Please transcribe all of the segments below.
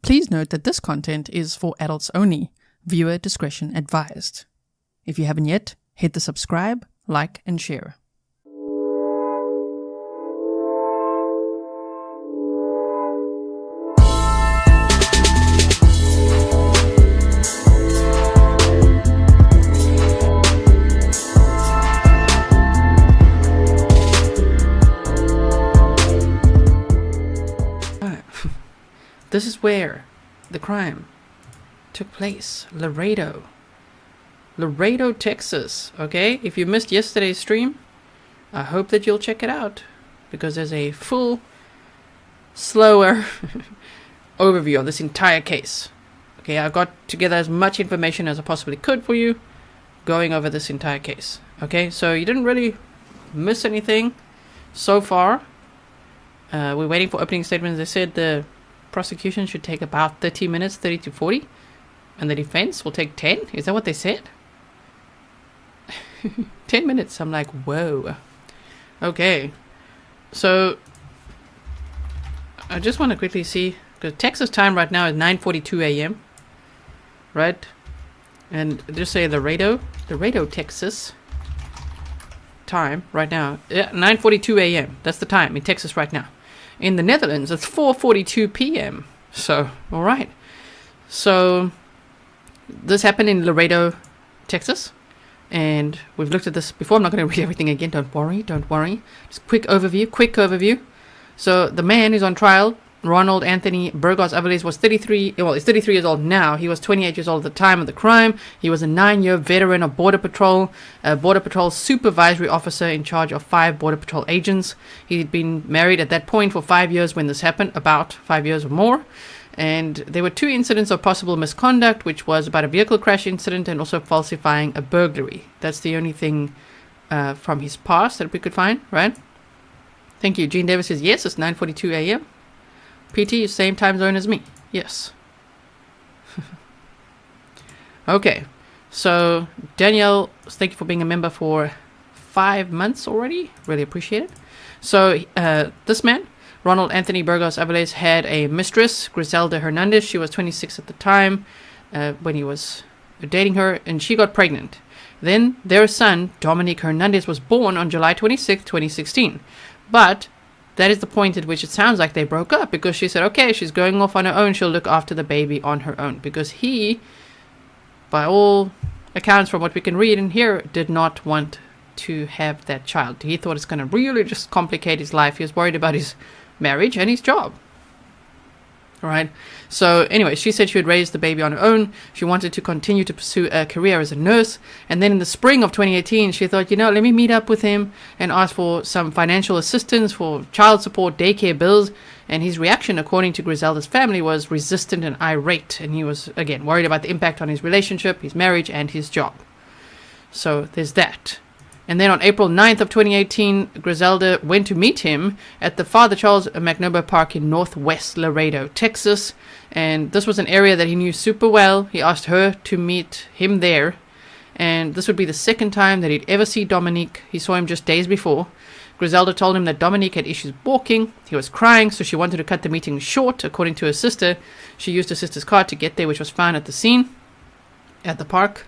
Please note that this content is for adults only. Viewer discretion advised. If you haven't yet, hit the subscribe, like, and share. This is where the crime took place. Laredo, Texas. Okay, if you missed yesterday's stream, I hope that you'll check it out, because there's a full, slower overview of this entire case. Okay, I got together as much information as I possibly could for you, going over this entire case. Okay, so you didn't really miss anything so far. We're waiting for opening statements. They said the prosecution should take about 30 minutes, 30 to 40, and the defense will take 10. Is that what they said? 10 minutes. I'm like, whoa. Okay, so I just want to quickly see, because Texas time right now is 9:42 a.m. right? And just say Laredo, Texas time right now. Yeah, 9:42 a.m. That's the time in Texas right now. In the Netherlands, it's 4:42 p.m. So, all right. So, this happened in Laredo, Texas. And we've looked at this before. I'm not going to read everything again. Don't worry. Just quick overview. So, the man who's on trial, Ronald Anthony Burgos-Aviles, was 33. Well, he's 33 years old now. He was 28 years old at the time of the crime. He was a 9-year veteran of Border Patrol, a Border Patrol supervisory officer in charge of 5 Border Patrol agents. He'd been married at that point for 5 years when this happened, about 5 years or more. And there were 2 incidents of possible misconduct, which was about a vehicle crash incident and also falsifying a burglary. That's the only thing from his past that we could find, right? Thank you. Gene Davis says, yes, it's 9:42 a.m. PT, same time zone as me. Yes. Okay. So, Danielle, thank you for being a member for 5 months already. Really appreciate it. So, this man, Ronald Anthony Burgos-Aviles, had a mistress, Grizelda Hernandez. She was 26 at the time when he was dating her, and she got pregnant. Then, their son, Dominic Hernandez, was born on July 26, 2016. But that is the point at which it sounds like they broke up, because she said, okay, she's going off on her own. She'll look after the baby on her own. Because he, by all accounts from what we can read and hear, did not want to have that child. He thought it's going to really just complicate his life. He was worried about his marriage and his job. All right. So anyway, she said she would raise the baby on her own. She wanted to continue to pursue a career as a nurse. And then in the spring of 2018, she thought, let me meet up with him and ask for some financial assistance for child support, daycare bills. And his reaction, according to Grizelda's family, was resistant and irate. And he was, again, worried about the impact on his relationship, his marriage, and his job. So there's that. And then on April 9th of 2018, Grizelda went to meet him at the Father Charles McNaboe Park in northwest Laredo, Texas. And this was an area that he knew super well. He asked her to meet him there. And this would be the second time that he'd ever see Dominic. He saw him just days before. Grizelda told him that Dominic had issues walking. He was crying, so she wanted to cut the meeting short. According to her sister, she used her sister's car to get there, which was found at the scene at the park.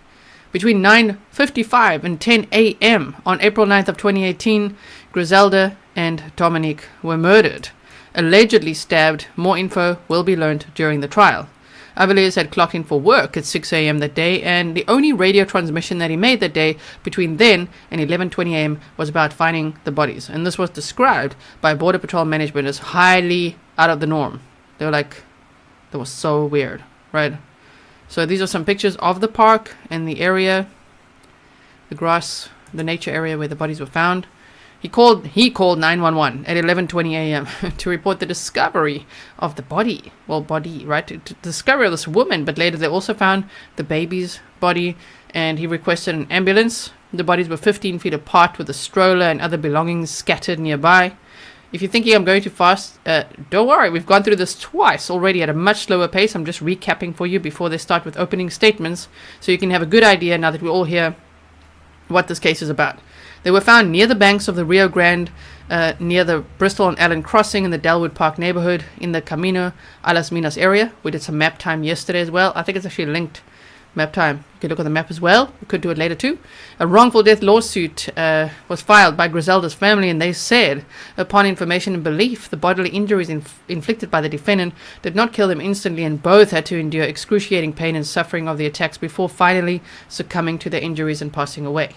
Between 9:55 and 10 a.m. on April 9th of 2018, Grizelda and Dominic were murdered, allegedly stabbed. More info will be learned during the trial. Aviles had clocked in for work at 6 a.m. that day, and the only radio transmission that he made that day between then and 11:20 a.m. was about finding the bodies. And this was described by Border Patrol management as highly out of the norm. They were like, that was so weird, right? So these are some pictures of the park and the area, the grass, the nature area where the bodies were found. He called 911 at 11:20 a.m. to report the discovery of the body. Well, body, right? To discover this woman, but later they also found the baby's body, and he requested an ambulance. The bodies were 15 feet apart with a stroller and other belongings scattered nearby. If you're thinking I'm going too fast, don't worry. We've gone through this twice already at a much slower pace. I'm just recapping for you before they start with opening statements, so you can have a good idea now that we all hear what this case is about. They were found near the banks of the Rio Grande, near the Bristol and Allen crossing in the Delwood Park neighborhood in the Camino a las Minas area. We did some map time yesterday as well. I think it's actually linked map time. You can look at the map as well. We could do it later too. A wrongful death lawsuit was filed by Grizelda's family, and they said, upon information and belief, the bodily injuries inflicted by the defendant did not kill them instantly, and both had to endure excruciating pain and suffering of the attacks before finally succumbing to their injuries and passing away.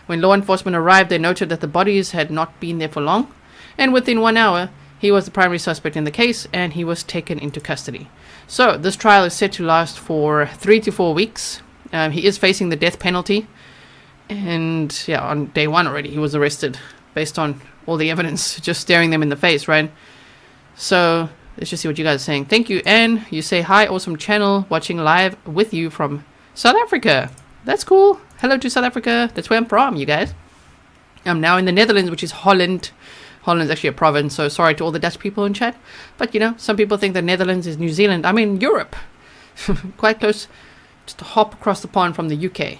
When law enforcement arrived, they noted that the bodies had not been there for long, and within 1 hour, he was the primary suspect in the case, and he was taken into custody. So, this trial is set to last for 3 to 4 weeks. He is facing the death penalty, and yeah, on day 1 already, he was arrested based on all the evidence, just staring them in the face, right? So, let's just see what you guys are saying. Thank you, Anne. You say, hi, awesome channel, watching live with you from South Africa. That's cool. Hello to South Africa. That's where I'm from, you guys. I'm now in the Netherlands, which is Holland. Holland is actually a province, so sorry to all the Dutch people in chat. But, you know, some people think the Netherlands is New Zealand. I'm in Europe. Quite close. Just a hop across the pond from the UK.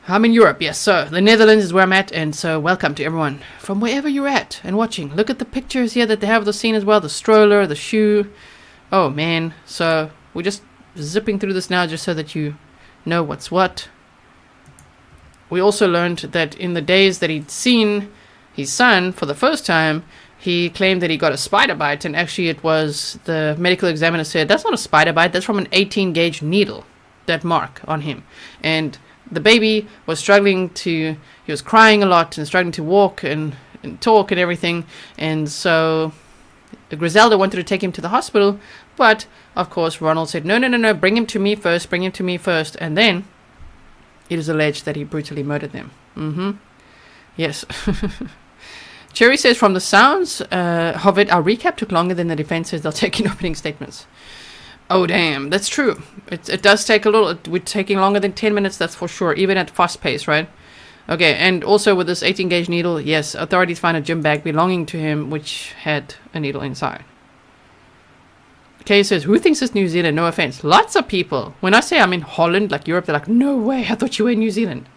I'm in Europe, yes. So, the Netherlands is where I'm at. And so, welcome to everyone from wherever you're at and watching. Look at the pictures here that they have of the scene as well. The stroller, the shoe. Oh, man. So, we're just zipping through this now just so that you know what's what. We also learned that in the days that he'd seen his son for the first time, he claimed that he got a spider bite, and actually it was the medical examiner said, that's not a spider bite, that's from an 18 gauge needle, that mark on him. And the baby was struggling to, he was crying a lot and struggling to walk and talk and everything, and so Grizelda wanted to take him to the hospital, but of course Ronald said, no, bring him to me first, and then it is alleged that he brutally murdered them. Yes. Cherry says, from the sounds of it, our recap took longer than the defense says they'll take in opening statements. Oh, damn. That's true. It does take a little. We're taking longer than 10 minutes, that's for sure, even at fast pace, right? Okay, and also with this 18 gauge needle, yes, authorities found a gym bag belonging to him, which had a needle inside. Kay says, who thinks it's New Zealand? No offense. Lots of people. When I say I'm in Holland, like Europe, they're like, no way, I thought you were in New Zealand.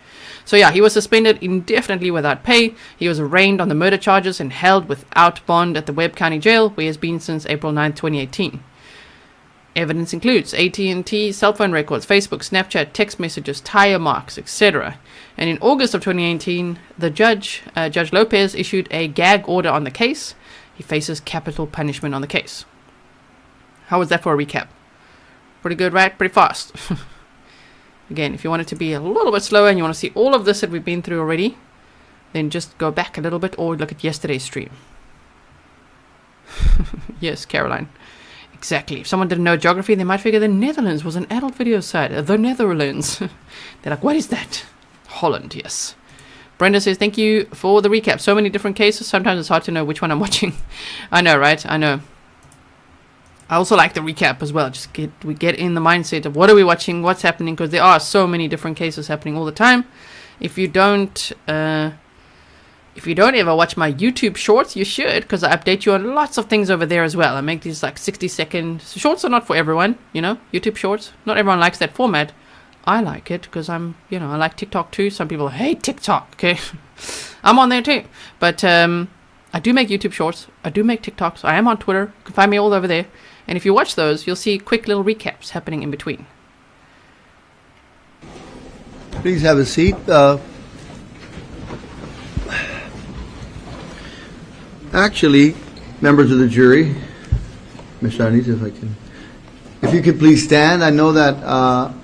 So yeah, he was suspended indefinitely without pay. He was arraigned on the murder charges and held without bond at the Webb County Jail, where he has been since April 9, 2018. Evidence includes AT&T cell phone records, Facebook, Snapchat, text messages, tire marks, etc. And in August of 2018, the Judge Lopez, issued a gag order on the case. He faces capital punishment on the case. How was that for a recap? Pretty good, right? Pretty fast. Again, if you want it to be a little bit slower and you want to see all of this that we've been through already, then just go back a little bit or look at yesterday's stream. Yes, Caroline. Exactly. If someone didn't know geography, they might figure the Netherlands was an adult video site. The Netherlands. They're like, what is that? Holland, yes. Brenda says, thank you for the recap. So many different cases. Sometimes it's hard to know which one I'm watching. I know, right? I know. I also like the recap as well. We get in the mindset of what are we watching, what's happening, because there are so many different cases happening all the time. If you don't ever watch my YouTube shorts, you should, because I update you on lots of things over there as well. I make these like 60-second shorts. Are not for everyone, you know. YouTube shorts. Not everyone likes that format. I like it because I like TikTok too. Some people hate TikTok. Okay, I'm on there too, but I do make YouTube shorts. I do make TikToks. I am on Twitter. You can find me all over there. And if you watch those, you'll see quick little recaps happening in between. Please have a seat. Actually, members of the jury, Ms. Alanis, if you could please stand. I know that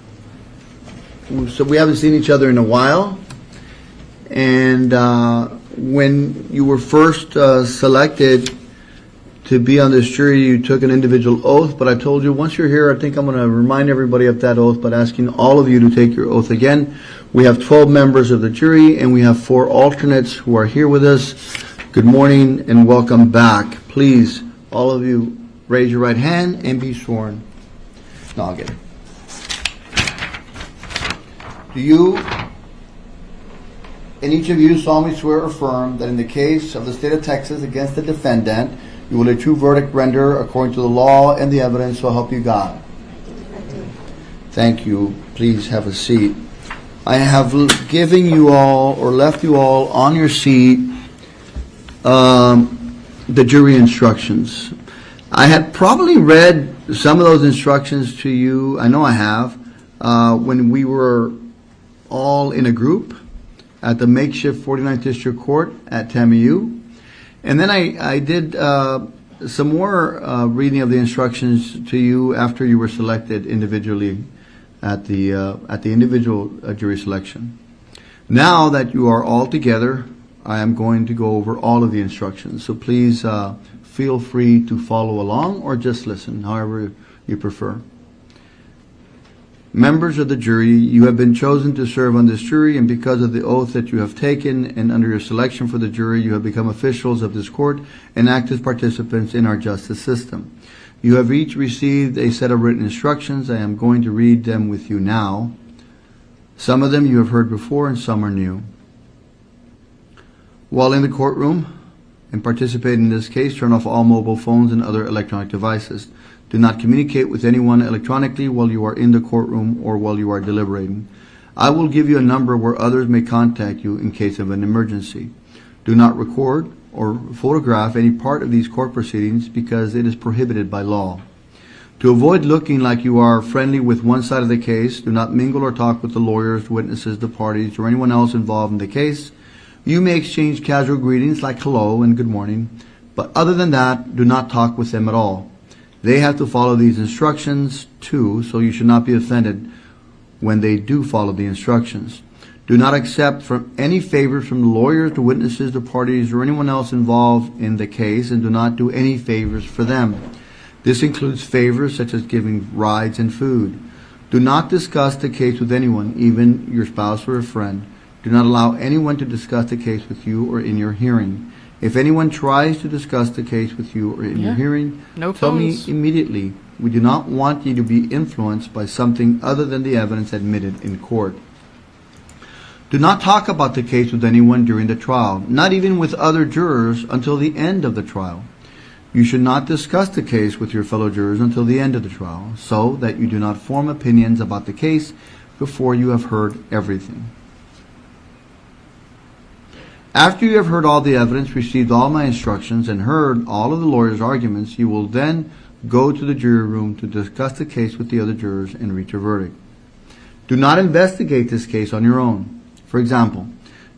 so we haven't seen each other in a while. And when you were first selected to be on this jury, you took an individual oath, but I told you once you're here, I think I'm going to remind everybody of that oath, but asking all of you to take your oath again. We have 12 members of the jury, and we have 4 alternates who are here with us. Good morning and welcome back. Please, all of you, raise your right hand and be sworn. No, I'll get it. Do you, and each of you, solemnly swear or affirm that in the case of the state of Texas against the defendant, you will a true verdict render according to the law and the evidence, so help you God? Thank you. Please have a seat. I have given you all, or left you all on your seat, the jury instructions. I had probably read some of those instructions to you, I know I have, when we were all in a group at the makeshift 49th District Court at TAMU. And then I did some more reading of the instructions to you after you were selected individually at the individual jury selection. Now that you are all together, I am going to go over all of the instructions. So please feel free to follow along or just listen, however you prefer. Members of the jury, you have been chosen to serve on this jury, and because of the oath that you have taken and under your selection for the jury, you have become officials of this court and active participants in our justice system. You have each received a set of written instructions. I am going to read them with you now. Some of them you have heard before and some are new. While in the courtroom and participating in this case, turn off all mobile phones and other electronic devices. Do not communicate with anyone electronically while you are in the courtroom or while you are deliberating. I will give you a number where others may contact you in case of an emergency. Do not record or photograph any part of these court proceedings because it is prohibited by law. To avoid looking like you are friendly with one side of the case, do not mingle or talk with the lawyers, witnesses, the parties, or anyone else involved in the case. You may exchange casual greetings like hello and good morning, but other than that, do not talk with them at all. They have to follow these instructions too, so you should not be offended when they do follow the instructions. Do not accept from any favors from the lawyers, the witnesses, the parties, or anyone else involved in the case, and do not do any favors for them. This includes favors such as giving rides and food. Do not discuss the case with anyone, even your spouse or a friend. Do not allow anyone to discuss the case with you or in your hearing. If anyone tries to discuss the case with you or in your hearing, tell me immediately. We do not want you to be influenced by something other than the evidence admitted in court. Do not talk about the case with anyone during the trial, not even with other jurors until the end of the trial. You should not discuss the case with your fellow jurors until the end of the trial, so that you do not form opinions about the case before you have heard everything. After you have heard all the evidence, received all my instructions, and heard all of the lawyers' arguments, you will then go to the jury room to discuss the case with the other jurors and reach a verdict. Do not investigate this case on your own. For example,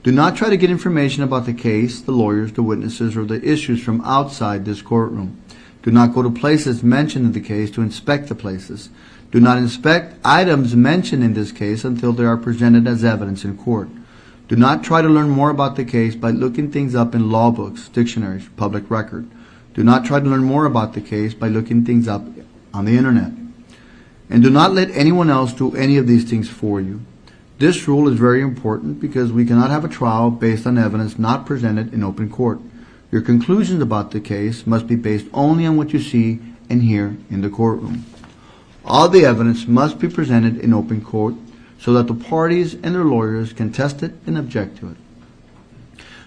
do not try to get information about the case, the lawyers, the witnesses, or the issues from outside this courtroom. Do not go to places mentioned in the case to inspect the places. Do not inspect items mentioned in this case until they are presented as evidence in court. Do not try to learn more about the case by looking things up in law books, dictionaries, public record. Do not try to learn more about the case by looking things up on the internet. And do not let anyone else do any of these things for you. This rule is very important because we cannot have a trial based on evidence not presented in open court. Your conclusions about the case must be based only on what you see and hear in the courtroom. All the evidence must be presented in open court so that the parties and their lawyers can test it and object to it.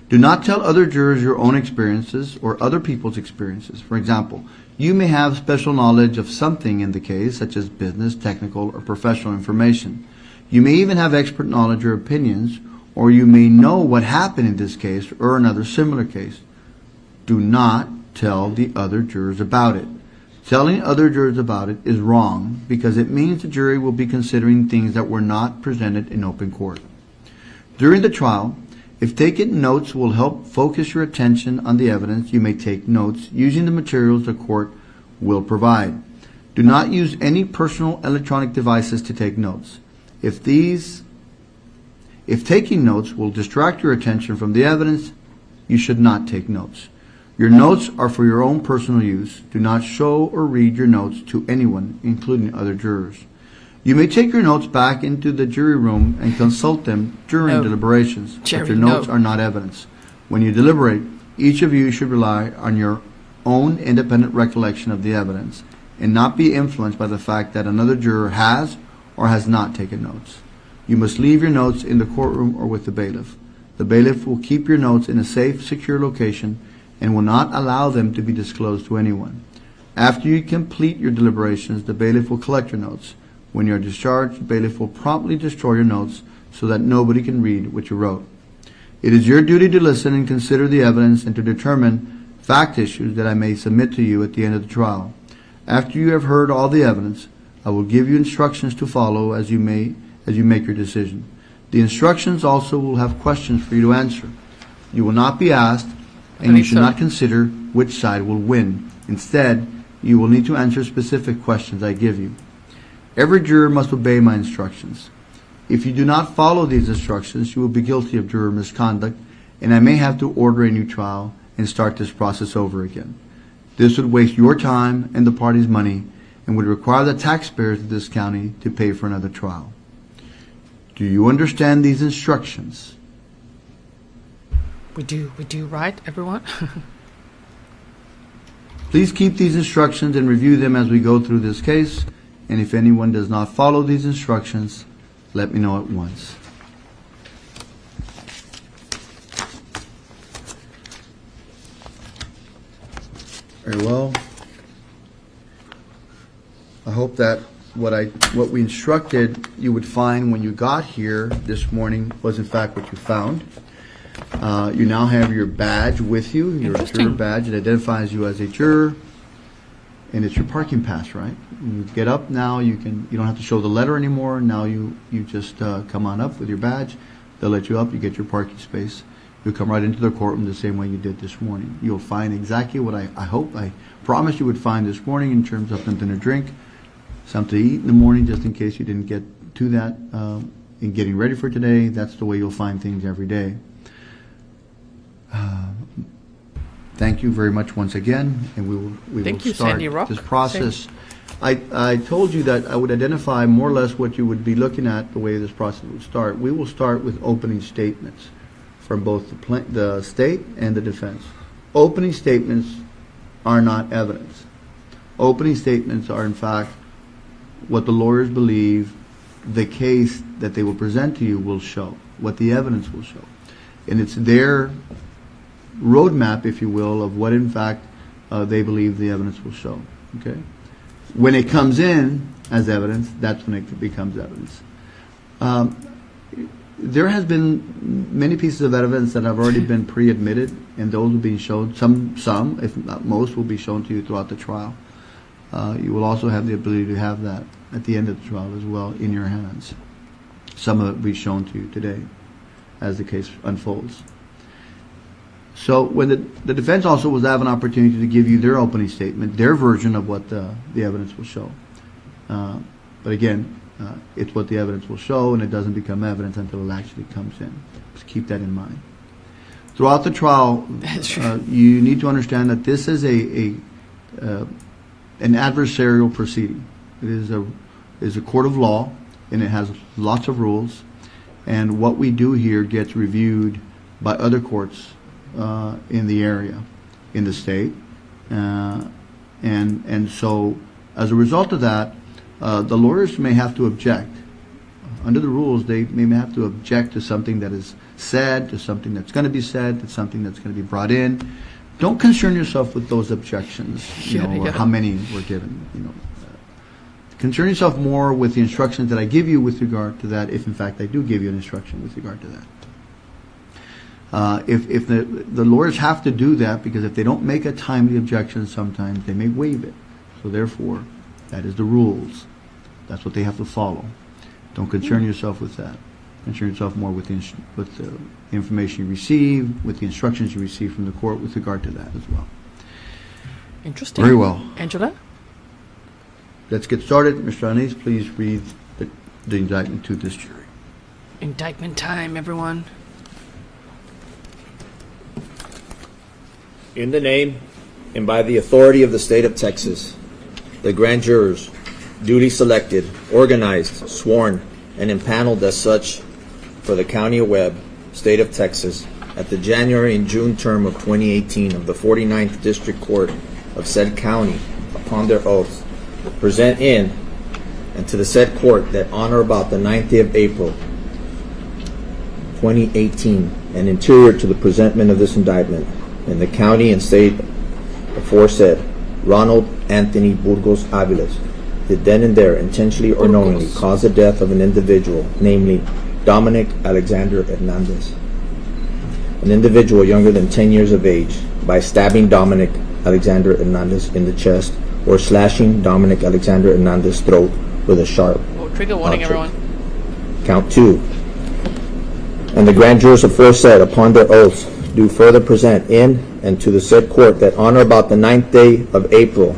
Do not tell other jurors your own experiences or other people's experiences. For example, you may have special knowledge of something in the case, such as business, technical, or professional information. You may even have expert knowledge or opinions, or you may know what happened in this case or another similar case. Do not tell the other jurors about it. Telling other jurors about it is wrong because it means the jury will be considering things that were not presented in open court. During the trial, if taking notes will help focus your attention on the evidence, you may take notes using the materials the court will provide. Do not use any personal electronic devices to take notes. If taking notes will distract your attention from the evidence, you should not take notes. Your notes are for your own personal use. Do not show or read your notes to anyone, including other jurors. You may take your notes back into the jury room and consult them during deliberations, but your notes are not evidence. When you deliberate, each of you should rely on your own independent recollection of the evidence and not be influenced by the fact that another juror has or has not taken notes. You must leave your notes in the courtroom or with the bailiff. The bailiff will keep your notes in a safe, secure location and will not allow them to be disclosed to anyone. After you complete your deliberations, the bailiff will collect your notes. When you are discharged, the bailiff will promptly destroy your notes so that nobody can read what you wrote. It is your duty to listen and consider the evidence and to determine fact issues that I may submit to you at the end of the trial. After you have heard all the evidence, I will give you instructions to follow as you make your decision. The instructions also will have questions for you to answer. You will not be asked, and you should not consider which side will win. Instead, you will need to answer specific questions I give you. Every juror must obey my instructions. If you do not follow these instructions, you will be guilty of juror misconduct, and I may have to order a new trial and start this process over again. This would waste your time and the party's money and would require the taxpayers of this county to pay for another trial. Do you understand these instructions? We do, right, everyone? Please keep these instructions and review them as we go through this case, and if anyone does not follow these instructions, let me know at once. Very well. I hope that what we instructed you would find when you got here this morning was in fact what you found. You now have your badge with you, your juror badge. It identifies you as a juror, and it's your parking pass, right? When you get up now, you don't have to show the letter anymore. Now you just come on up with your badge. They'll let you up. You get your parking space. You'll come right into the courtroom the same way you did this morning. You'll find exactly what I promised you would find this morning in terms of something to drink, something to eat in the morning, just in case you didn't get to that in getting ready for today. That's the way you'll find things every day. Thank you very much once again, and we will start this process. I told you that I would identify more or less what you would be looking at, the way this process would start. We will start with opening statements from both the state and the defense. Opening statements are not evidence. Opening statements are, in fact, what the lawyers believe the case that they will present to you will show, what the evidence will show. And it's their roadmap, if you will, of what, in fact, they believe the evidence will show. Okay? When it comes in as evidence, that's when it becomes evidence. There has been many pieces of evidence that have already been pre-admitted, and those will be shown. Some, if not most, will be shown to you throughout the trial. You will also have the ability to have that at the end of the trial as well in your hands. Some of it will be shown to you today as the case unfolds. So when the defense also will have an opportunity to give you their opening statement, their version of what the evidence will show. But again, it's what the evidence will show, and it doesn't become evidence until it actually comes in. Just keep that in mind. Throughout the trial, you need to understand that this is an adversarial proceeding. It is a court of law, and it has lots of rules. And what we do here gets reviewed by other courts in the area, in the state. And so as a result of that, the lawyers may have to object. Under the rules, they may have to object to something that is said, to something that's going to be said, to something that's going to be brought in. Don't concern yourself with those objections, or how many were given. Concern yourself more with the instructions that I give you with regard to that, if in fact I do give you an instruction with regard to that. If the lawyers have to do that, because if they don't make a timely objection, sometimes they may waive it. So therefore, that is the rules. That's what they have to follow. Don't concern yourself with that. Concern yourself more with the information you receive, with the instructions you receive from the court with regard to that as well. Interesting. Very well. Angela? Let's get started. Mr. Alanis, please read the indictment to this jury. Indictment time, everyone. In the name and by the authority of the state of Texas, the grand jurors, duly selected, organized, sworn, and impaneled as such for the County of Webb, State of Texas, at the January and June term of 2018 of the 49th District Court of said county, upon their oaths, present in and to the said court that on or about the 9th day of April 2018 and interior to the presentment of this indictment in the county and state aforesaid, Ronald Anthony Burgos-Aviles did then and there intentionally or knowingly cause the death of an individual, namely Dominic Alexander Hernandez, an individual younger than 10 years of age, by stabbing Dominic Alexander Hernandez in the chest or slashing Dominic Alexander Hernandez's throat with a sharp Oh, trigger warning, object. everyone. Count 2. And the grand jurors aforesaid, upon their oaths, do further present in and to the said court that on or about the 9th day of April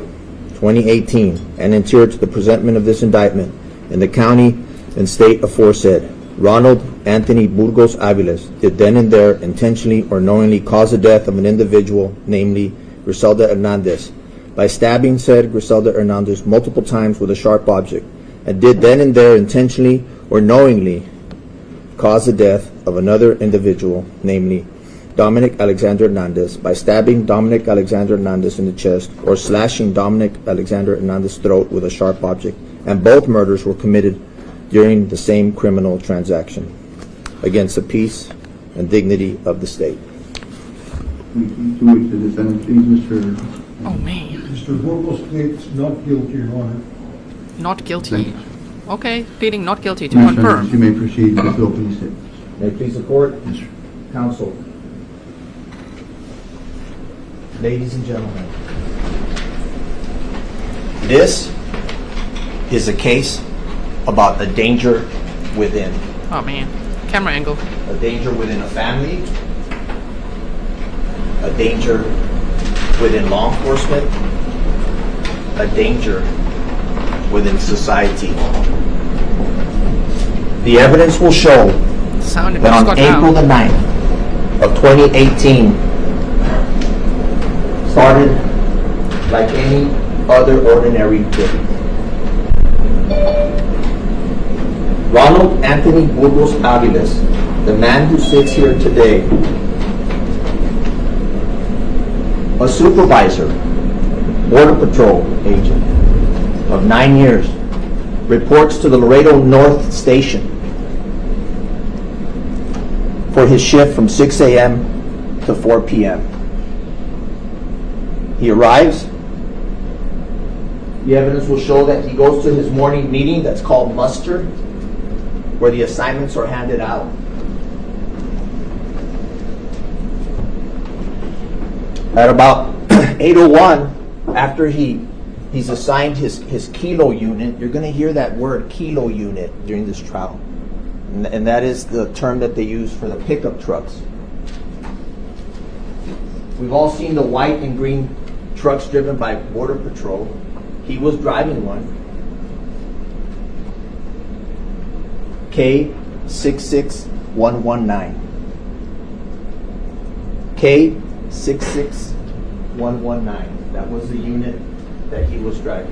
2018 and anterior to the presentment of this indictment in the county and state aforesaid, Ronald Anthony Burgos-Aviles did then and there intentionally or knowingly cause the death of an individual, namely Grizelda Hernandez, by stabbing said Grizelda Hernandez multiple times with a sharp object, and did then and there intentionally or knowingly cause the death of another individual, namely Dominic Alexander Hernandez, by stabbing Dominic Alexander Hernandez in the chest or slashing Dominic Alexander Hernandez's throat with a sharp object, and both murders were committed during the same criminal transaction against the peace and dignity of the state. To which the defendant, please, Mr. Oh, man. Mr. Burgos pleads not guilty, Your Honor. Not guilty. Thank Okay, pleading not guilty to Mr. confirm. You may proceed with the opening statement. May it please the court, Yes, sir. counsel, ladies and gentlemen, this is a case about the danger within. Oh, man. Camera angle. A danger within a family, a danger within law enforcement, a danger within society. The evidence will show Sound that on got April the loud. 9th of 2018 started like any other ordinary day. Ronald Anthony Burgos-Aviles, the man who sits here today, a supervisor, Border Patrol agent of 9 years, reports to the Laredo North Station for his shift from 6 a.m. to 4 p.m. He arrives. The evidence will show that he goes to his morning meeting that's called muster, where the assignments are handed out. At about 8:01, after he's assigned his kilo unit, you're going to hear that word kilo unit during this trial. And that is the term that they use for the pickup trucks. We've all seen the white and green trucks driven by Border Patrol. He was driving one. K66119. K66119. That was the unit that he was driving.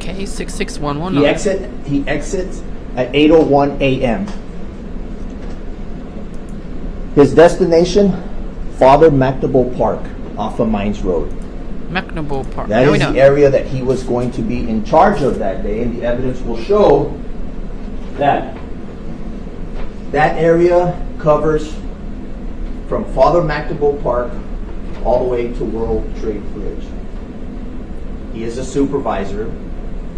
K66119. He exits at 8:01 a.m. His destination, Father McNaboe Park, off of Mines Road. McNaboe Park. That Now we is know. the area that he was going to be in charge of that day, and the evidence will show that that area covers from Father McNaboe Park all the way to World Trade Bridge. He is a supervisor,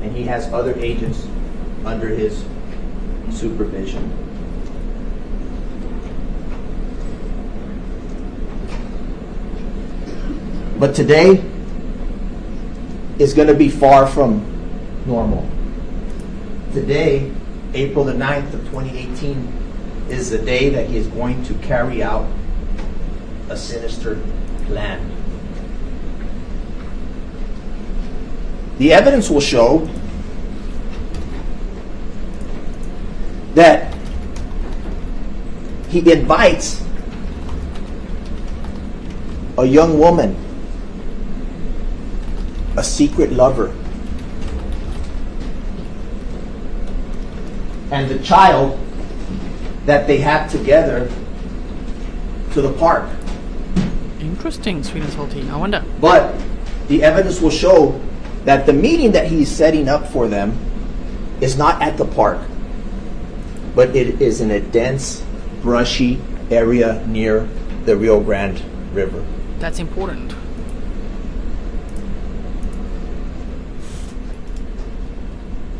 and he has other agents under his supervision. But today is going to be far from normal. Today, April the 9th of 2018, is the day that he is going to carry out a sinister plan. The evidence will show that he invites a young woman, a secret lover, and the child that they have together to the park. Interesting, sweet and salty. I wonder. But the evidence will show that the meeting that he's setting up for them is not at the park, but it is in a dense, brushy area near the Rio Grande River. That's important.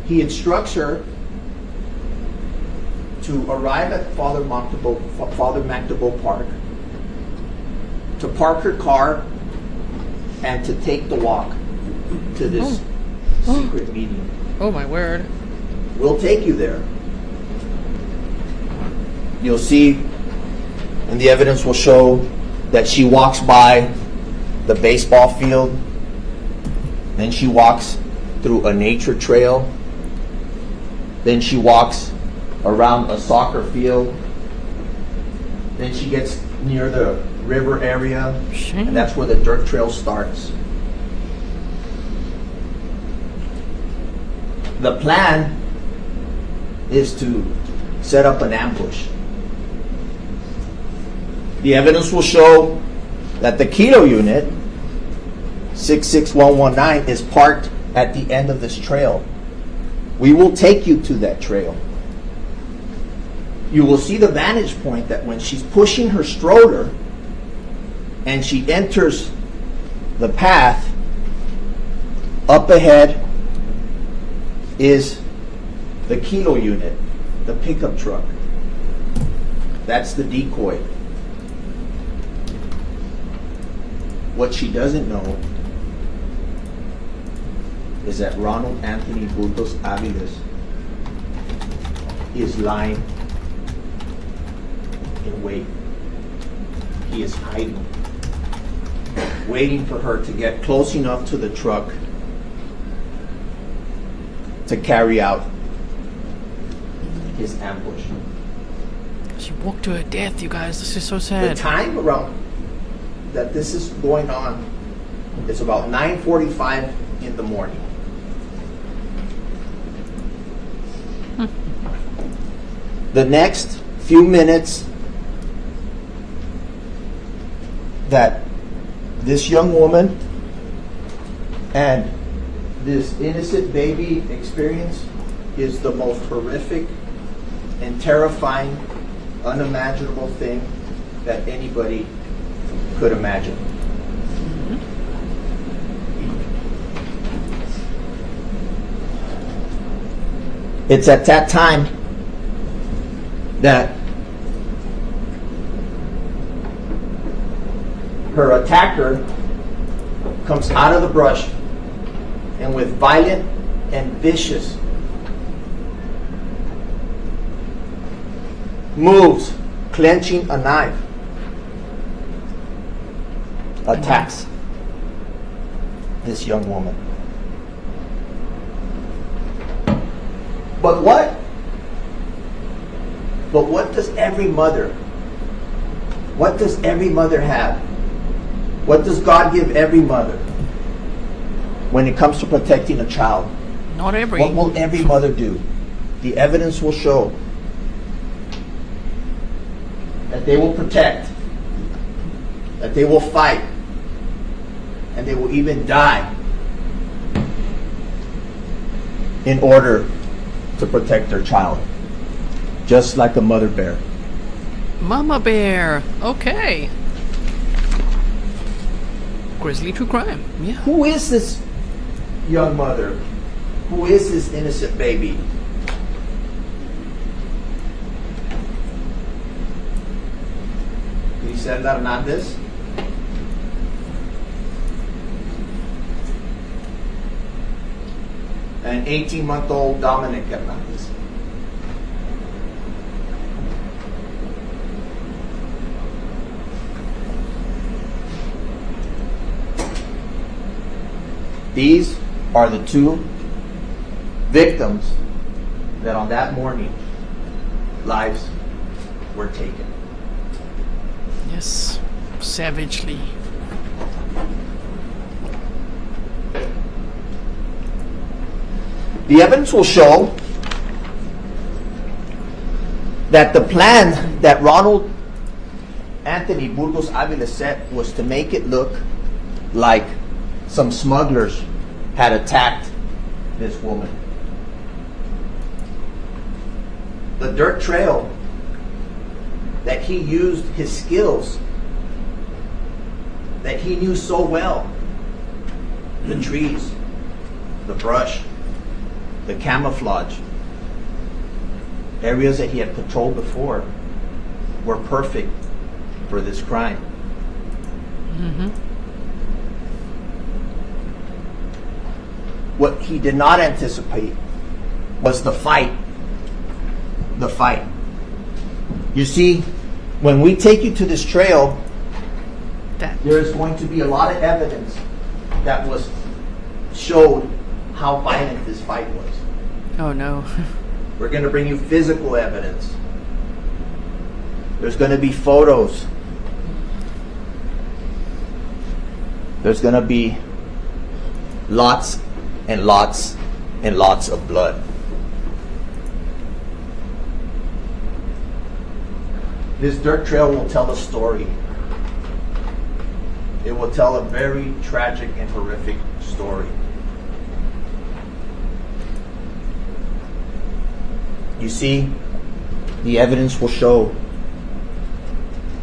He instructs her to arrive at Father McNaboe Park, to park her car, and to take the walk to this secret meeting. Oh my word. We'll take you there. You'll see, and the evidence will show that she walks by the baseball field, then she walks through a nature trail, then she walks around a soccer field, then she gets near the river area, and that's where the dirt trail starts. The plan is to set up an ambush. The evidence will show that the Kilo unit, 66119, is parked at the end of this trail. We will take you to that trail. You will see the vantage point that when she's pushing her stroller and she enters the path, up ahead is the Kilo unit, the pickup truck. That's the decoy. What she doesn't know is that Ronald Anthony Burgos-Aviles is lying in wait. He is hiding, waiting for her to get close enough to the truck to carry out his ambush. She walked to her death, you guys. This is so The sad. time around that this is going on is about 9:45 in the morning. The next few minutes that this young woman and this innocent baby experience is the most horrific and terrifying, unimaginable thing that anybody could imagine. It's at that time that her attacker comes out of the brush and with violent and vicious moves, clenching a knife, attacks this young woman. But what does every mother have? What does God give every mother when it comes to protecting a child? Not every. What will every mother do? The evidence will show that they will protect, that they will fight, and they will even die in order to protect their child, just like a mother bear. Mama bear. Okay. Grizzly true crime. Yeah. Who is this young mother? Who is this innocent baby? Grizelda Hernandez. And 18-month-old Dominic Hernandez. These are the two victims that on that morning lives were taken. Yes. Savagely. The evidence will show that the plan that Ronald Anthony Burgos-Aviles set was to make it look like some smugglers had attacked this woman. The dirt trail that he used his skills, that he knew so well, the trees, the brush, the camouflage, areas that he had patrolled before were perfect for this crime. What he did not anticipate was the fight. The fight. You see, when we take you to this trail, there is going to be a lot of evidence that was showed how violent this fight was. Oh no. We're going to bring you physical evidence. There's going to be photos. There's going to be lots and lots and lots of blood. This dirt trail will tell a story. It will tell a very tragic and horrific story. You see, the evidence will show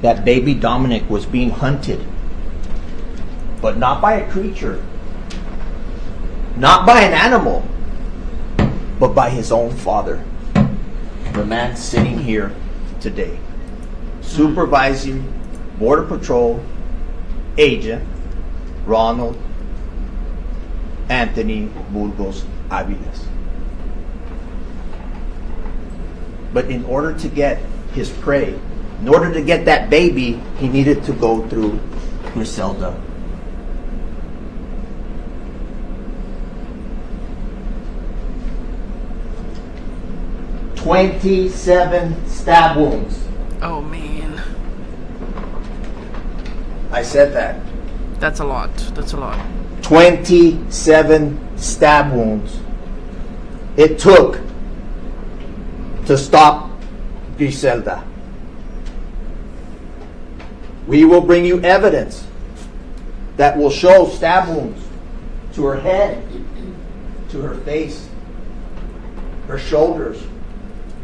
that baby Dominic was being hunted, but not by a creature, not by an animal, but by his own father, the man sitting here today, supervising Border Patrol Agent Ronald Anthony Burgos-Aviles. But in order to get his prey, in order to get that baby, he needed to go through Grizelda. "27 stab wounds." Oh man. I said that. That's a lot. That's a lot. 27 stab wounds it took to stop Grizelda. We will bring you evidence that will show stab wounds to her head, to her face, her shoulders,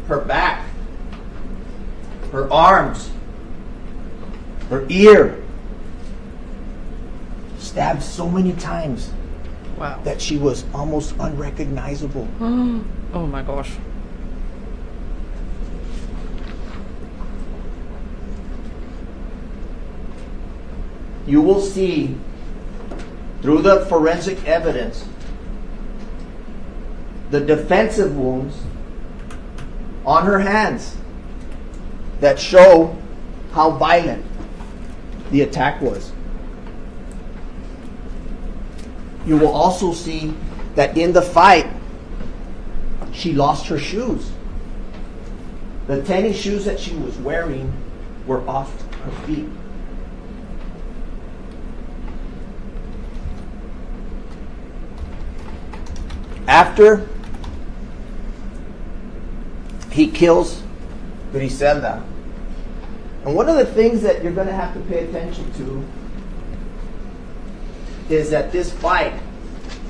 her back, her arms, her ear. Stabbed so many times Wow. that she was almost unrecognizable. Oh my gosh. You will see through the forensic evidence the defensive wounds on her hands that show how violent the attack was. You will also see that in the fight, she lost her shoes. The tennis shoes that she was wearing were off her feet. After he kills Grizelda, and one of the things that you're going to have to pay attention to is that this fight,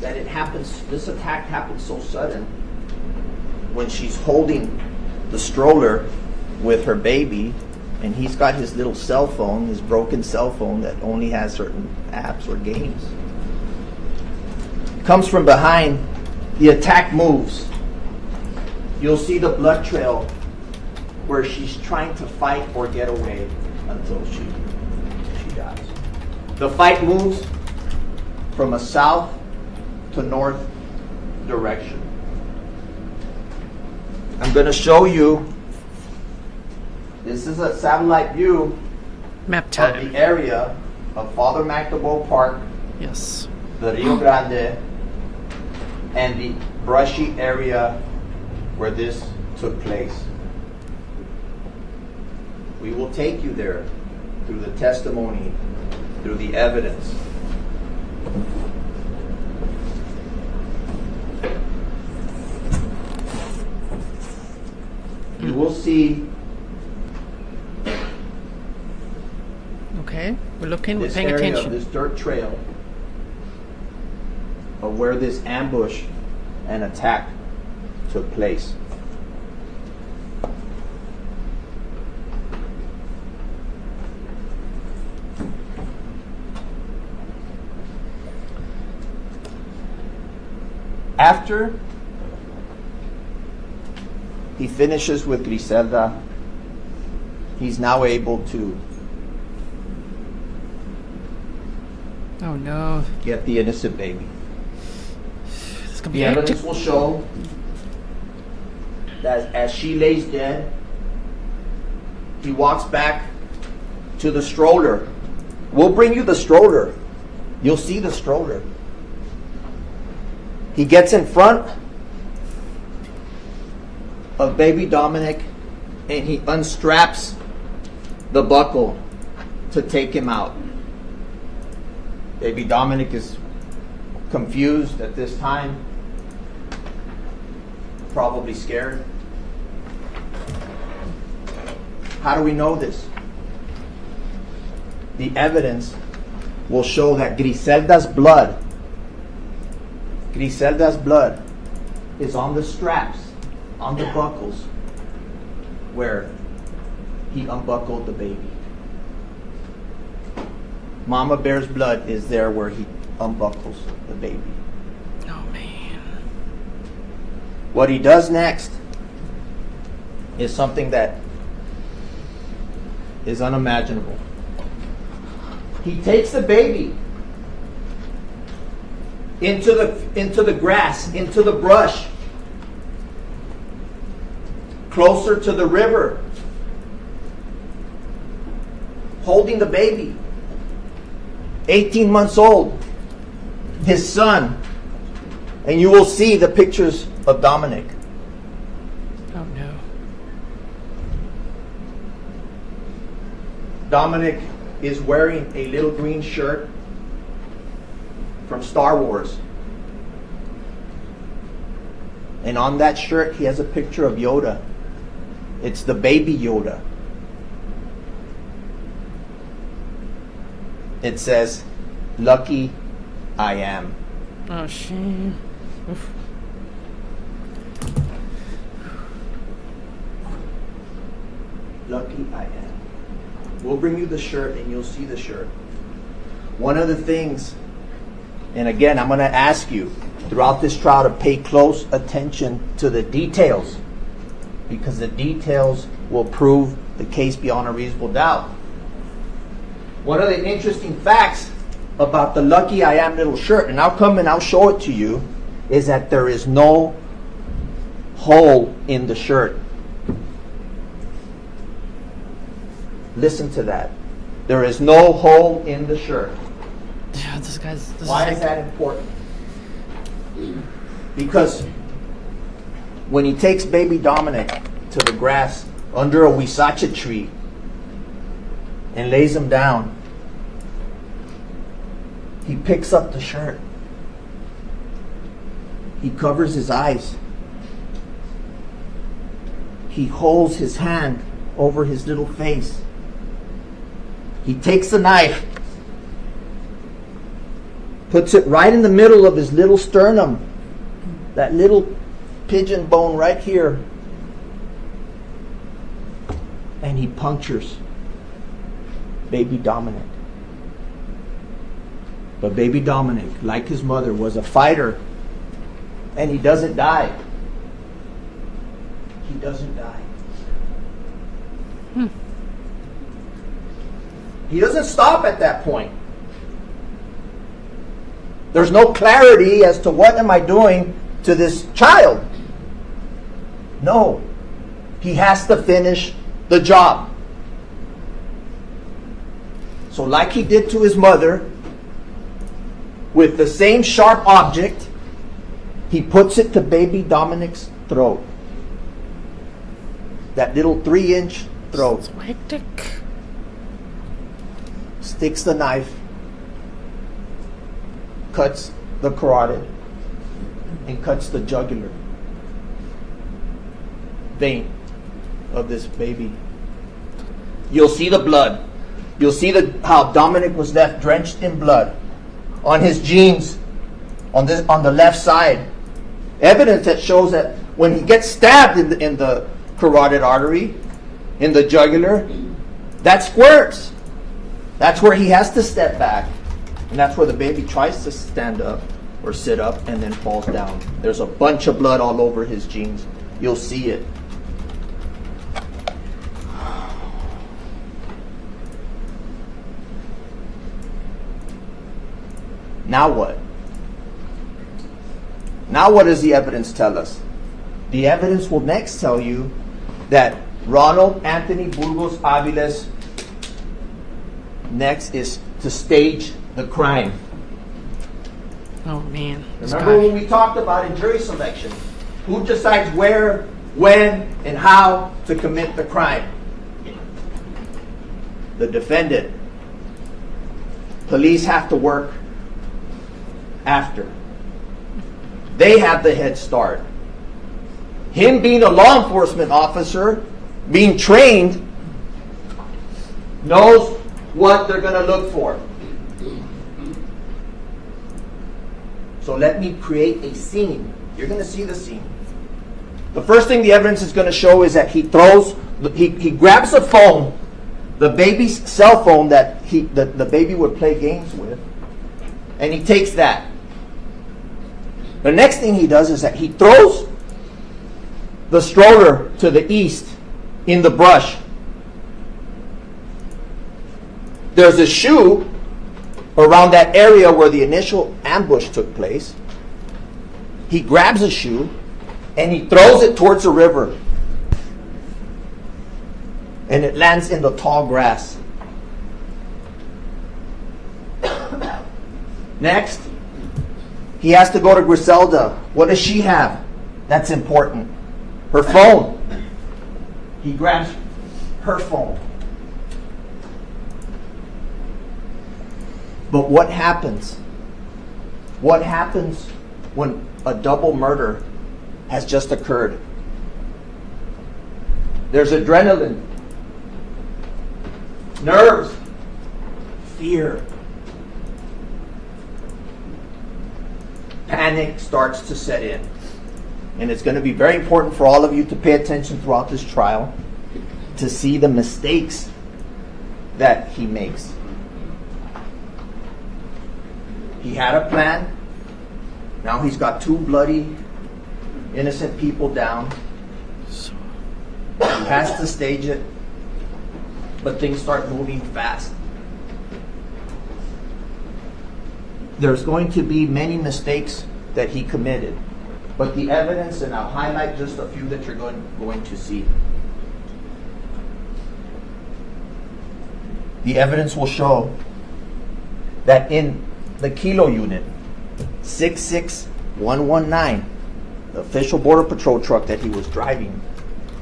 that it happens, this attack happens so sudden when she's holding the stroller with her baby, and he's got his little cell phone, his broken cell phone that only has certain apps or games. Comes from behind, the attack moves. You'll see the blood trail where she's trying to fight or get away until she dies. The fight moves from a south to north direction. I'm going to show you, this is a satellite view Map of time. the area of Father McNaboe Park, Yes. the Rio Grande, and the brushy area where this took place. We will take you there through the testimony, through the evidence. You will see Okay. We're looking. We're this paying area attention. of this dirt trail of where this ambush and attack took place. After He finishes with Grizelda. He's now able to Oh no. get the innocent baby. This is gonna be The hectic. evidence will show that as she lays dead, he walks back to the stroller. We'll bring you the stroller. You'll see the stroller. He gets in front of baby Dominic and he unstraps the buckle to take him out. Baby Dominic is confused at this time, probably scared. How do we know this? The evidence will show that Grizelda's blood is on the straps, on the buckles, where he unbuckled the baby. Mama Bear's blood is there where he unbuckles the baby. Oh man. What he does next is something that is unimaginable. He takes the baby into the grass, into the brush, closer to the river, holding the baby, 18 months old, his son, and you will see the pictures of Dominic. Oh no. Dominic is wearing a little green shirt from Star Wars. And on that shirt, he has a picture of Yoda. It's the baby Yoda. It says, "Lucky I am." Oh shame. Oof. Lucky I am. We'll bring you the shirt and you'll see the shirt. One of the things, and again, I'm going to ask you throughout this trial to pay close attention to the details, because the details will prove the case beyond a reasonable doubt. One of the interesting facts about the Lucky I Am little shirt, and I'll come and I'll show it to you, is that there is no hole in the shirt. Listen to that. There is no hole in the shirt. Yeah, this Why is that important? Because when he takes baby Dominic to the grass under a huizache tree and lays him down, he picks up the shirt. He covers his eyes. He holds his hand over his little face. He takes the knife, puts it right in the middle of his little sternum, that little pigeon bone right here, and he punctures baby Dominic. But baby Dominic, like his mother, was a fighter, and he doesn't die. He doesn't die. He doesn't stop at that point. There's no clarity as to what am I doing to this child. No. He has to finish the job. So like he did to his mother, with the same sharp object, he puts it to baby Dominic's throat. That little 3-inch throat. So hectic. Sticks the knife, cuts the carotid, and cuts the jugular vein of this baby. You'll see the blood. You'll see how Dominic was left drenched in blood on his jeans, on the left side. Evidence that shows that when he gets stabbed in the carotid artery, in the jugular, that squirts. That's where he has to step back. And that's where the baby tries to stand up or sit up and then falls down. There's a bunch of blood all over his jeans. You'll see it. Now what? Now what does the evidence tell us? The evidence will next tell you that Ronald Anthony Burgos-Aviles next is to stage the crime. Oh man. This Remember guy. when we talked about in jury selection, who decides where, when, and how to commit the crime? The defendant. Police have to work after. They have the head start. Him being a law enforcement officer, being trained, knows what they're going to look for. So let me create a scene. You're going to see the scene. The first thing the evidence is going to show is that he grabs a phone, the baby's cell phone that the baby would play games with, and he takes that. The next thing he does is that he throws the stroller to the east in the brush. There's a shoe around that area where the initial ambush took place. He grabs a shoe and he throws it towards the river. And it lands in the tall grass. Next, he has to go to Grizelda. What does she have? That's important. Her phone. He grabs her phone. But what happens? What happens when a double murder has just occurred? There's adrenaline, nerves, fear. Panic starts to set in. And it's going to be very important for all of you to pay attention throughout this trial to see the mistakes that he makes. He had a plan. Now he's got two bloody, innocent people down. He has to stage it. But things start moving fast. There's going to be many mistakes that he committed. But the evidence, and I'll highlight just a few that you're going to see. The evidence will show that in the Kilo unit, 66119, the official Border Patrol truck that he was driving,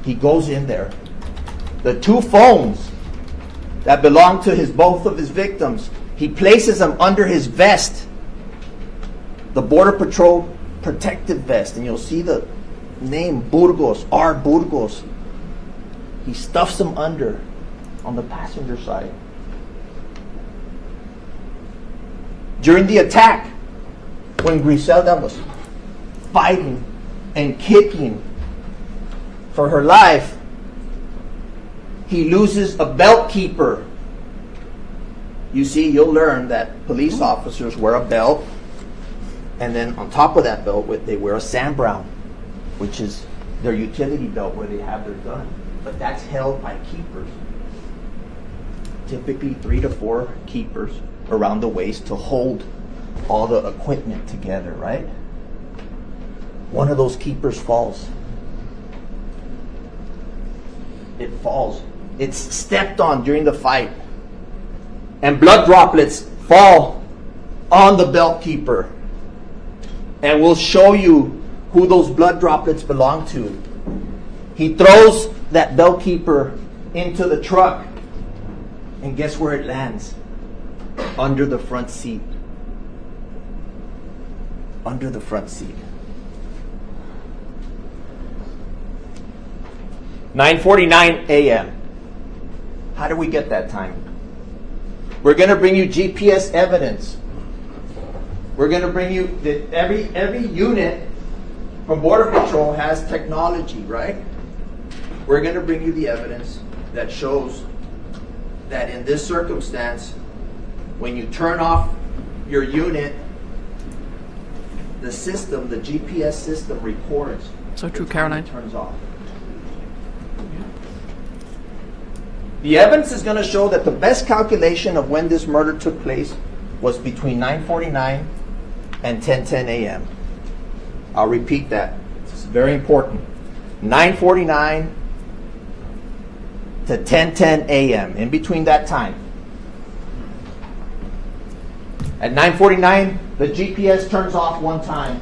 he goes in there. The two phones that belong to both of his victims, he places them under his vest, the Border Patrol protective vest, and you'll see the name Burgos, R. Burgos. He stuffs them under on the passenger side. During the attack, when Grizelda was fighting and kicking for her life, he loses a belt keeper. You see, you'll learn that police officers wear a belt, and then on top of that belt, they wear a Sam Brown, which is their utility belt where they have their gun. But that's held by keepers. Typically 3 to 4 keepers around the waist to hold all the equipment together, right? One of those keepers falls. It falls. It's stepped on during the fight. And blood droplets fall on the belt keeper. And we'll show you who those blood droplets belong to. He throws that belt keeper into the truck. And guess where it lands? Under the front seat. Under the front seat. 9:49 a.m. How do we get that time? We're going to bring you GPS evidence. We're going to bring you every unit from Border Patrol has technology, right? We're going to bring you the evidence that shows that in this circumstance, when you turn off your unit, the system, the GPS system records. So true, the time Caroline. it turns off. The evidence is going to show that the best calculation of when this murder took place was between 9:49 and 10:10 a.m. I'll repeat that. It's very important. 9:49 to 10:10 a.m. In between that time. At 9:49, the GPS turns off one time.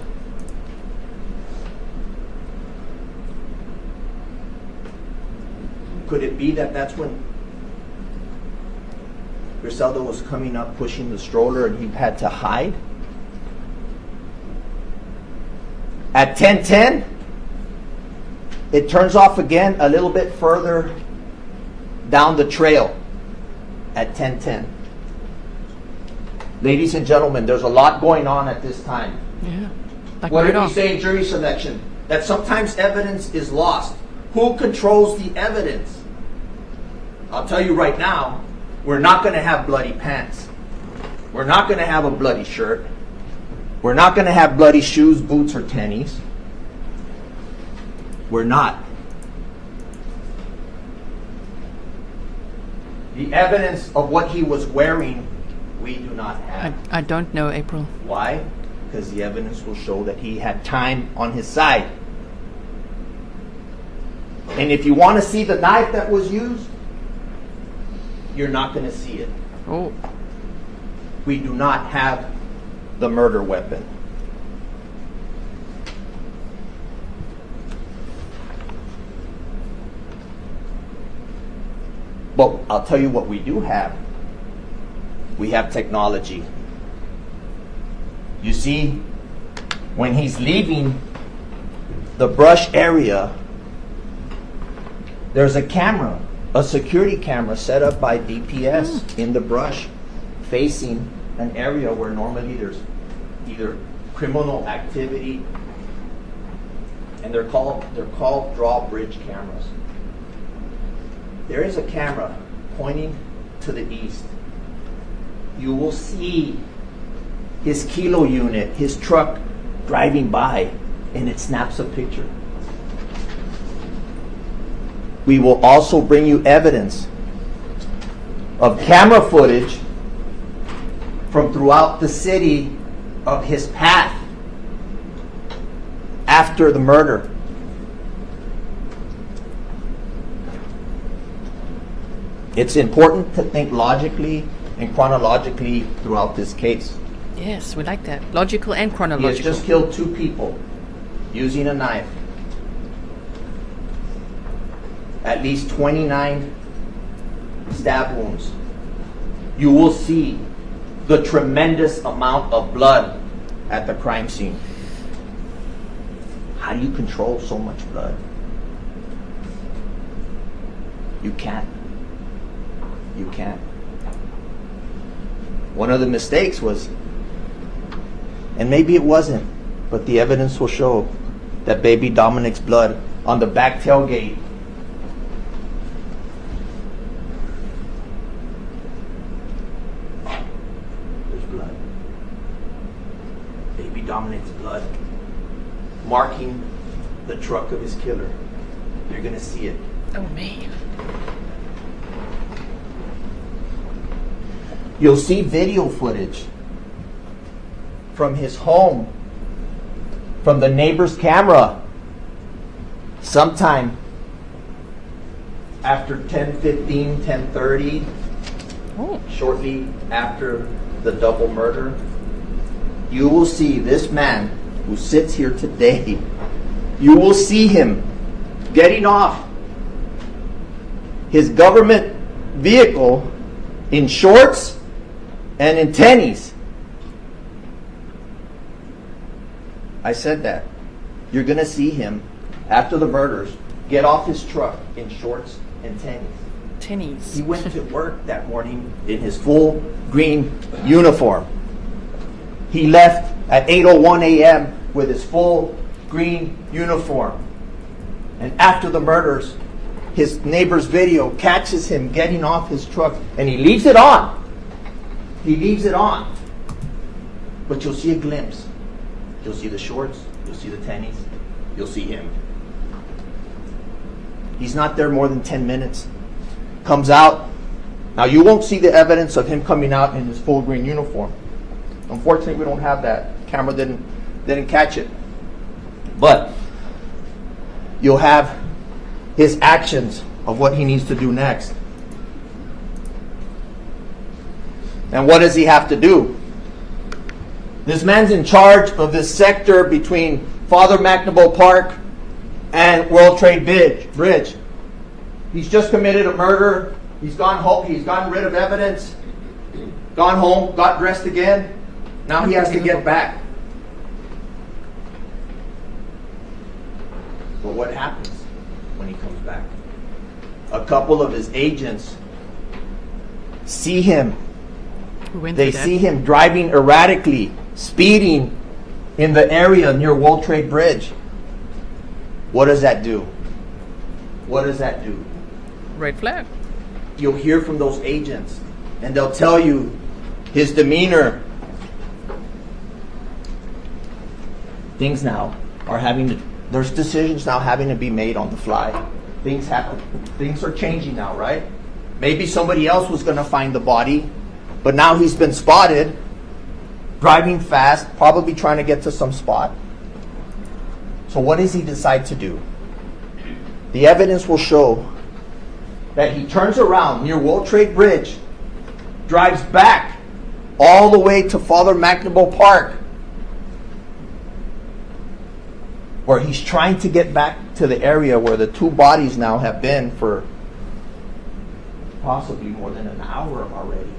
Could it be that that's when Grizelda was coming up pushing the stroller and he had to hide? At 10:10, it turns off again a little bit further down the trail at 10:10. Ladies and gentlemen, there's a lot going on at this time. Yeah. Like What right did we off. say in jury selection? That sometimes evidence is lost. Who controls the evidence? I'll tell you right now, we're not going to have bloody pants. We're not going to have a bloody shirt. We're not going to have bloody shoes, boots, or tennies. We're not. The evidence of what he was wearing, we do not have. I don't know, April. Why? Because the evidence will show that he had time on his side. And if you want to see the knife that was used, you're not going to see it. Oh. We do not have the murder weapon. But I'll tell you what we do have. We have technology. You see, when he's leaving the brush area, there's a camera, a security camera set up by DPS in the brush, facing an area where normally there's either criminal activity, and they're called drawbridge cameras. There is a camera pointing to the east. You will see his kilo unit, his truck driving by, and it snaps a picture. We will also bring you evidence of camera footage from throughout the city of his path after the murder. It's important to think logically and chronologically throughout this case. Yes, we like that. Logical and He has chronological. just killed 2 people using a knife. At least 29 stab wounds. You will see the tremendous amount of blood at the crime scene. How do you control so much blood? You can't. You can't. One of the mistakes was, and maybe it wasn't, but the evidence will show that baby Dominic's blood on the back tailgate Dominic's blood marking the truck of his killer. You're going to see it. Oh, man. You'll see video footage from his home, from the neighbor's camera, sometime after 10:15, 10:30, shortly after the double murder. You will see this man who sits here today. You will see him getting off his government vehicle in shorts and in tennies. I said that. You're going to see him, after the murders, get off his truck in shorts and tennies. Tennies. He went to work that morning in his full green uniform. He left at 8:01 a.m. with his full green uniform. And after the murders, his neighbor's video catches him getting off his truck, and he leaves it on. He leaves it on. But you'll see a glimpse. You'll see the shorts, you'll see the tennies, you'll see him. He's not there more than 10 minutes. Comes out. Now you won't see the evidence of him coming out in his full green uniform. Unfortunately, we don't have that. camera didn't catch it. But you'll have his actions of what he needs to do next. And what does he have to do? This man's in charge of this sector between Father McNaboe Park and World Trade Bridge. He's just committed a murder. He's gone home. He's gotten rid of evidence. Gone home. Got dressed again. Now he has to get back. But what happens when he comes back? A couple of his agents see him. They see him driving erratically, speeding in the area near World Trade Bridge. What does that do? What does that do? Red flag. You'll hear from those agents, and they'll tell you his demeanor. Things now are there's decisions now having to be made on the fly. Things are changing now, right? Maybe somebody else was going to find the body, but now he's been spotted driving fast, probably trying to get to some spot. So what does he decide to do? The evidence will show that he turns around near World Trade Bridge, drives back all the way to Father McNaboe Park, where he's trying to get back to the area where the two bodies now have been for possibly more than an hour already.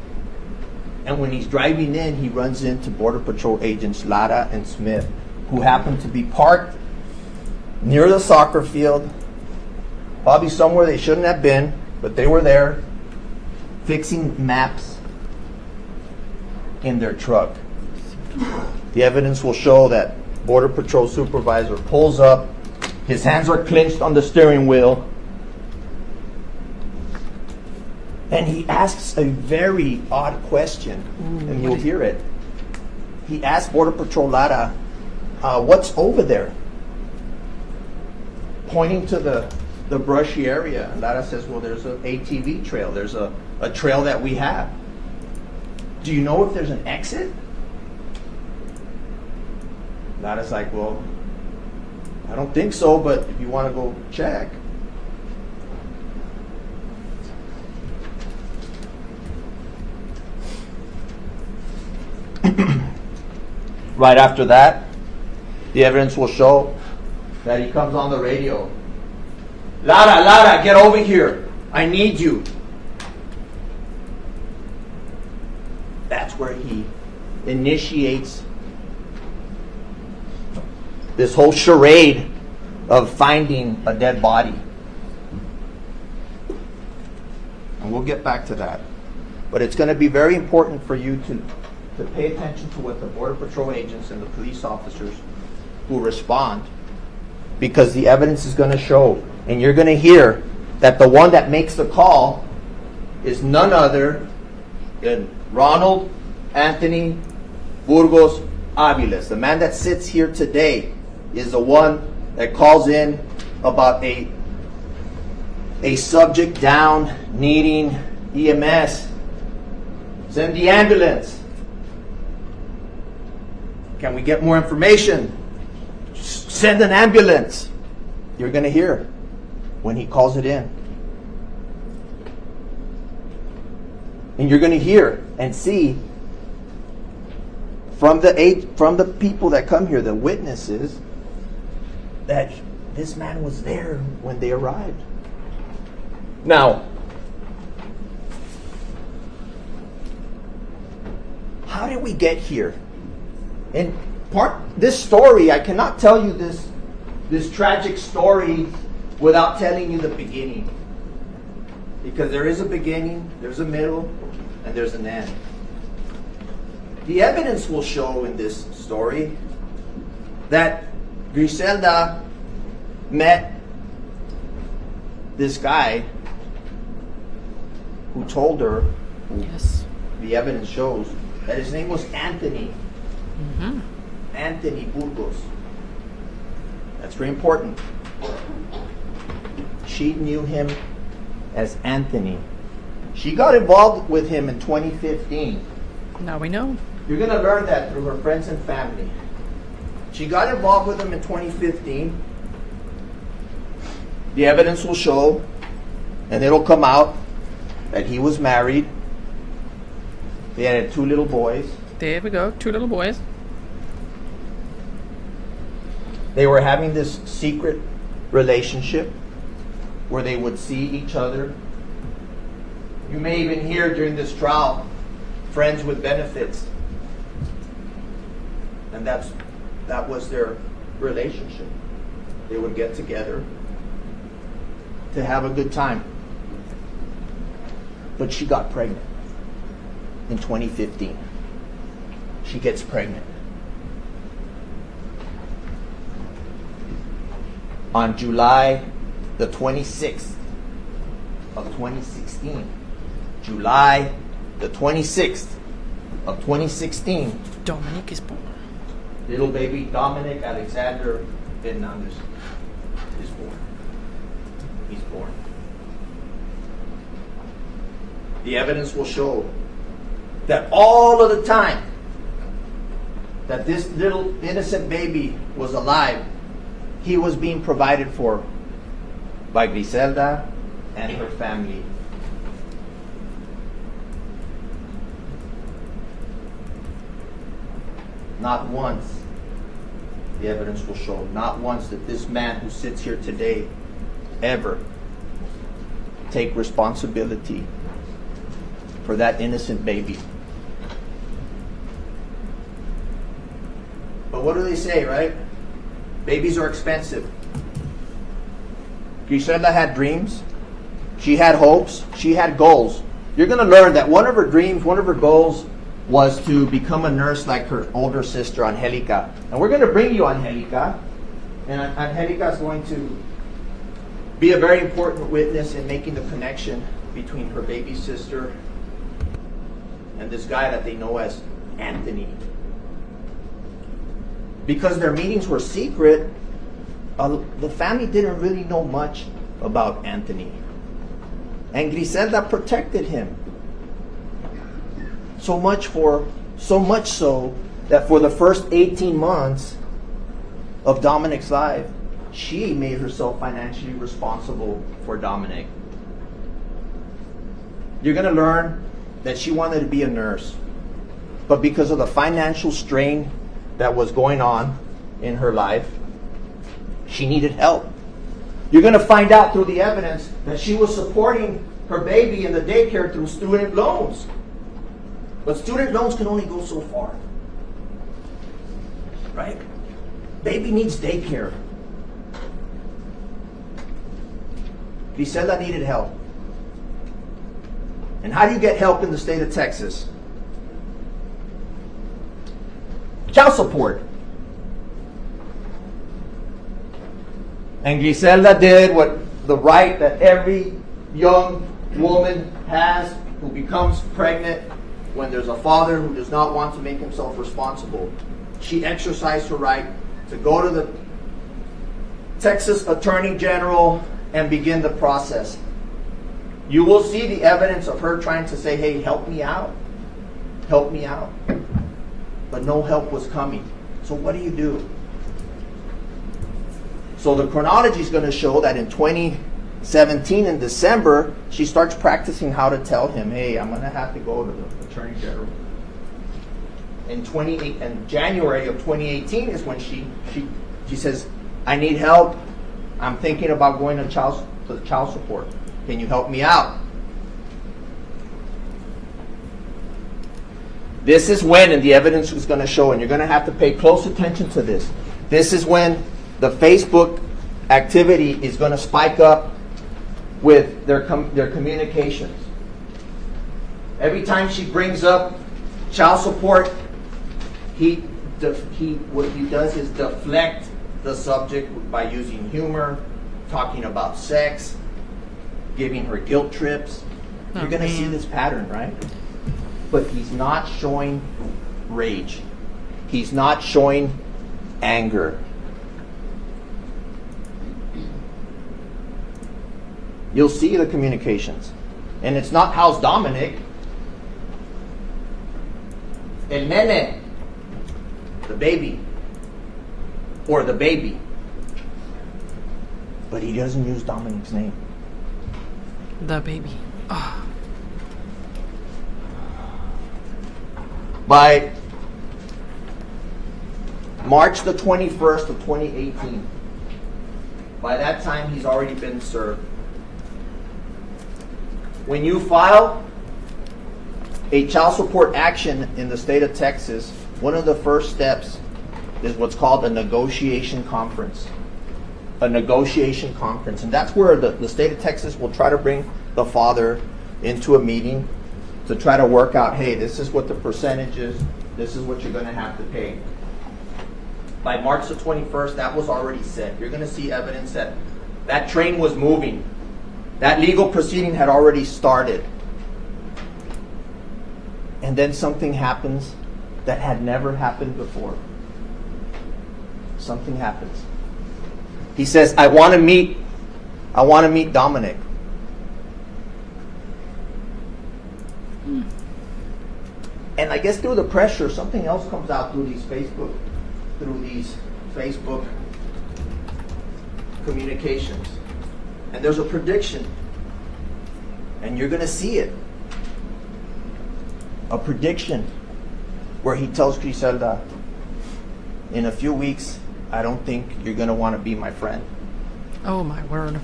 And when he's driving in, he runs into Border Patrol agents Lara and Smith, who happen to be parked near the soccer field, probably somewhere they shouldn't have been, but they were there fixing maps in their truck. The evidence will show that Border Patrol Supervisor pulls up, his hands are clenched on the steering wheel, and he asks a very odd question, and you'll hear it. He asks Border Patrol Lara, what's over there? Pointing to the brushy area. And Lara says, well, there's an ATV trail. There's a trail that we have. Do you know if there's an exit? Lara's like, well, I don't think so, but if you want to go check. Right after that, the evidence will show that he comes on the radio. Lara, get over here. I need you. That's where he initiates this whole charade of finding a dead body. And we'll get back to that. But it's going to be very important for you to pay attention to what the Border Patrol agents and the police officers who respond, because the evidence is going to show, and you're going to hear that the one that makes the call is none other than Ronald Anthony Burgos-Aviles. The man that sits here today is the one that calls in about a subject down needing EMS. Send the ambulance. Can we get more information? Send an ambulance. You're going to hear when he calls it in. And you're going to hear and see from the people that come here, the witnesses, that this man was there when they arrived. Now, how did we get here? And this story, I cannot tell you this tragic story without telling you the beginning. Because there is a beginning, there's a middle, and there's an end. The evidence will show in this story that Grizelda met this guy who told her, Yes. the evidence shows, that his name was Anthony. Mm-hmm. Anthony Burgos. That's very important. She knew him as Anthony. She got involved with him in 2015. Now we know. You're going to learn that through her friends and family. She got involved with him in 2015. The evidence will show, and it'll come out, that he was married. They had 2 little boys. There we go. 2 little boys. They were having this secret relationship where they would see each other. You may even hear during this trial, friends with benefits. And that was their relationship. They would get together to have a good time. But she got pregnant in 2015. She gets pregnant. On July the 26th of 2016, July the 26th of 2016, Dominic is born. little baby Dominic Alexander Hernandez is born. He's born. The evidence will show that all of the time that this little innocent baby was alive, he was being provided for by Grizelda and her family. Not once, the evidence will show, not once did this man who sits here today ever take responsibility for that innocent baby. But what do they say, right? Babies are expensive. Griselda had dreams. She had hopes. She had goals. You're going to learn that one of her dreams, one of her goals was to become a nurse like her older sister, Angelica. And we're going to bring you Angelica. And Angelica is going to be a very important witness in making the connection between her baby sister and this guy that they know as Anthony. Because their meetings were secret, the family didn't really know much about Anthony. And Griselda protected him. So much so that for the first 18 months of Dominic's life, she made herself financially responsible for Dominic. You're going to learn that she wanted to be a nurse, but because of the financial strain that was going on in her life, she needed help. You're going to find out through the evidence that she was supporting her baby in the daycare through student loans. But student loans can only go so far. Right? Baby needs daycare. Griselda needed help. And how do you get help in the state of Texas? Child support. And Griselda did what the right that every young woman has who becomes pregnant when there's a father who does not want to make himself responsible. She exercised her right to go to the Texas Attorney General and begin the process. You will see the evidence of her trying to say, hey, help me out. Help me out. But no help was coming. So what do? So the chronology is going to show that in 2017, in December, she starts practicing how to tell him, hey, I'm going to have to go to the Attorney General. In January of 2018 is when she says, I need help. I'm thinking about going to the child support. Can you help me out? This is when, and the evidence is going to show, and you're going to have to pay close attention to this. This is when the Facebook activity is going to spike up with their communications. Every time she brings up child support, what he does is deflect the subject by using humor, talking about sex, giving her guilt trips. You're going to see this pattern, right? But he's not showing rage. He's not showing anger. You'll see the communications. And it's not, how's Dominic? El nene, the baby, or the baby. But he doesn't use Dominic's name. The baby. Oh. By March the 21st of 2018, by that time he's already been served. When you file a child support action in the state of Texas, one of the first steps is what's called a negotiation conference. A negotiation conference. And that's where the state of Texas will try to bring the father into a meeting to try to work out, hey, this is what the percentage is, this is what you're going to have to pay. By March the 21st, that was already set. You're going to see evidence that that train was moving. That legal proceeding had already started. And then something happens that had never happened before. Something happens. He says, I want to meet Dominic. And I guess through the pressure, something else comes out through these Facebook communications. And there's a prediction. And you're going to see it. A prediction where he tells Grizelda, in a few weeks, I don't think you're going to want to be my friend. Oh my word.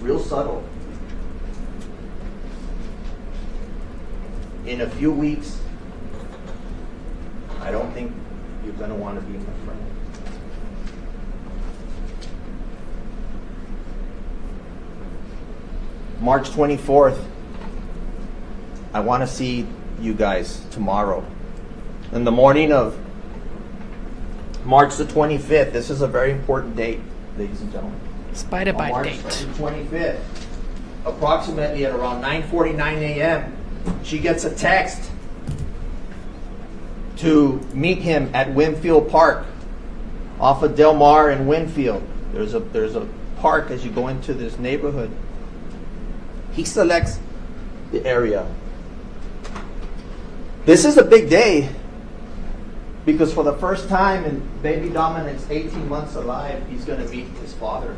Real subtle. In a few weeks, I don't think you're going to want to be my friend. March 24th, I want to see you guys tomorrow. In the morning of March the 25th, this is a very important date, ladies and gentlemen. Spider On bite March date. the 25th, approximately at around 9:49 a.m., she gets a text to meet him at Winfield Park, off of Del Mar and Winfield. There's a park as you go into this neighborhood. He selects the area. This is a big day because for the first time in baby Dominic's 18 months alive, he's going to meet his father.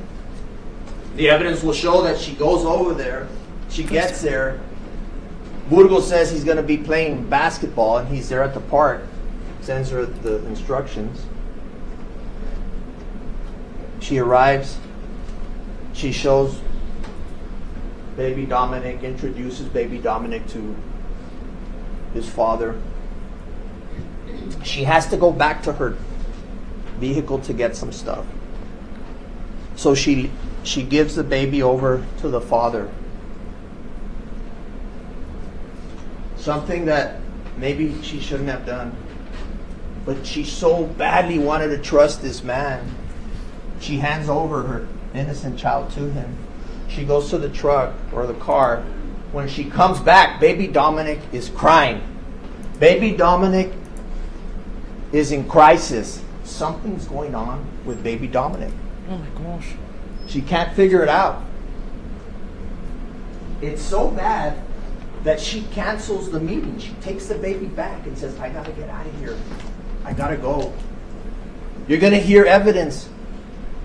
The evidence will show that she goes over there. She gets there. Burgos says he's going to be playing basketball, and he's there at the park. Sends her the instructions. She arrives. She shows baby Dominic, introduces baby Dominic to his father. She has to go back to her vehicle to get some stuff. So she gives the baby over to the father. Something that maybe she shouldn't have done. But she so badly wanted to trust this man. She hands over her innocent child to him. She goes to the truck or the car. When she comes back, baby Dominic is crying. Baby Dominic is in crisis. Something's going on with baby Dominic. Oh my gosh. She can't figure it out. It's so bad that she cancels the meeting. She takes the baby back and says, I gotta get out of here. I gotta go. You're gonna hear evidence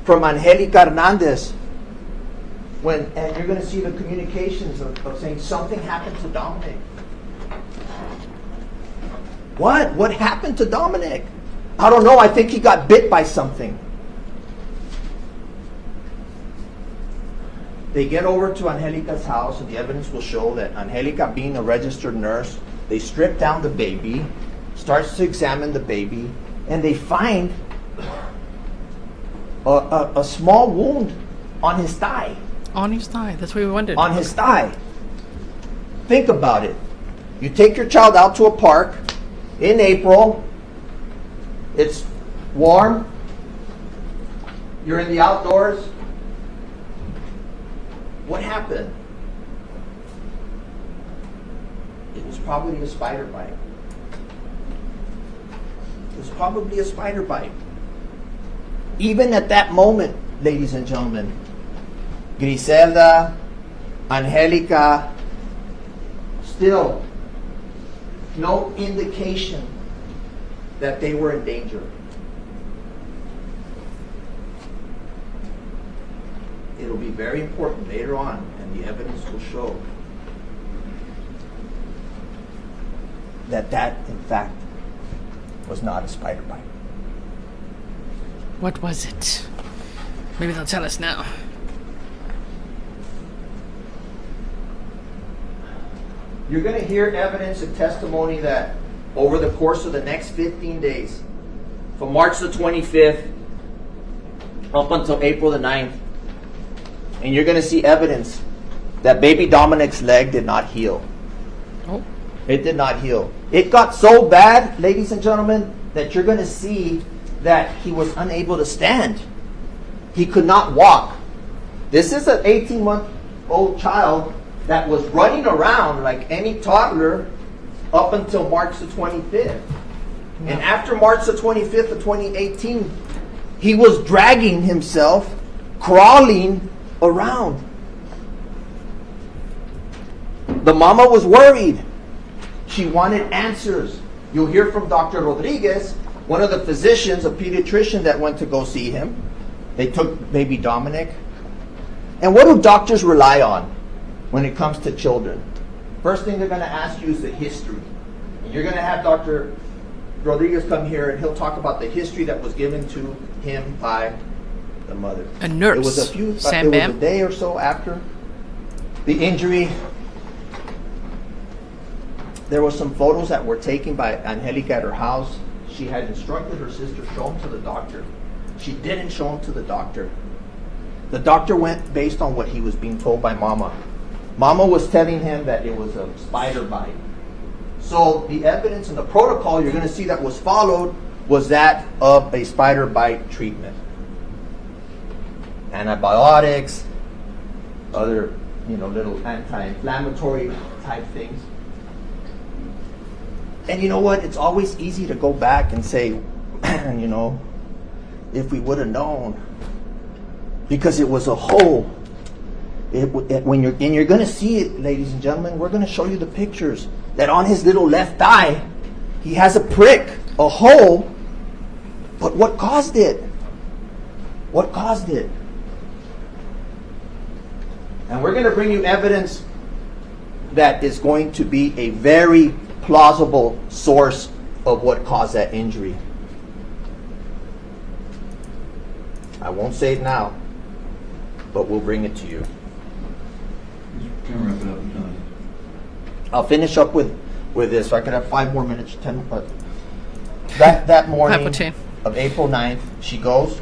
from Angelica Hernandez and you're gonna see the communications of saying something happened to Dominic. What? What happened to Dominic? I don't know. I think he got bit by something. They get over to Angelica's house, and the evidence will show that Angelica, being a registered nurse, they strip down the baby, starts to examine the baby, and they find a small wound on his thigh. On his thigh. That's what we wondered. On his thigh. Think about it. You take your child out to a park in April. It's warm. You're in the outdoors. What happened? It was probably a spider bite. It was probably a spider bite. Even at that moment, ladies and gentlemen, Grizelda, Angelica, still no indication that they were in danger. It'll be very important later on, and the evidence will show that that, in fact, was not a spider bite. What was it? Maybe they'll tell us now. You're going to hear evidence and testimony that over the course of the next 15 days, from March the 25th up until April the 9th, and you're going to see evidence that baby Dominic's leg did not heal. Oh. It did not heal. It got so bad, ladies and gentlemen, that you're going to see that he was unable to stand. He could not walk. This is an 18-month-old child that was running around like any toddler up until March the 25th. And after March the 25th of 2018, he was dragging himself, crawling around. The mama was worried. She wanted answers. You'll hear from Dr. Rodriguez, one of the physicians, a pediatrician that went to go see him. They took baby Dominic. And what do doctors rely on when it comes to children? First thing they're going to ask you is the history. And you're going to have Dr. Rodriguez come here and he'll talk about the history that was given to him by the mother. A nurse. It was Sam Bam. a day or so after the injury. There were some photos that were taken by Angelica at her house. She had instructed her sister to show them to the doctor. She didn't show them to the doctor. The doctor went based on what he was being told by Mama. Mama was telling him that it was a spider bite. So the evidence and the protocol you're going to see that was followed was that of a spider bite treatment. Antibiotics, other, little anti-inflammatory type things. And you know what? It's always easy to go back and say, if we would have known, because it was a hole. When you're going to see it, ladies and gentlemen, we're going to show you the pictures that on his little left eye, he has a prick, a hole. But what caused it? What caused it? And we're going to bring you evidence that is going to be a very plausible source of what caused that injury. I won't say it now, but we'll bring it to you. Can wrap it up, John. I'll finish up with this. So I could have 5 more minutes, 10. But that morning of April 9th, she goes.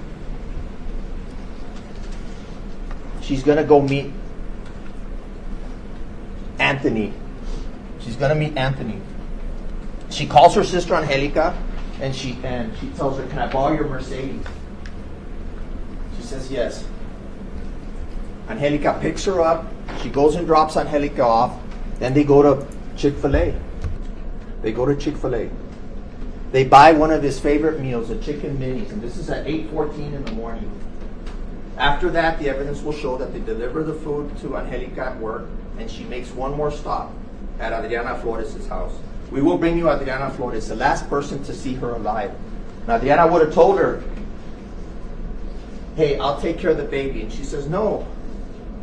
She's going to go meet Anthony. She's going to meet Anthony. She calls her sister Angelica, and she tells her, "Can I borrow your Mercedes?" She says yes. Angelica picks her up. She goes and drops Angelica off. Then they go to Chick-fil-A. They buy one of his favorite meals, the chicken minis, and this is at 8:14 in the morning. After that, the evidence will show that they deliver the food to Angelica at work, and she makes one more stop at Adriana Flores' house. We will bring you Adriana Flores, the last person to see her alive. Now, Adriana would have told her, "Hey, I'll take care of the baby." And she says, "No,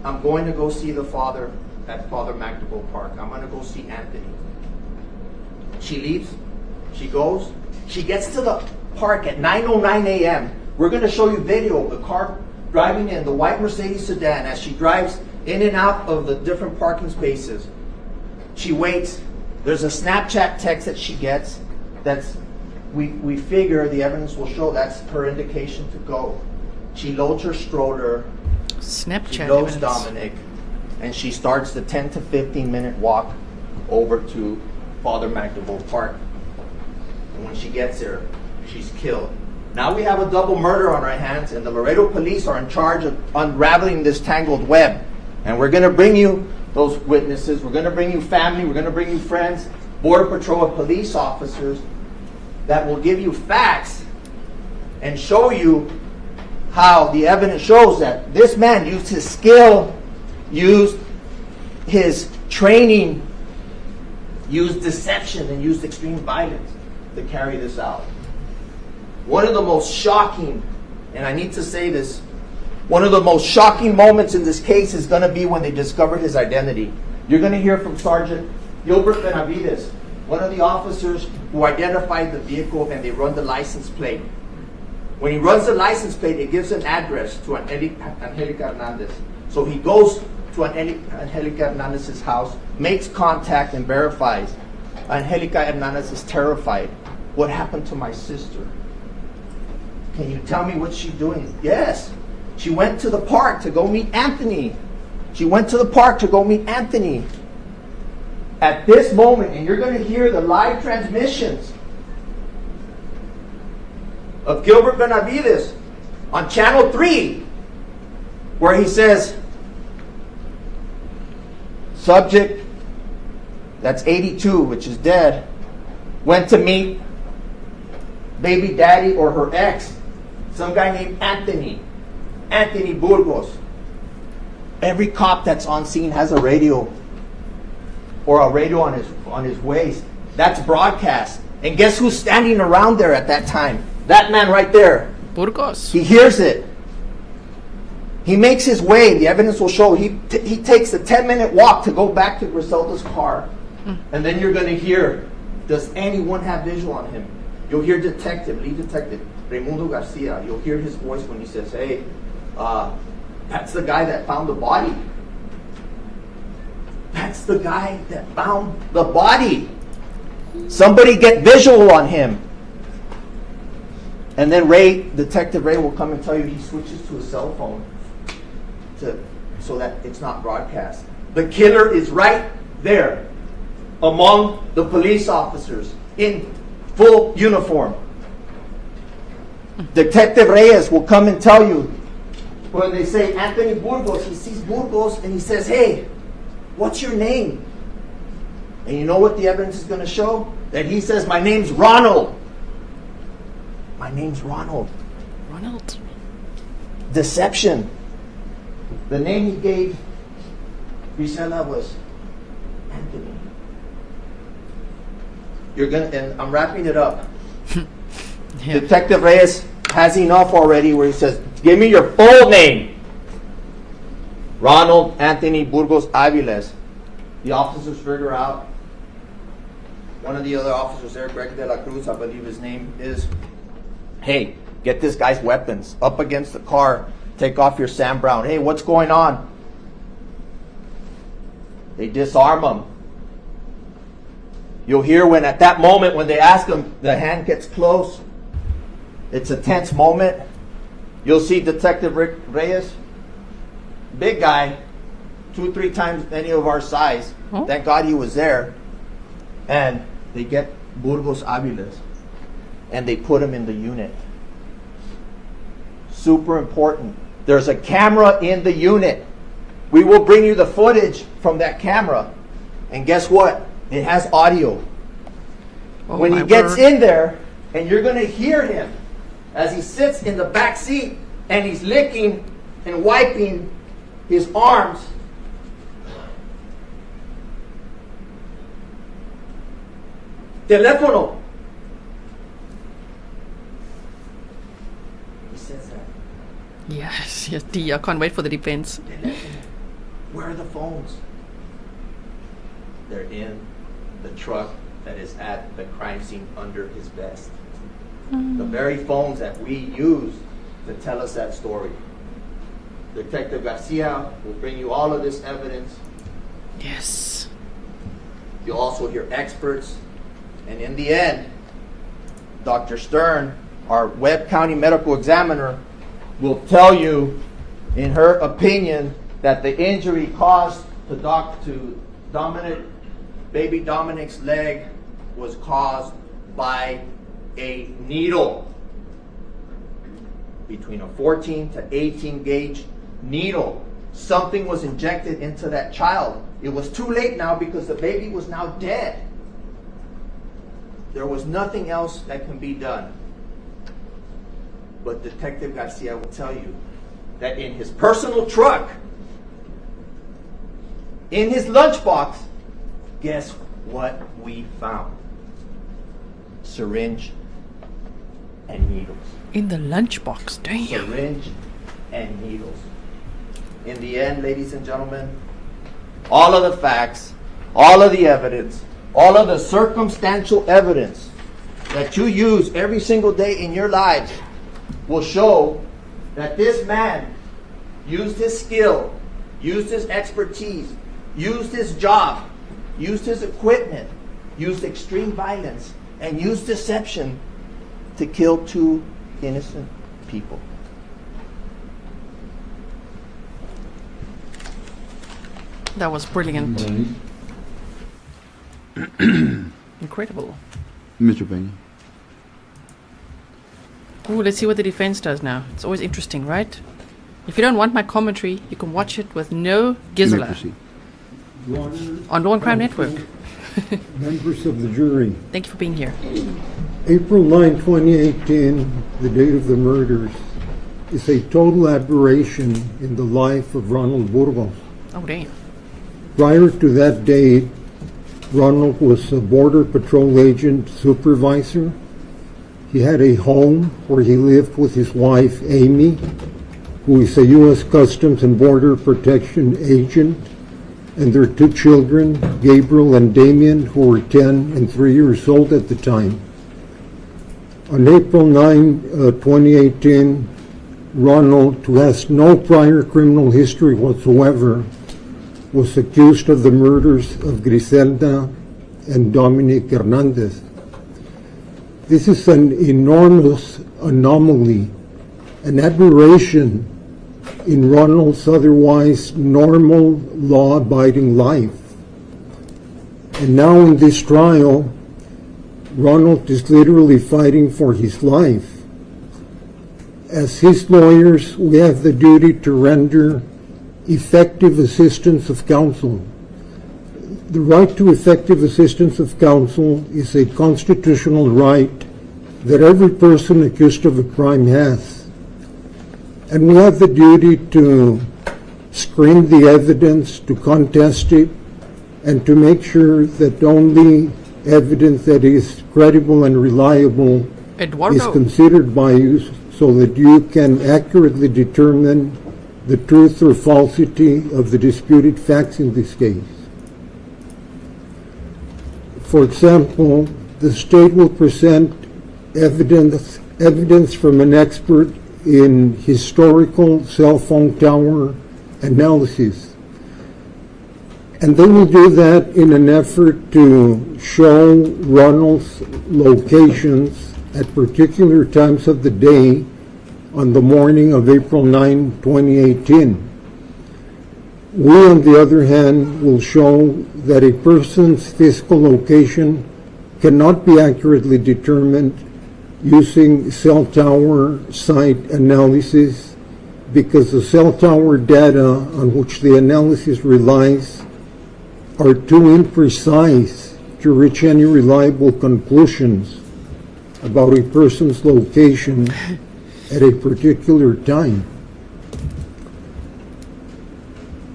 I'm going to go see the father at Father McNaboe Park. I'm going to go see Anthony." She leaves. She goes. She gets to the park at 9:09 a.m. We're going to show you video of the car driving in, the white Mercedes sedan, as she drives in and out of the different parking spaces. She waits. There's a Snapchat text that she gets. We figure the evidence will show that's her indication to go. She loads her stroller. Snapchat She loads evidence. Dominic, and she starts the 10 to 15 minute walk over to Father McNaboe Park. And when she gets there, she's killed. Now we have a double murder on our hands, and the Laredo police are in charge of unraveling this tangled web. And we're going to bring you those witnesses. We're going to bring you family. We're going to bring you friends, Border Patrol police officers that will give you facts and show you how the evidence shows that this man used his skill, used his training used deception and used extreme violence to carry this out. One of the most shocking, and I need to say this, one of the most shocking moments in this case is going to be when they discover his identity. You're going to hear from Sergeant Gilbert Benavides, one of the officers who identified the vehicle, and they run the license plate. When he runs the license plate, it gives an address to Angelica Hernandez. So he goes to Angelica Hernandez's house, makes contact and verifies. Angelica Hernandez is terrified. What happened to my sister? Can you tell me what she's doing? Yes. She went to the park to go meet Anthony. She went to the park to go meet Anthony. At this moment, and you're going to hear the live transmissions of Gilbert Benavides on Channel 3, where he says, subject, that's 82, which is dead, went to meet baby daddy or her ex, some guy named Anthony Burgos. Every cop that's on scene has a radio or a radio on his waist. That's broadcast. And guess who's standing around there at that time? That man right there. Burgos. He hears it. He makes his way. The evidence will show he takes a 10-minute walk to go back to Grizelda's car. And then you're going to hear, does anyone have visual on him? You'll hear lead detective, Raimundo Garcia. You'll hear his voice when he says, hey, that's the guy that found the body. That's the guy that found the body. Somebody get visual on him. And then Detective Ray will come and tell you he switches to a cell phone so that it's not broadcast. The killer is right there among the police officers in full uniform. Detective Reyes will come and tell you when they say Anthony Burgos, he sees Burgos and he says, hey, what's your name? And you know what the evidence is going to show? That he says, my name's Ronald. My name's Ronald. Ronald. Deception. The name he gave Grizelda was Anthony. And I'm wrapping it up. Yeah. Detective Reyes has enough already where he says, give me your full name. Ronald Anthony Burgos-Aviles. The officers figure out. One of the other officers there, Greg de la Cruz, I believe his name is, hey, get this guy's weapons up against the car. Take off your Sam Brown. Hey, what's going on? They disarm him. You'll hear when at that moment when they ask him, the hand gets close. It's a tense moment. You'll see Detective Rick Reyes, big guy, 2-3 times any of our size. Oh. Thank God he was there. And they get Burgos-Aviles and they put him in the unit. Super important. There's a camera in the unit. We will bring you the footage from that camera. And guess what? It has audio. Oh, when he gets in there, and you're going to hear him as he sits in the back seat and he's licking and wiping his arms. Teléfono. He says that. Yes, I can't wait for the defense. Where are the phones? They're in the truck that is at the crime scene under his vest. The very phones that we use to tell us that story. Detective Garcia will bring you all of this evidence. Yes. You'll also hear experts. And in the end, Dr. Stern, our Webb County medical examiner, will tell you, in her opinion, that the injury caused to baby Dominic's leg was caused by a needle, between a 14 to 18 gauge needle. Something was injected into that child. It was too late now because the baby was now dead. There was nothing else that can be done. But Detective Garcia will tell you that in his personal truck, in his lunchbox, guess what we found. Syringe and needles. In the lunchbox, damn. Syringe and needles. In the end, ladies and gentlemen, all of the facts, all of the evidence, all of the circumstantial evidence that you use every single day in your lives will show that this man used his skill, used his expertise, used his job, used his equipment, used extreme violence, and used deception to kill 2 innocent people. That was brilliant. Incredible. Mr. Pena. Ooh, let's see what the defense does now. It's always interesting, right? If you don't want my commentary, you can watch it with no You may Grizzly proceed. on Law and Crime Network. Members of the jury, Thank you for being here. April 9, 2018, the date of the murders, is a total aberration in the life of Ronald Burgos. Oh, damn. Prior to that date, Ronald was a Border Patrol agent supervisor. He had a home where he lived with his wife, Amy, who is a U.S. Customs and Border Protection agent, and their 2 children, Gabriel and Damien, who were 10 and 3 years old at the time. On April 9, 2018, Ronald, who has no prior criminal history whatsoever, was accused of the murders of Grizelda and Dominic Hernandez. This is an enormous anomaly, an aberration in Ronald's otherwise normal, law-abiding life. And now in this trial, Ronald is literally fighting for his life. As his lawyers, we have the duty to render effective assistance of counsel. The right to effective assistance of counsel is a constitutional right that every person accused of a crime has. And we have the duty to screen the evidence, to contest it, and to make sure that only evidence that is credible and reliable Eduardo. is considered by you so that you can accurately determine the truth or falsity of the disputed facts in this case. For example, the state will present evidence from an expert in historical cell phone tower analysis. And they will do that in an effort to show Ronald's locations at particular times of the day on the morning of April 9, 2018. We, on the other hand, will show that a person's physical location cannot be accurately determined using cell tower site analysis because the cell tower data on which the analysis relies are too imprecise to reach any reliable conclusions about a person's location at a particular time.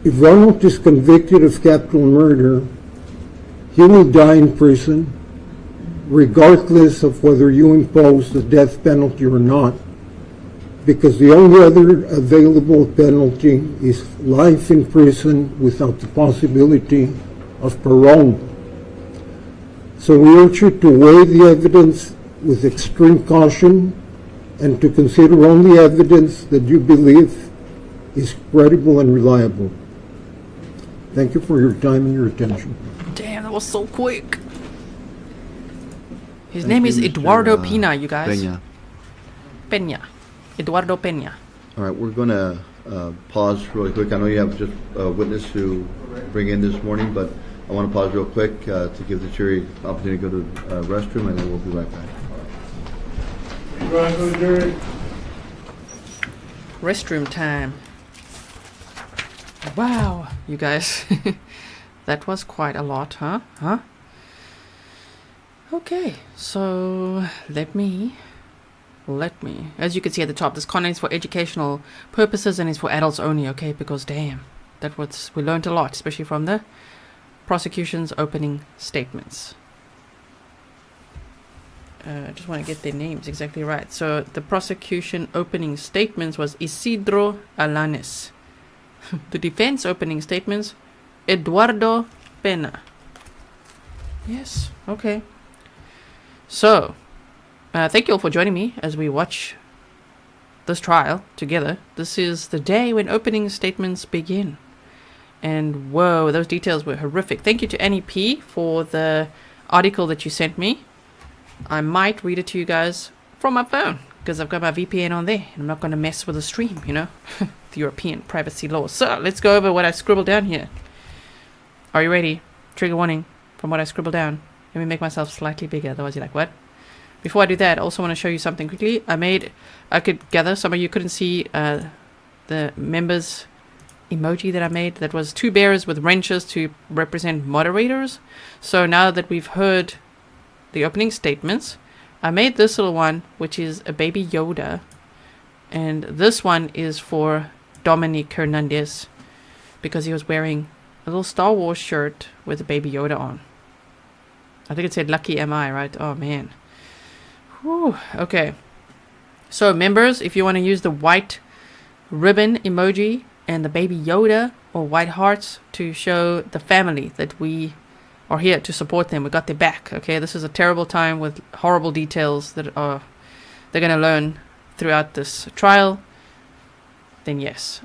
If Ronald is convicted of capital murder, he will die in prison, regardless of whether you impose the death penalty or not, because the only other available penalty is life in prison without the possibility of parole. So we urge you to weigh the evidence with extreme caution and to consider only evidence that you believe is credible and reliable. Thank you for your time and your attention. Damn, that was so quick. His Thank name you, is Mr. Eduardo Pena, you guys. Pena. Pena. Eduardo Pena. All right, we're going to pause really quick. I know you have just a witness to bring in this morning, but I want to pause real quick to give the jury an opportunity to go to the restroom, and then we'll be right back. Restroom time. Wow, you guys. That was quite a lot, huh? Okay, so let me, as you can see at the top, this content is for educational purposes and is for adults only, okay? Because damn, we learned a lot, especially from the prosecution's opening statements. I just want to get their names exactly right. So the prosecution opening statements was Isidro Alanis. The defense opening statements, Eduardo Pena. Yes, okay. So, thank you all for joining me as we watch this trial together. This is the day when opening statements begin. And whoa, those details were horrific. Thank you to Annie P for the article that you sent me. I might read it to you guys from my phone because I've got my VPN on there and I'm not going to mess with the stream, you know, the European privacy laws. So let's go over what I scribbled down here. Are you ready? Trigger warning from what I scribbled down. Let me make myself slightly bigger, otherwise you're like, what? Before I do that, I also want to show you something quickly. I could gather some of you couldn't see the members emoji that I made. That was 2 bears with wrenches to represent moderators. So now that we've heard the opening statements, I made this little one, which is a baby Yoda, and this one is for Dominic Hernandez because he was wearing a little Star Wars shirt with a baby Yoda on. I think it said "Lucky am I," right? Oh man. Whew. Okay. So members, if you want to use the white ribbon emoji and the baby Yoda or white hearts to show the family that we are here to support them. We got their back. Okay, this is a terrible time with horrible details that they're going to learn throughout this trial. Then yes.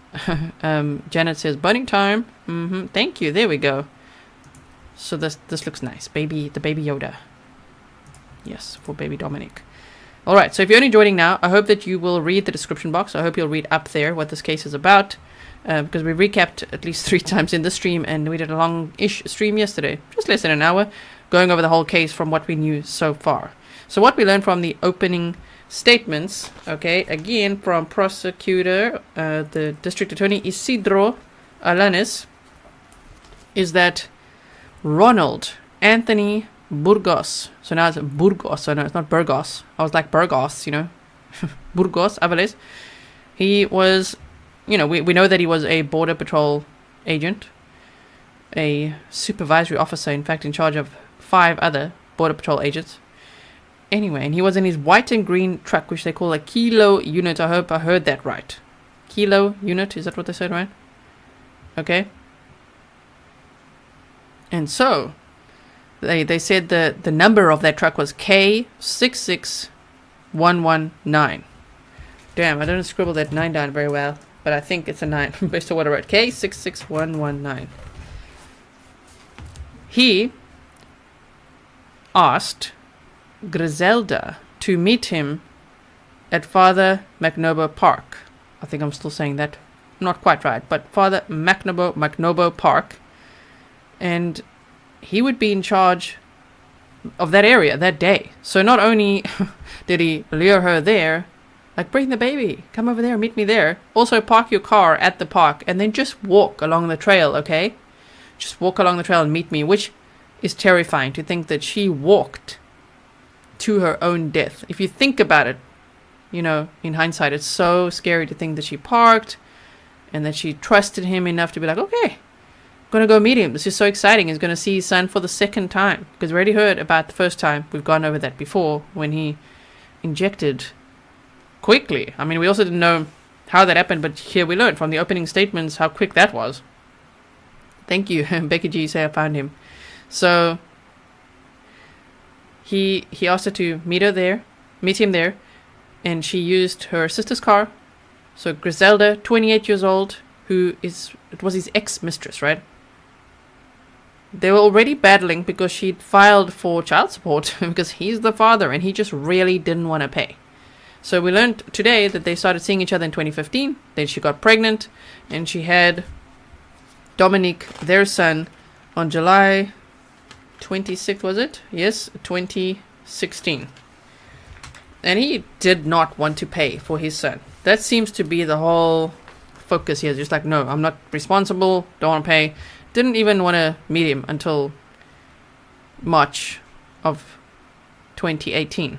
Janet says burning time. Thank you. There we go. So this looks nice. The baby Yoda. Yes, for baby Dominic. All right. So if you're only joining now, I hope that you will read the description box. I hope you'll read up there what this case is about. Because we recapped at least 3 times in the stream, and we did a long-ish stream yesterday, just less than an hour, going over the whole case from what we knew so far. So what we learned from the opening statements, okay, again from prosecutor, the district attorney Isidro Alanis, is that Ronald Anthony Burgos, so now it's Burgos, so no, it's not Burgos. I was like Burgos, you know, Burgos-Aviles. He was, you know, we know that he was a border patrol agent, a supervisory officer, in fact, in charge of 5 other border patrol agents. Anyway, and he was in his white and green truck, which they call a kilo unit. I hope I heard that right. Kilo unit, is that what they said, right? Okay. And so, they said the number of that truck was K66119. Damn, I didn't scribble that 9 down very well. But I think it's a 9 based on what I wrote. K66119. He asked Grizelda to meet him at Father McNaboe Park. I think I'm still saying that. Not quite right, but Father McNaboe Park. And he would be in charge of that area that day. So not only did he lure her there, like, bring the baby, come over there, meet me there. Also, park your car at the park and then just walk along the trail, okay? Just walk along the trail and meet me, which is terrifying to think that she walked to her own death. If you think about it, you know, in hindsight, it's so scary to think that she parked and that she trusted him enough to be like, okay, I'm going to go meet him. This is so exciting. He's going to see his son for the 2nd time. Because we already heard about the first time. We've gone over that before when he injected quickly. I mean, we also didn't know how that happened, but here we learned from the opening statements how quick that was. Thank you. Becky G say I found him. So he asked her to meet him there, and she used her sister's car. So Grizelda, 28 years old, it was his ex-mistress, right? They were already battling because she'd filed for child support because he's the father and he just really didn't want to pay. So we learned today that they started seeing each other in 2015. Then she got pregnant and she had Dominic, their son, on July 26th, was it? Yes, 2016. And he did not want to pay for his son. That seems to be the whole focus here. Just like, no, I'm not responsible, don't want to pay. Didn't even want to meet him until March of 2018.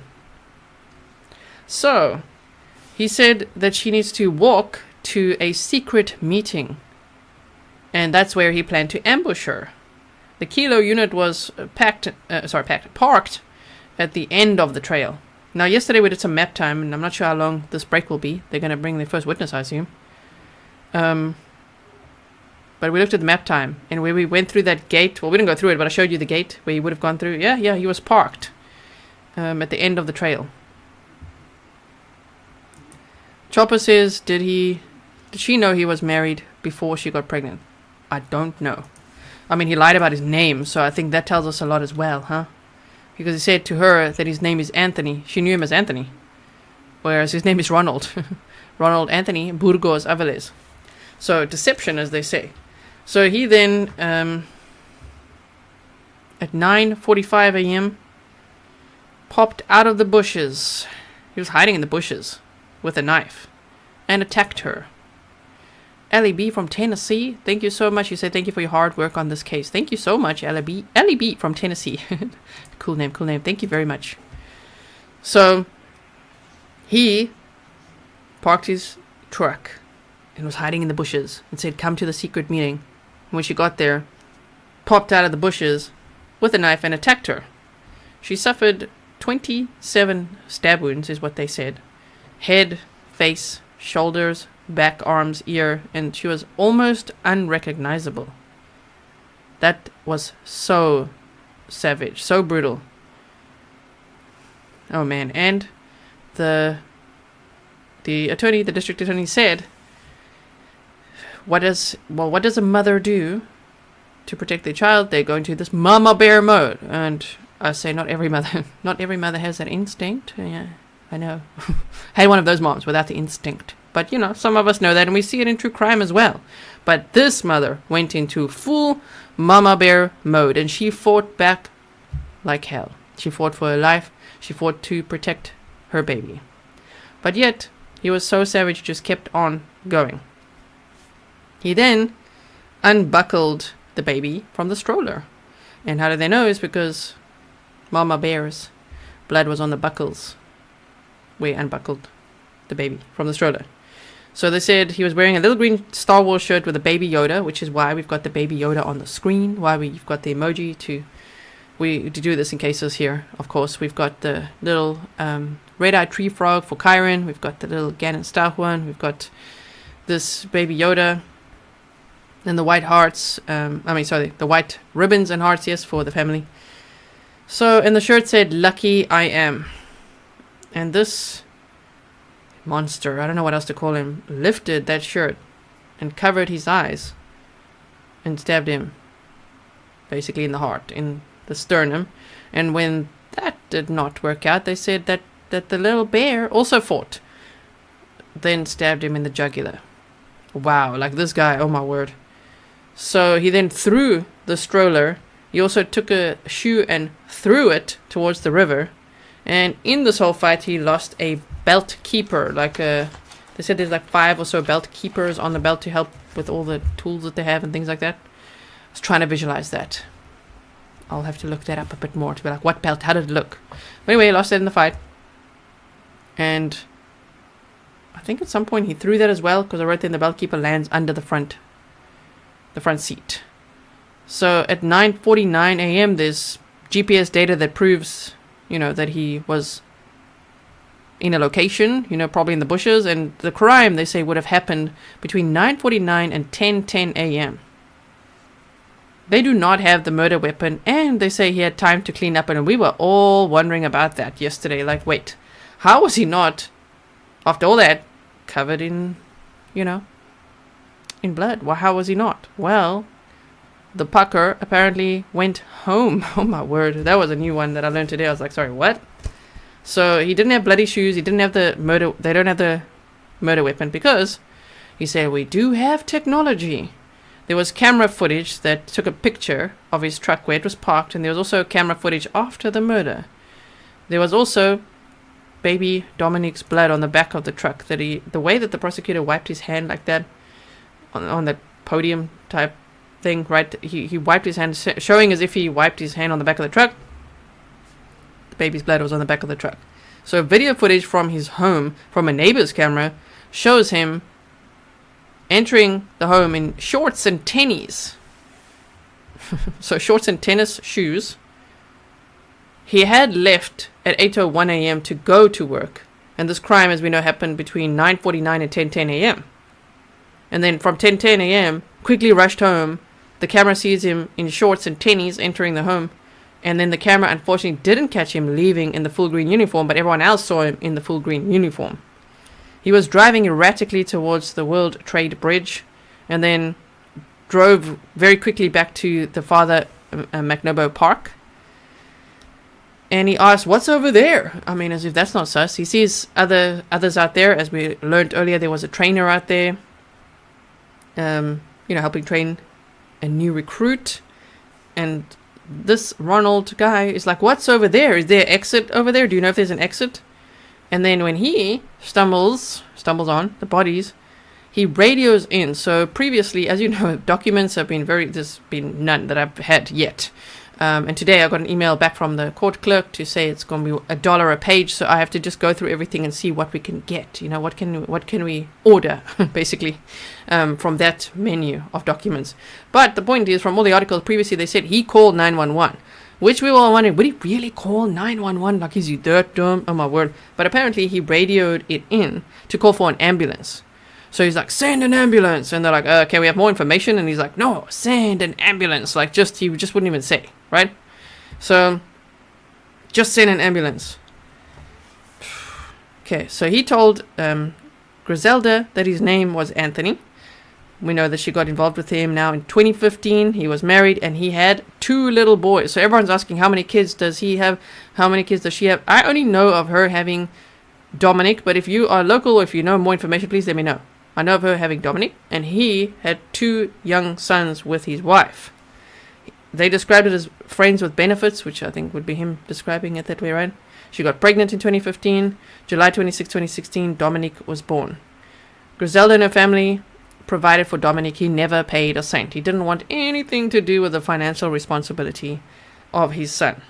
So, he said that she needs to walk to a secret meeting. And that's where he planned to ambush her. The Kilo unit was parked at the end of the trail. Now, yesterday we did some map time, and I'm not sure how long this break will be. They're going to bring their first witness, I assume. But we looked at the map time, and where we went through that gate, well, we didn't go through it, but I showed you the gate where he would have gone through. Yeah, he was parked at the end of the trail. Chopper says, did she know he was married before she got pregnant? I don't know. I mean, he lied about his name, so I think that tells us a lot as well, huh? Because he said to her that his name is Anthony. She knew him as Anthony, whereas his name is Ronald. Ronald Anthony Burgos-Aviles. So, deception, as they say. So he then, at 9:45 a.m., popped out of the bushes. He was hiding in the bushes with a knife and attacked her. Ellie B from Tennessee, thank you so much. You said thank you for your hard work on this case. Thank you so much, Ellie B. Ellie B from Tennessee. Cool name. Thank you very much. So, he parked his truck and was hiding in the bushes and said, come to the secret meeting. When she got there, popped out of the bushes with a knife and attacked her. She suffered 27 stab wounds, is what they said. Head, face, shoulders, back, arms, ear, and she was almost unrecognizable. That was so savage, so brutal. Oh man, and the district attorney said, what does a mother do to protect their child? They go into this mama bear mode. And I say not every mother has that instinct. Yeah, I know. I had one of those moms without the instinct. But, you know, some of us know that, and we see it in true crime as well. But this mother went into full mama bear mode, and she fought back like hell. She fought for her life. She fought to protect her baby. But yet, he was so savage, he just kept on going. He then unbuckled the baby from the stroller. And how did they know? Is because Mama Bear's blood was on the buckles where he unbuckled the baby from the stroller. So they said he was wearing a little green Star Wars shirt with a baby Yoda, which is why we've got the baby Yoda on the screen, why we've got the emoji to do this in cases here. Of course, we've got the little red-eyed tree frog for Kyron. We've got the little Ganon Star one. We've got this baby Yoda. And the white hearts, the white ribbons and hearts, yes, for the family. So, and the shirt said, Lucky I Am. And this monster, I don't know what else to call him, lifted that shirt and covered his eyes and stabbed him, basically in the heart, in the sternum. And when that did not work out, they said that the little bear also fought, then stabbed him in the jugular. Wow, like this guy, oh my word. So he then threw the stroller. He also took a shoe and threw it towards the river. And in this whole fight, he lost a belt keeper. They said there's like 5 or so belt keepers on the belt to help with all the tools that they have and things like that. I was trying to visualize that. I'll have to look that up a bit more to be like, what belt? How did it look? But anyway, he lost it in the fight. And I think at some point he threw that as well, because I wrote that the belt keeper lands under the front seat. So at 9:49 a.m. there's GPS data that proves, that he was in a location, probably in the bushes, and the crime, they say, would have happened between 9:49 and 10:10 a.m. They do not have the murder weapon, and they say he had time to clean up, and we were all wondering about that yesterday. Like, wait, how was he not, after all that, covered in, in blood? Well, how was he not? Well, the pucker apparently went home. Oh my word, that was a new one that I learned today. I was like, sorry, what? So he didn't have bloody shoes. He didn't have they don't have the murder weapon, because he said, we do have technology. There was camera footage that took a picture of his truck where it was parked, and there was also camera footage after the murder. There was also baby Dominic's blood on the back of the truck. The way that the prosecutor wiped his hand like that on that podium type thing, right? He wiped his hand, showing as if he wiped his hand on the back of the truck. The baby's blood was on the back of the truck. So video footage from his home, from a neighbor's camera, shows him entering the home in shorts and tennies. So shorts and tennis shoes. He had left at 8:01 a.m. to go to work. And this crime, as we know, happened between 9:49 and 10:10 a.m. And then from 10:10 a.m., quickly rushed home. The camera sees him in shorts and tennies entering the home. And then the camera, unfortunately, didn't catch him leaving in the full green uniform, but everyone else saw him in the full green uniform. He was driving erratically towards the World Trade Bridge and then drove very quickly back to the Father McNaboe Park. And he asked, "What's over there?" I mean, as if that's not sus. He sees others out there. As we learned earlier, there was a trainer out there, helping train a new recruit. And this Ronald guy is like, "What's over there? Is there an exit over there? Do you know if there's an exit?" And then when he stumbles on the bodies, he radios in. So previously, as you know, documents have been there's been none that I've had yet. And today I got an email back from the court clerk to say it's going to be $1 a page. So I have to just go through everything and see what we can get. What can we order, basically, from that menu of documents. But the point is, from all the articles previously, they said he called 911. Which we were all wondering, would he really call 911? Like, is he that dumb? Oh my word. But apparently he radioed it in to call for an ambulance. So he's like, "Send an ambulance." And they're like, "Can we have more information?" And he's like, "No, send an ambulance." Like, he just wouldn't even say, right? So, just send an ambulance. Okay, so he told Grizelda that his name was Anthony. We know that she got involved with him now in 2015. He was married and he had 2 little boys. So everyone's asking, how many kids does he have? How many kids does she have? I only know of her having Dominic, but if you are local or if you know more information, please let me know. I know of her having Dominic, and he had 2 young sons with his wife. They described it as friends with benefits, which I think would be him describing it that way, right? She got pregnant in 2015. July 26, 2016, Dominic was born. Grizelda and her family provided for Dominic. He never paid a cent. He didn't want anything to do with the financial responsibility of his son.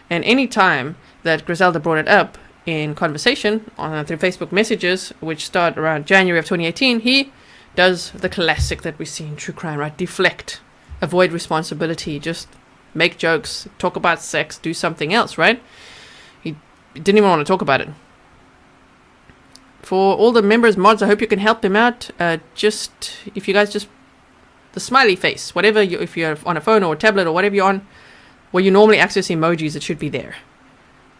And any time that Grizelda brought it up in conversation through Facebook messages, which start around January of 2018, he does the classic that we see in true crime, right? Deflect, avoid responsibility, just make jokes, talk about sex, do something else, right? He didn't even want to talk about it. For all the members, mods, I hope you can help him out. If you guys just, the smiley face, whatever, if you're on a phone or a tablet or whatever you're on, where you normally access emojis, it should be there.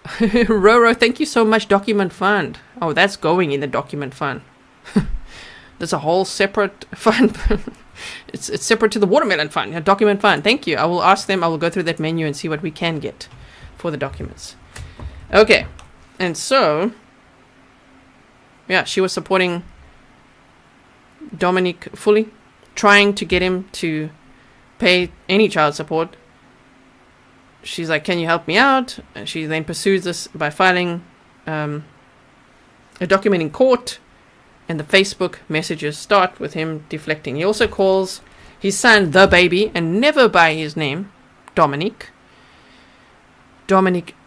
Roro, thank you so much, Document Fund. Oh, that's going in the Document Fund. There's a whole separate fund. It's separate to the Watermelon Fund, Document Fund. Thank you. I will ask them. I will go through that menu and see what we can get for the documents. Okay. And so, yeah, she was supporting Dominic fully, trying to get him to pay any child support. She's like, "Can you help me out?" And she then pursues this by filing a document in court, and the Facebook messages start with him deflecting. He also calls his son the baby, and never by his name, Dominic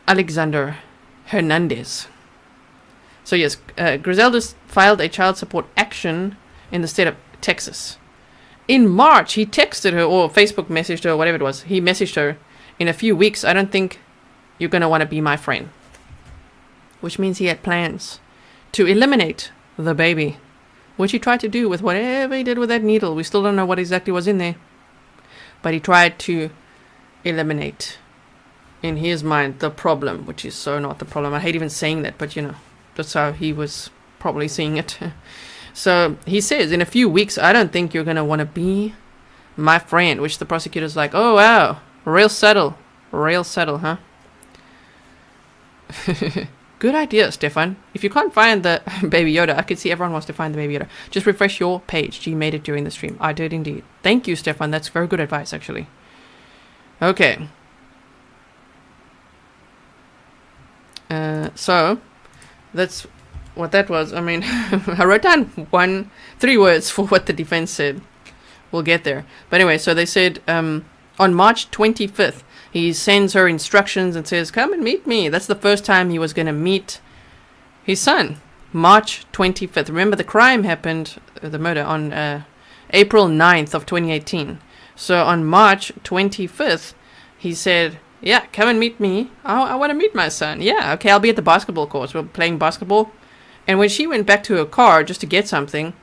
Alexander Hernandez. So yes, Grizelda filed a child support action in the state of Texas. In March, he texted her, or Facebook messaged her, or whatever it was. He messaged her, "In a few weeks, I don't think you're going to want to be my friend." Which means he had plans to eliminate the baby, which he tried to do with whatever he did with that needle. We still don't know what exactly was in there. But he tried to eliminate, in his mind, the problem, which is so not the problem. I hate even saying that, but that's how he was probably seeing it. So he says, "In a few weeks, I don't think you're going to want to be my friend," which the prosecutor's like, "Oh, wow. Real subtle, huh?" Good idea, Stefan. If you can't find the Baby Yoda, I could see everyone wants to find the Baby Yoda. Just refresh your page. G made it during the stream. I did indeed. Thank you, Stefan. That's very good advice, actually. Okay. So, that's what that was. I mean, I wrote down 3 words for what the defense said. We'll get there. But anyway, so they said, on March 25th, he sends her instructions and says, "Come and meet me." That's the first time he was going to meet his son. March 25th. Remember, the crime happened, the murder, on April 9th of 2018. So on March 25th, he said, yeah, come and meet me. I want to meet my son. Yeah, okay, I'll be at the basketball courts. We're playing basketball. And when she went back to her car just to get something,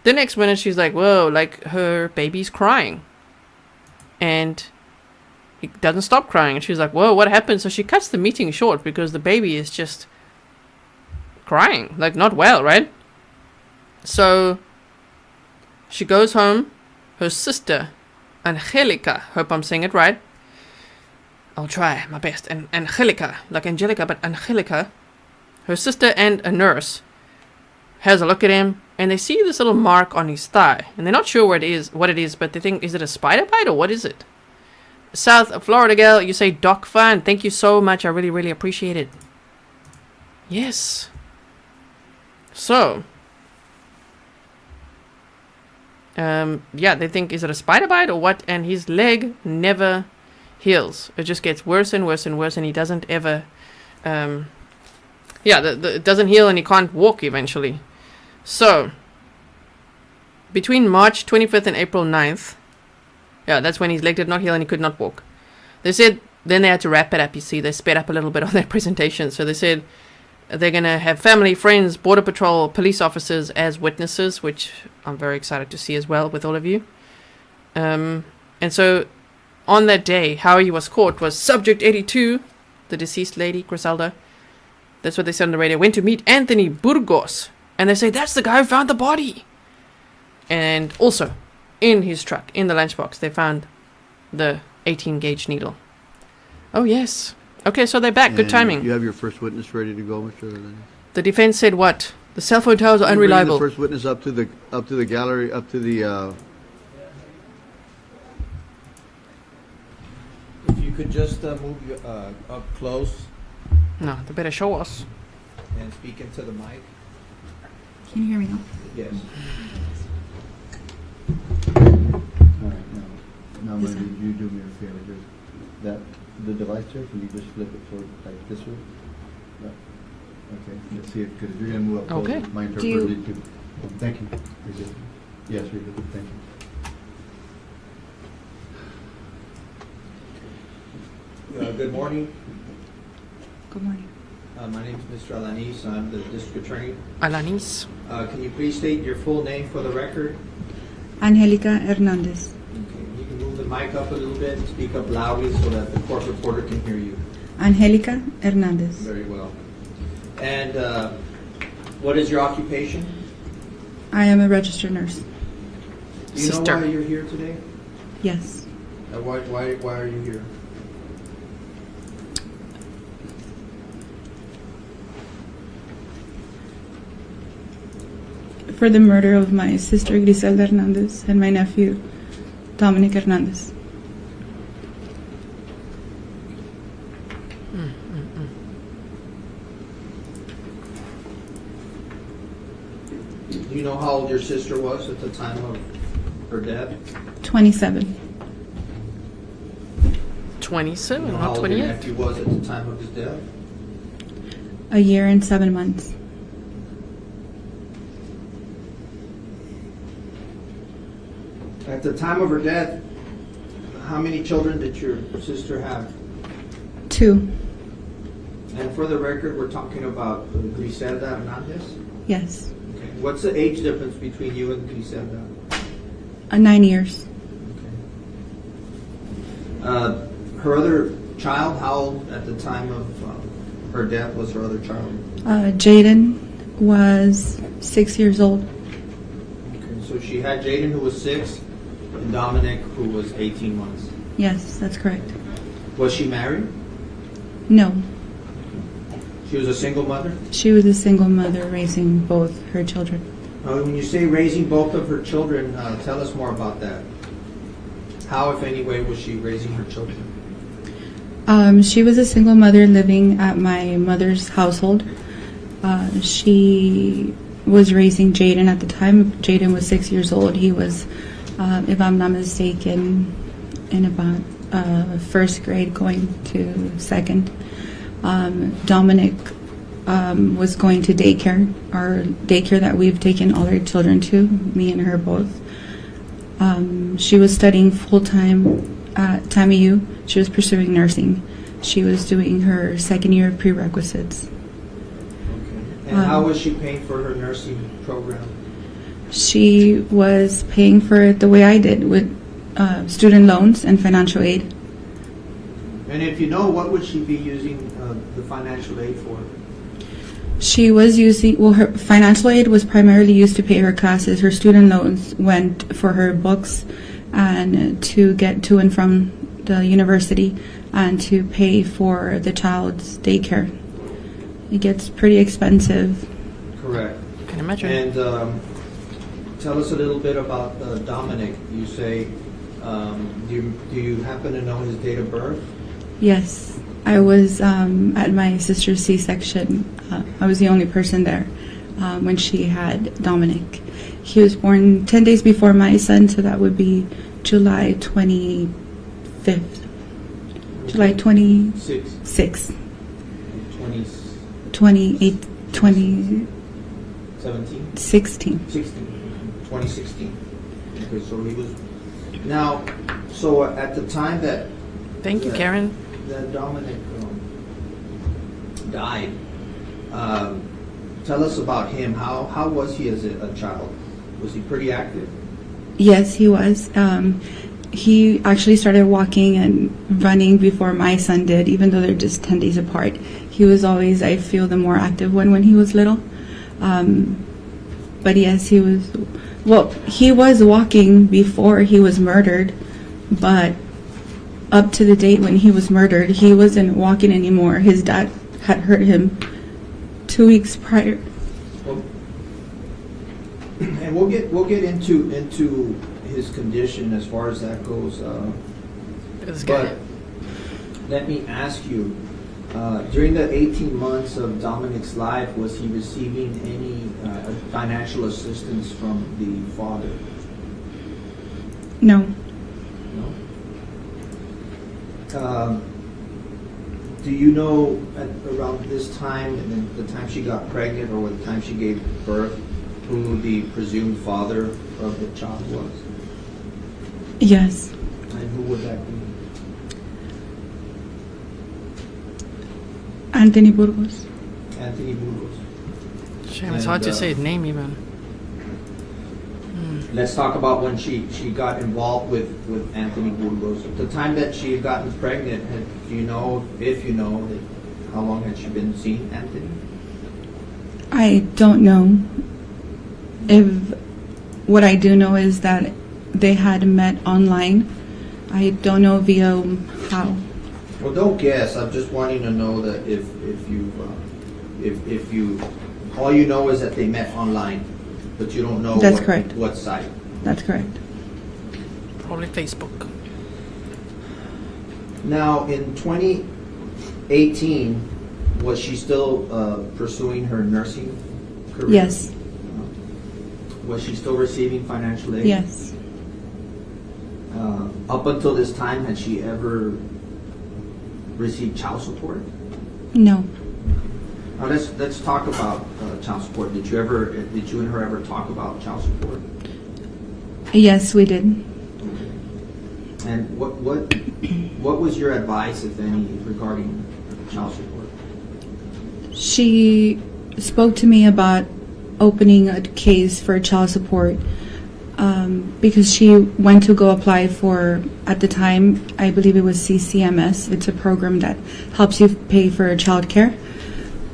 the next minute she's like, whoa, like her baby's crying. And he doesn't stop crying. And she's like, whoa, what happened? So she cuts the meeting short because the baby is just crying, like not well, right? So she goes home. Her sister, Angelica, hope I'm saying it right. I'll try my best. And Angelica, like Angelica, but Angelica, her sister and a nurse, has a look at him, and they see this little mark on his thigh, and they're not sure what it is, but they think, is it a spider bite or what is it? South Florida gal, you say Doc Fan. Thank you so much. I really, really appreciate it. Yes. So, yeah, they think, is it a spider bite or what? And his leg never heals. It just gets worse and worse and worse, and he doesn't ever, it doesn't heal, and he can't walk eventually. So, between March 25th and April 9th, that's when his leg did not heal and he could not walk. They said, then they had to wrap it up, you see. They sped up a little bit on their presentation. So they said they're going to have family, friends, Border Patrol, police officers as witnesses, which I'm very excited to see as well with all of you. And so on that day, how he was caught was Subject 82, the deceased lady, Grizelda. That's what they said on the radio. Went to meet Anthony Burgos. And they say, that's the guy who found the body. And also, in his truck, in the lunchbox, they found the 18-gauge needle. Oh, yes. Okay, so they're back. Good timing. You have your first witness ready to go, Mr. Alanis? The defense said what? The cell phone towers are unreliable. Bring the first witness up to the gallery, up to the... If you could just move you, up close No, they better show us. and speak into the mic. Can you hear me now? Yes. All right, now, Yes, sir. did you do me a favor? Just the device there, can you just flip it toward like this way? No. Okay, let's see it, because if you're going to move up close, Okay. my interpreter you- need to. Thank you. Very good. Yes, very good. Thank you. Good morning. Good morning. My name is Mr. Alanis. I'm the district attorney. Alanis. Can you please state your full name for the record? Angelica Hernandez. Okay. You can move the mic up a little bit and speak up loudly so that the court reporter can hear you. Angelica Hernandez. Very well. And what is your occupation? I am a registered nurse. Do you Sister. know why you're here today? Yes. Why are you here? For the murder of my sister Grizelda Hernandez and my nephew Dominic Hernandez. Do you know how old your sister was at the time of her death? 27. 27, You know how not old your 28. nephew was at the time of his death? A year and 7 months. At the time of her death, how many children did your sister have? 2. And for the record, we're talking about Grizelda Hernandez. Yes. Okay. What's the age difference between you and Grizelda? 9 years. Okay. Her other child, how old at the time of her death was her other child? Jaden was 6 years old. Okay. So she had Jaden, who was 6, and Dominic, who was 18 months. Yes, that's correct. Was she married? No. She was a single mother? She was a single mother raising both her children. When you say raising both of her children, tell us more about that. How, if any way, was she raising her children? She was a single mother living at my mother's household. She was raising Jaden at the time. Jaden was 6 years old. He was, if I'm not mistaken, in about first grade going to second. Dominic was going to daycare, our daycare that we've taken all our children to, me and her both. She was studying full-time at TAMU. She was pursuing nursing. She was doing her second year of prerequisites. And how was she paying for her nursing program? She was paying for it the way I did, with student loans and financial aid. And if you know, what would she be using the financial aid for? She was using, well, her financial aid was primarily used to pay her classes. Her student loans went for her books and to get to and from the university and to pay for the child's daycare. It gets pretty expensive. Correct. Can imagine. And tell us a little bit about Dominic. You say, do you happen to know his date of birth? Yes, I was at my sister's C-section. I was the only person there when she had Dominic. He was born 10 days before my son, so that would be July 25th. July 26th. 28, 2017? 16. 2016. Okay, so he was... Now, so at the time that... Thank you, Karen. That Dominic died, tell us about him. How was he as a child? Was he pretty active? Yes, he was. He actually started walking and running before my son did, even though they're just 10 days apart. He was always, I feel, the more active one when he was little. But yes, he was walking before he was murdered, but up to the date when he was murdered, he wasn't walking anymore. His dad had hurt him 2 weeks prior. Well, and we'll get into his condition as far as that goes. But let me ask you, during the 18 months of Dominic's life, was he receiving any financial assistance from the father? No. Do you know around this time, and then the time she got pregnant or the time she gave birth, who the presumed father of the child was? Yes. And who would that be? Anthony Burgos. Anthony Burgos. Shame, it's hard to say his name even. Let's talk about when she got involved with Anthony Burgos. At the time that she had gotten pregnant, do you know, if you know, how long had she been seeing Anthony? I don't know. What I do know is that they had met online. I don't know via how. Well, don't guess. I'm just wanting to know that if you all you know is that they met online, but you don't know. That's correct. What site? That's correct. Probably Facebook. Now, in 2018, was she still pursuing her nursing career? Yes. Was she still receiving financial aid? Yes. Up until this time, had she ever received child support? No. Now let's talk about child support. Did you and her ever talk about child support? Yes, we did. And what was your advice, if any, regarding child support? She spoke to me about opening a case for child support because she went to go apply for, at the time, I believe it was CCMS. It's a program that helps you pay for child care.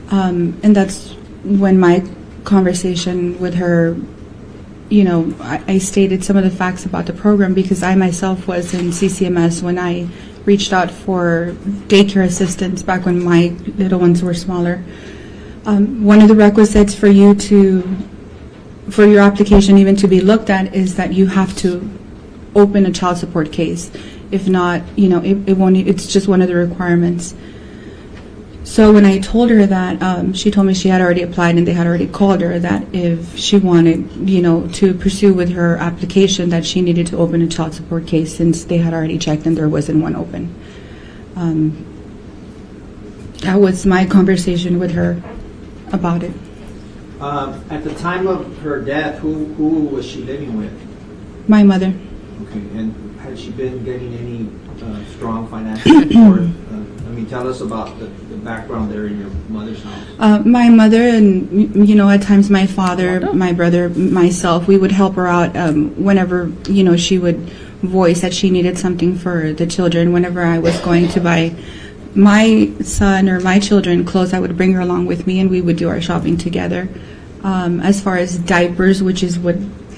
And that's when my conversation with her, I stated some of the facts about the program because I myself was in CCMS when I reached out for daycare assistance back when my little ones were smaller. One of the requisites for your application even to be looked at is that you have to open a child support case. If not, it won't. It's just one of the requirements. So when I told her that, she told me she had already applied and they had already called her that if she wanted, to pursue with her application, that she needed to open a child support case since they had already checked and there wasn't one open. That was my conversation with her about it. At the time of her death, who was she living with? My mother. Okay, and had she been getting any strong financial support? Tell us about the background there in your mother's house. My mother and, at times my father, my brother, myself, we would help her out whenever, she would voice that she needed something for the children. Whenever I was going to buy my son or my children clothes, I would bring her along with me and we would do our shopping together. As far as diapers, which is what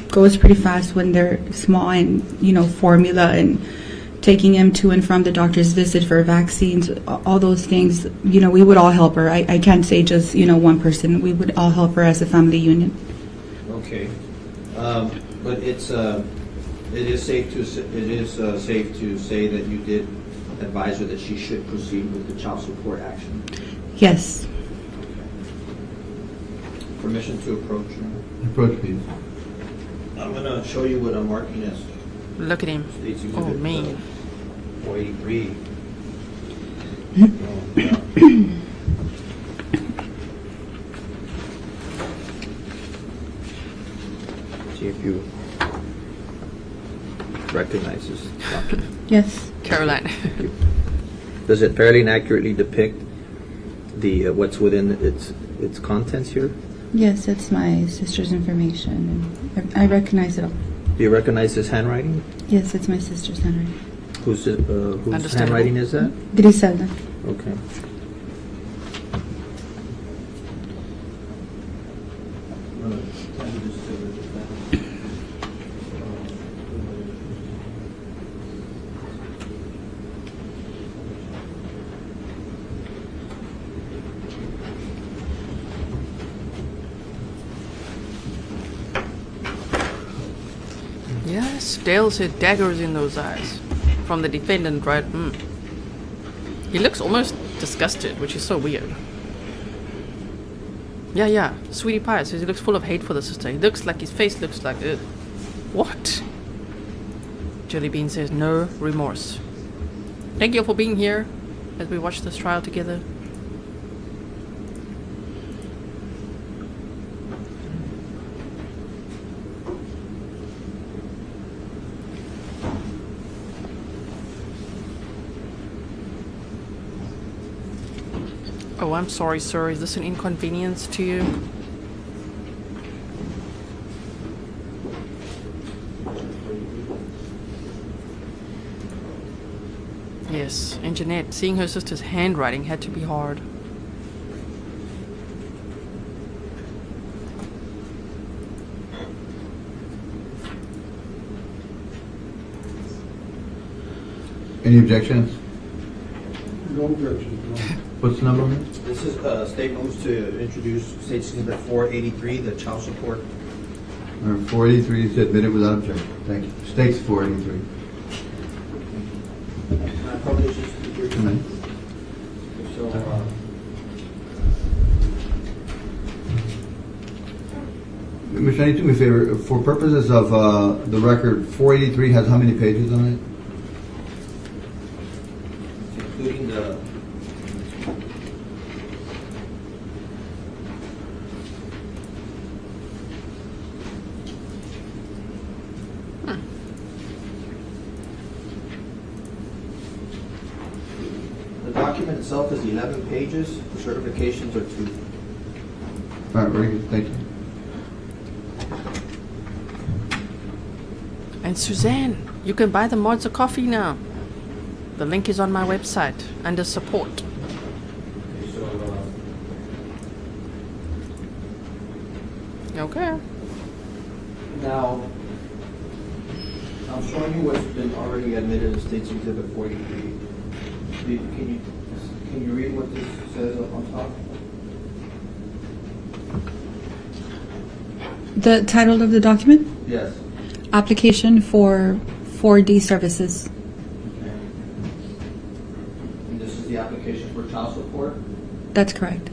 goes pretty fast when they're small, and, formula and taking them to and from the doctor's visit for vaccines, all those things, we would all help her. I can't say just, one person. We would all help her as a family union. Okay. But it is safe to say that you did advise her that she should proceed with the child support action. Yes. Permission to approach her. Approach, please. I'm going to show you what I'm marking as Look at him. States Oh, Exhibit man. 483. See if you recognize this document. Yes. Caroline. Does it fairly and accurately depict the what's within its contents here? Yes, it's my sister's information, and I recognize it all. Do you recognize this handwriting? Yes, it's my sister's handwriting. Whose Understandable. handwriting is that? Grizelda. Okay. Yes, Dale said daggers in those eyes. From the defendant, right? He looks almost disgusted, which is so weird. Yeah. Sweetie Pie says he looks full of hate for the sister. He looks like his face looks like, ugh. What? Jelly Bean says no remorse. Thank you for being here as we watch this trial together. Oh, I'm sorry, sir. Is this an inconvenience to you? Yes, and Jeanette, seeing her sister's handwriting had to be hard. Any objections? No objections. What's the number? This is state moves to introduce States Exhibit 483, the child support. 483 is admitted without objection. Thank you. States 483. Can I publish this to your Amen. So, Mr. Knight, do me a favor. For purposes of the record, 483 has how many pages on it? including the document itself is 11 pages. The certifications are 2. All right, very good. Thank you. And Suzanne, you can buy the mods a coffee now. The link is on my website under support. So, Okay. now, I'm showing you what's been already admitted as States Exhibit 43. Can you read what this says up on top? The title of the document? Yes. Application for 4D services. Okay. And this is the application for child support. That's correct.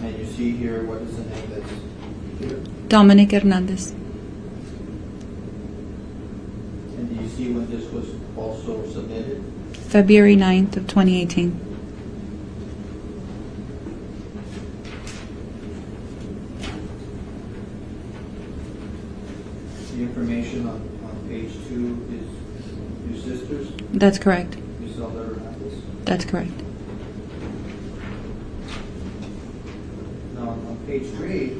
And you see here, what is the name that's here? Dominic Hernandez. And do you see when this was also submitted? February 9th of 2018. The information on page 2 is That's correct. Grizelda Hernandez? That's correct. Now, on page 3,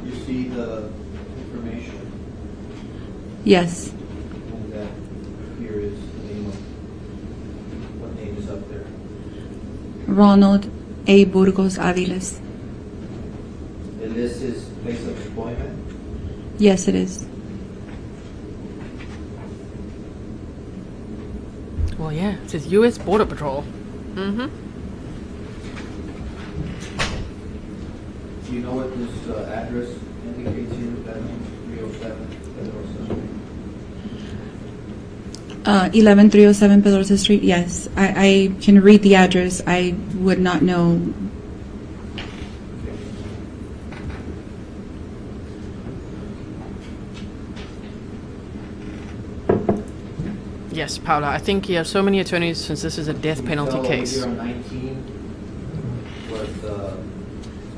you see the information, Yes. and that here is the name of, what name is up there? Ronald A. Burgos-Aviles. And this is place of employment? Yes, it is. Well, yeah, it says U.S. Border Patrol. Mm-hmm. Do you know what this address indicates here? That 307 Pedrosa? 11307 Pedrosa Street. Yes, I can read the address. I would not know. Yes, Paula, I think you have so many attorneys since this is a death penalty Can you tell case. Here on 19, what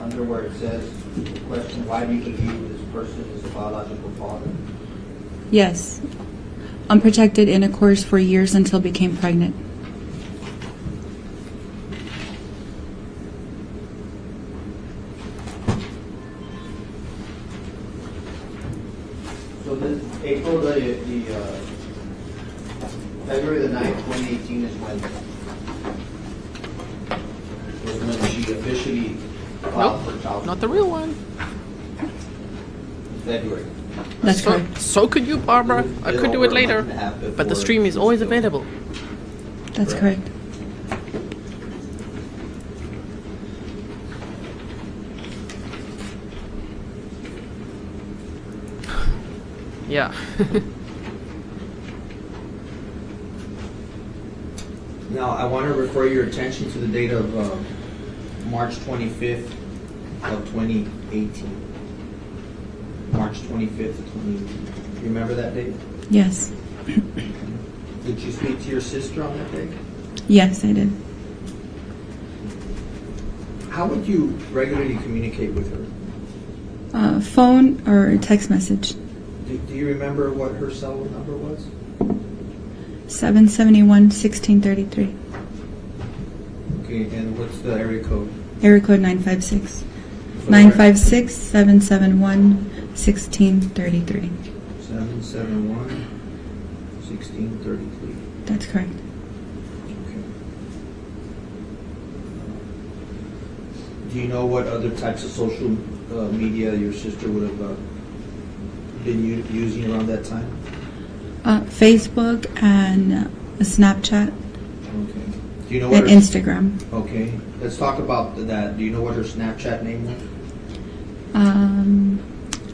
under where it says, question, why do you believe this person is a biological father? Yes, unprotected intercourse for years until became pregnant. So this April February the 9th, 2018 is when she officially filed for child Not the real one. February. That's so, correct. so could you, Barbara. I could do it later. But the stream is always available. That's correct. Yeah. Now, I want to refer your attention to the date of March 25th of 2018. March 25th of 2018. You remember that date? Yes. Did you speak to your sister on that day? Yes, I did. How would you regularly communicate with her? Phone or text message. Do you remember what her cell number was? 771-1633. Okay, and what's the area code? Area code 956. 956-771-1633. 771-1633. That's correct. Okay. Do you know what other types of social media your sister would have been using around that time? Facebook and Snapchat Okay. Do you know and what Instagram. Okay. Let's talk about that. Do you know what her Snapchat name was?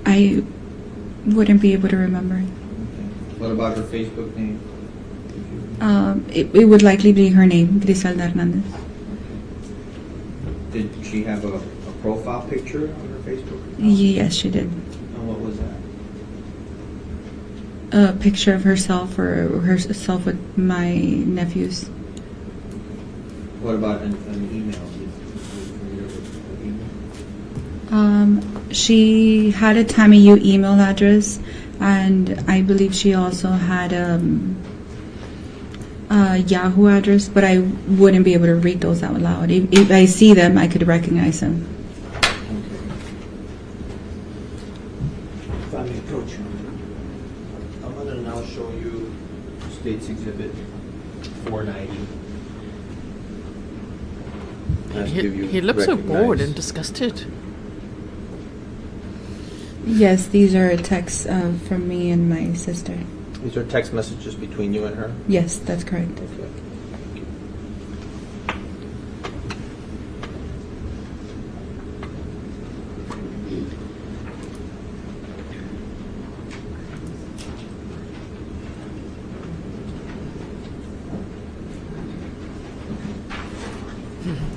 I wouldn't be able to remember. Okay. What about her Facebook name? It would likely be her name, Grizelda Hernandez. Did she have a profile picture on her Facebook? Yes, she did. And what was that? A picture of herself or herself with my nephews. What about an email? She had a Tammy U email address, and I believe she also had a Yahoo address, but I wouldn't be able to read those out loud. If I see them, I could recognize them. If I may approach you, I'm going to now show you State's Exhibit 490. He looks so bored and disgusted. Yes, these are texts from me and my sister. These are text messages between you and her? Yes, that's correct. Okay.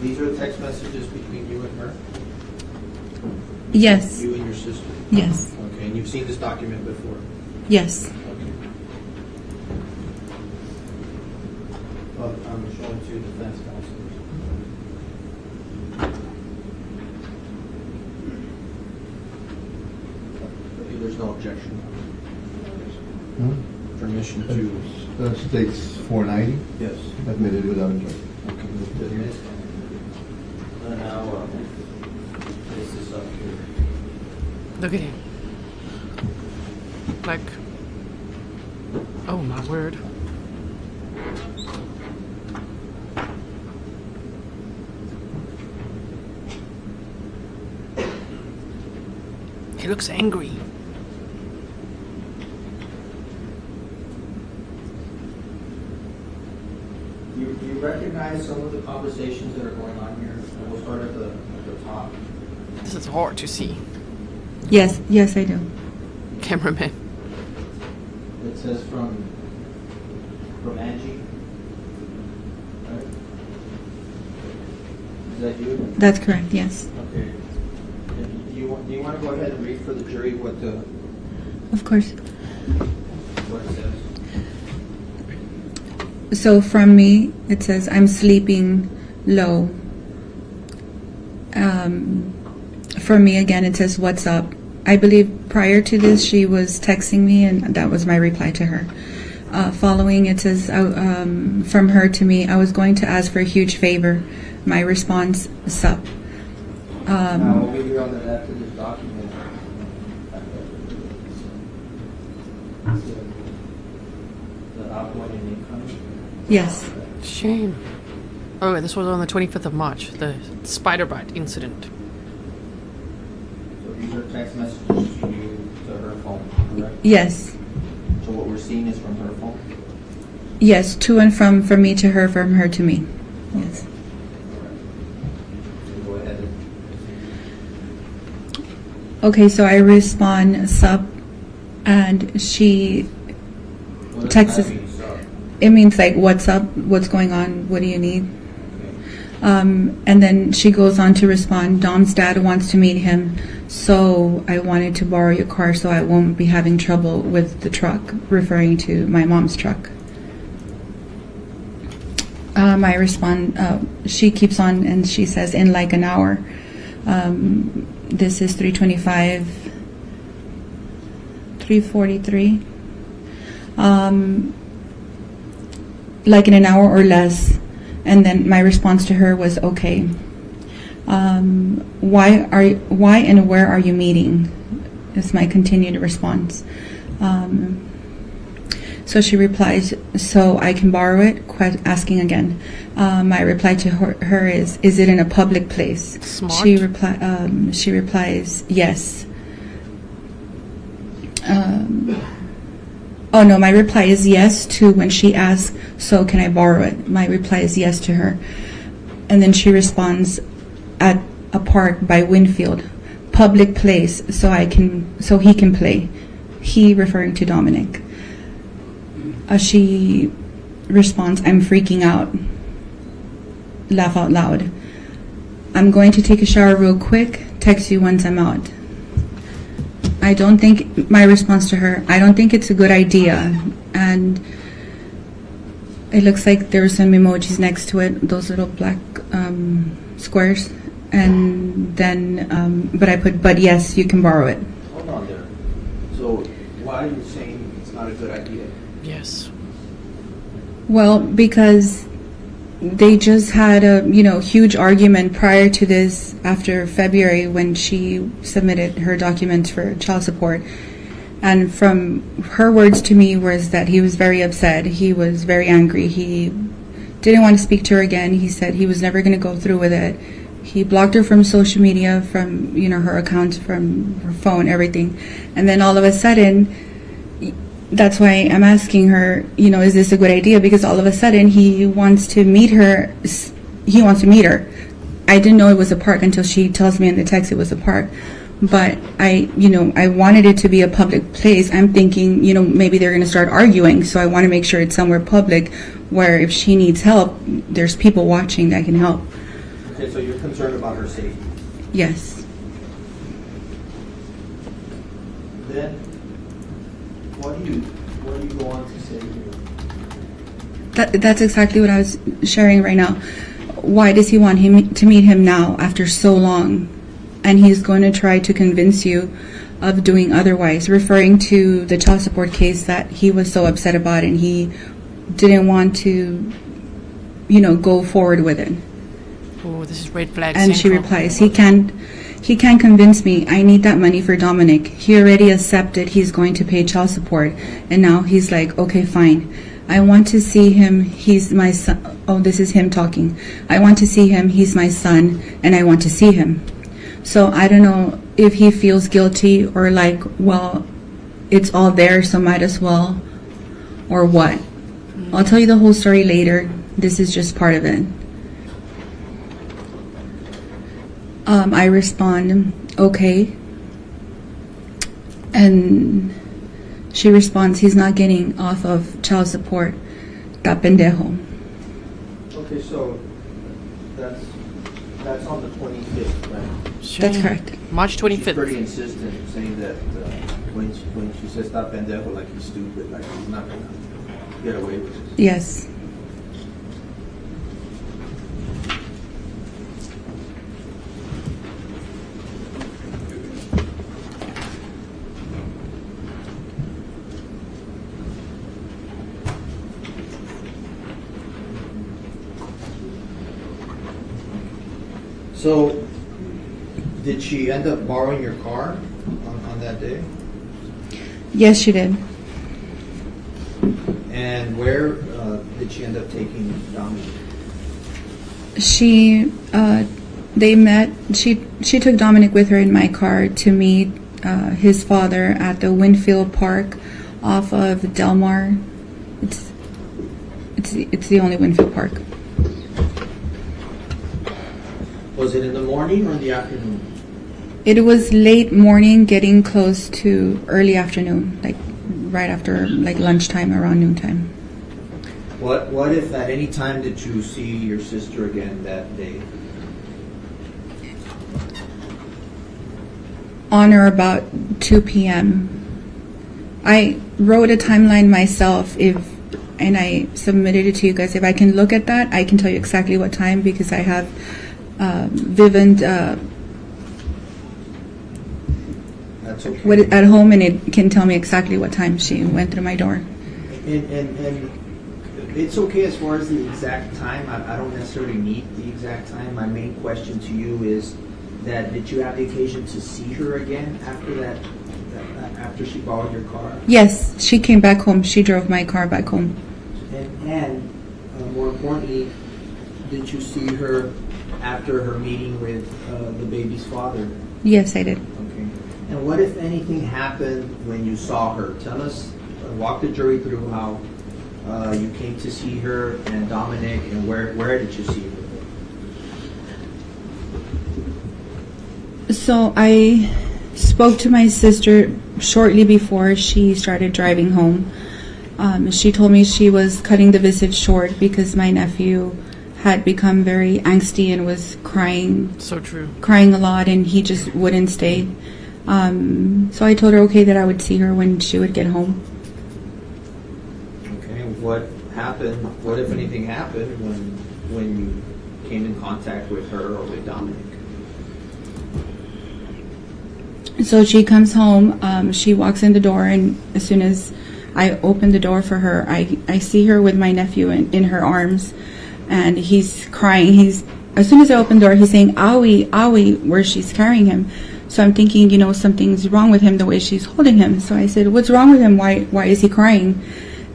These are text messages between you and her? Yes. You and your sister? Yes. Okay, and you've seen this document before? Yes. Okay. Well, I'm showing to defense counselors. There's no objection. Permission motion to, States 490, yes. admitted without objection. And now, this is up here. Look at him. Like, oh my word. He looks angry. You recognize some of the conversations that are going on here? And we'll start at the top. This is hard to see. Yes, I do. Cameraman. It says from Angie. Right? Is that you? That's correct, yes. Okay. And do you want to go ahead and read for the jury what Of course. it says? So from me, it says, I'm sleeping low. For me, again, it says, what's up? I believe prior to this, she was texting me, and that was my reply to her. Following, it says, from her to me, I was going to ask for a huge favor. My response, sup. Now, over here on the left of this document, the outgoing and incoming. Yes. Shame. Oh, this was on the 25th of March, the spider bite incident. So these are text messages to you to her phone, correct? Yes. So what we're seeing is from her phone? Yes, to and from me to her, from her to me. Yes. So go ahead and Okay, so I respond, sup, and she what does texts. that mean, sir? It means like, what's up? What's going on? What do you need? Okay. And then she goes on to respond, Dom's dad wants to meet him, so I wanted to borrow your car so I won't be having trouble with the truck, referring to my mom's truck. I respond, she keeps on and she says, in like an hour. This is 3:25, 3:43. Like in an hour or less. And then my response to her was, okay. Why and where are you meeting? Is my continued response. So she replies, so I can borrow it? Asking again. My reply to her is it in a public place? Smart. She replies, yes. Oh no, my reply is yes to when she asks, so can I borrow it? My reply is yes to her. And then she responds, at a park by Winfield, public place, so he can play. He referring to Dominic. She responds, I'm freaking out. Laugh out loud. I'm going to take a shower real quick, text you once I'm out. My response to her, I don't think it's a good idea. And it looks like there were some emojis next to it, those little black squares. And then, but I put, but yes, you can borrow it. Hold on there. So why are you saying it's not a good idea? Yes. Well, because they just had a huge argument prior to this, after February when she submitted her documents for child support. And from her words to me was that he was very upset. He was very angry. He didn't want to speak to her again. He said he was never going to go through with it. He blocked her from social media, from her accounts, from her phone, everything. And then all of a sudden, that's why I'm asking her, is this a good idea? Because all of a sudden he wants to meet her. He wants to meet her. I didn't know it was a park until she tells me in the text it was a park. But I wanted it to be a public place. I'm thinking, maybe they're going to start arguing. So I want to make sure it's somewhere public where if she needs help, there's people watching that can help. Okay, so you're concerned about her safety. Yes. Then, what do you go on to say here? That's exactly what I was sharing right now. Why does he want him to meet him now after so long? And he's going to try to convince you of doing otherwise, referring to the child support case that he was so upset about and he didn't want to, go forward with it. Oh, this is red flag. And she central. replies, he can't convince me. I need that money for Dominic. He already accepted he's going to pay child support. And now he's like, okay, fine. I want to see him. He's my son. Oh, this is him talking. I want to see him. He's my son, and I want to see him. So I don't know if he feels guilty or like, well, it's all there, so might as well, or what. I'll tell you the whole story later. This is just part of it. I respond, okay. And she responds, he's not getting off of child support. Ta pendejo. Okay, so that's on the 25th, right? Sure. That's correct. March She's 25th. pretty insistent, saying that when she says "stop pendejo," like he's stupid, like he's not gonna get away with it. Yes. So, did she end up borrowing your car on that day? Yes, she did. And where did she end up taking Dominic? They met. She took Dominic with her in my car to meet his father at the Winfield Park off of Del Mar. It's the only Winfield Park. Was it in the morning or in the afternoon? It was late morning, getting close to early afternoon, like right after lunchtime, around noontime. What if at any time did you see your sister again that day? On or about 2 p.m. I wrote a timeline myself, and I submitted it to you guys. If I can look at that, I can tell you exactly what time, because I have Vivint That's okay. at home, and it can tell me exactly what time she went through my door. And it's okay as far as the exact time. I don't necessarily need the exact time. My main question to you is that did you have the occasion to see her again after that after she borrowed your car? Yes, she came back home. She drove my car back home. And more importantly, did you see her after her meeting with the baby's father? Yes, I did. Okay. And what, if anything, happened when you saw her? Tell us, walk the jury through how you came to see her and Dominic, and where did you see her? So I spoke to my sister shortly before she started driving home. She told me she was cutting the visit short because my nephew had become very angsty and was crying So true. a lot, and he just wouldn't stay. So I told her okay that I would see her when she would get home. Okay. What happened? What, if anything, happened when you came in contact with her or with Dominic? So she comes home, she walks in the door, and as soon as I open the door for her, I see her with my nephew in her arms, and he's crying. As soon as I open the door, he's saying, "Owie, owie," where she's carrying him. So I'm thinking, something's wrong with him the way she's holding him. So I said, "What's wrong with him? Why is he crying?"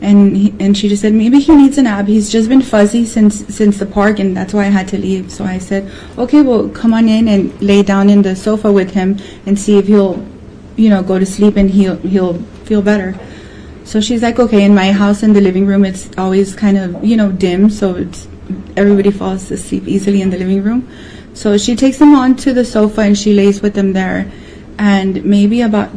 And she just said, "Maybe he needs a nap. He's just been fuzzy since the park, and that's why I had to leave." So I said, "Okay, well, come on in and lay down in the sofa with him and see if he'll, go to sleep and he'll feel better." So she's like, "Okay." In my house, in the living room, it's always kind of, dim, so everybody falls asleep easily in the living room. So she takes him onto the sofa and she lays with him there. And maybe about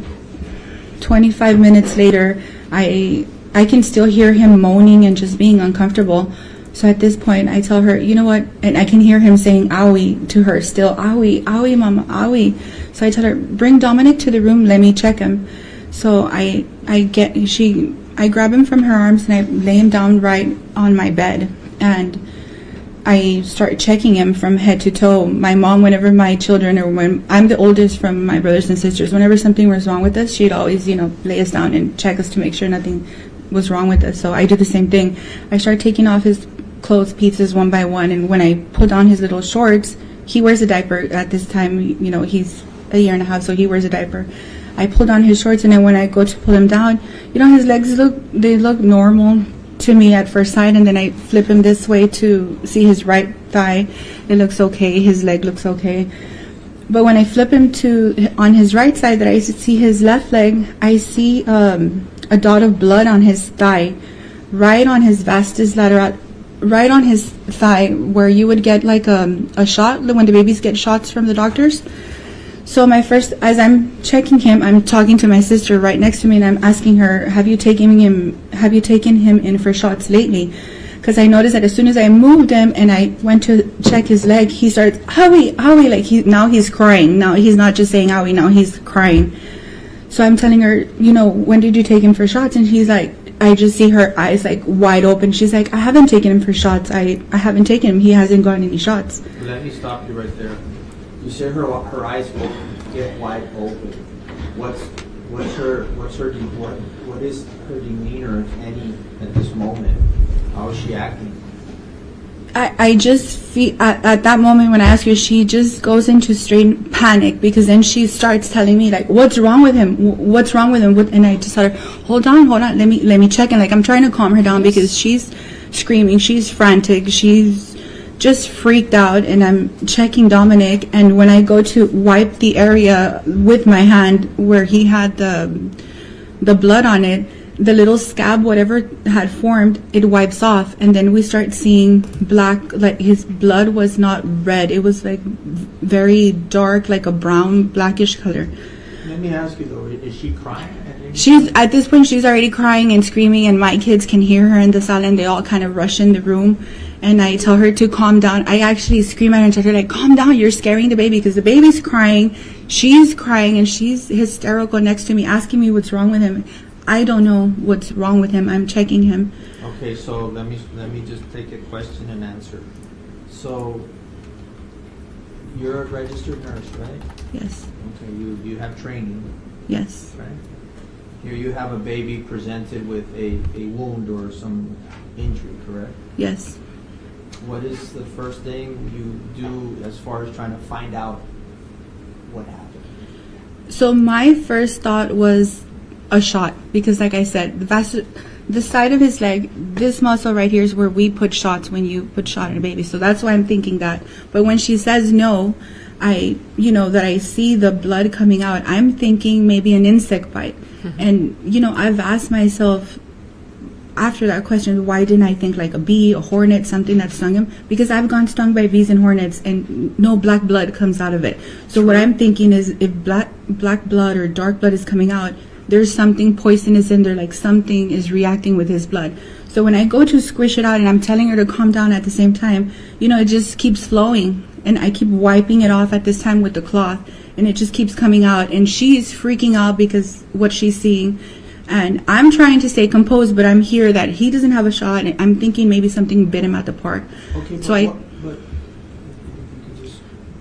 25 minutes later, I can still hear him moaning and just being uncomfortable. So at this point, I tell her, "You know what?" And I can hear him saying "owie" to her still. "Owie, owie, mama, owie." So I tell her, "Bring Dominic to the room. Let me check him." So I grab him from her arms and I lay him down right on my bed. And I start checking him from head to toe. My mom, whenever my children, or when I'm the oldest from my brothers and sisters, whenever something was wrong with us, she'd always, lay us down and check us to make sure nothing was wrong with us. So I do the same thing. I start taking off his clothes pieces one by one, and when I pull down his little shorts, he wears a diaper at this time. He's a year and a half, so he wears a diaper. I pull down his shorts, and then when I go to pull him down, his legs look normal to me at first sight, and then I flip him this way to see his right thigh. It looks okay. His leg looks okay. But when I flip him on his right side, that I see his left leg, I see a dot of blood on his thigh, right on his vastus lateralis, right on his thigh, where you would get like a shot when the babies get shots from the doctors. So as I'm checking him, I'm talking to my sister right next to me, and I'm asking her, have you taken him in for shots lately? Because I noticed that as soon as I moved him and I went to check his leg, he starts, owie, owie, like now he's crying. Now he's not just saying owie, now he's crying. So I'm telling her, when did you take him for shots? And she's like, I just see her eyes like wide open. She's like, I haven't taken him for shots. I haven't taken him. He hasn't gotten any shots. Let me stop you right there. You said her eyes get wide open. What is her demeanor, if any, at this moment? How is she acting? I just feel at that moment when I ask her, she just goes into straight panic, because then she starts telling me like, what's wrong with him? What's wrong with him? And I just tell her, hold on, let me check. And like, I'm trying to calm her down, because she's screaming, she's frantic, she's just freaked out. And I'm checking Dominic, and when I go to wipe the area with my hand where he had the blood on it, the little scab, whatever had formed, it wipes off, and then we start seeing black, like his blood was not red, it was like very dark, like a brown, blackish color. Let me ask you though, is she crying? At this point she's already crying and screaming, and my kids can hear her in the sala, and they all kind of rush in the room, and I tell her to calm down. I actually scream at her and tell her like, calm down, you're scaring the baby, because the baby's crying, she's crying, and she's hysterical next to me asking me what's wrong with him. I don't know what's wrong with him. I'm checking him. Okay, so let me just take a question and answer. So you're a registered nurse, right? Yes. Okay, you have training. Yes. Right. Here you have a baby presented with a wound or some injury, correct? Yes. What is the first thing you do as far as trying to find out what happened? So my first thought was a shot, because like I said, the side of his leg, this muscle right here is where we put shots when you put shot in a baby. So that's why I'm thinking that. But when she says no, that I see the blood coming out, I'm thinking maybe an insect bite. And, I've asked myself after that question, why didn't I think like a bee, a hornet, something that stung him? Because I've gone stung by bees and hornets, and no black blood comes out of it. So what I'm thinking is, if black blood or dark blood is coming out, there's something poisonous in there, like something is reacting with his blood. So when I go to squish it out, and I'm telling her to calm down at the same time, it just keeps flowing, and I keep wiping it off at this time with the cloth, and it just keeps coming out, and she's freaking out because what she's seeing, and I'm trying to stay composed, but I'm here that he doesn't have a shot, and I'm thinking maybe something bit him at the park. Okay, so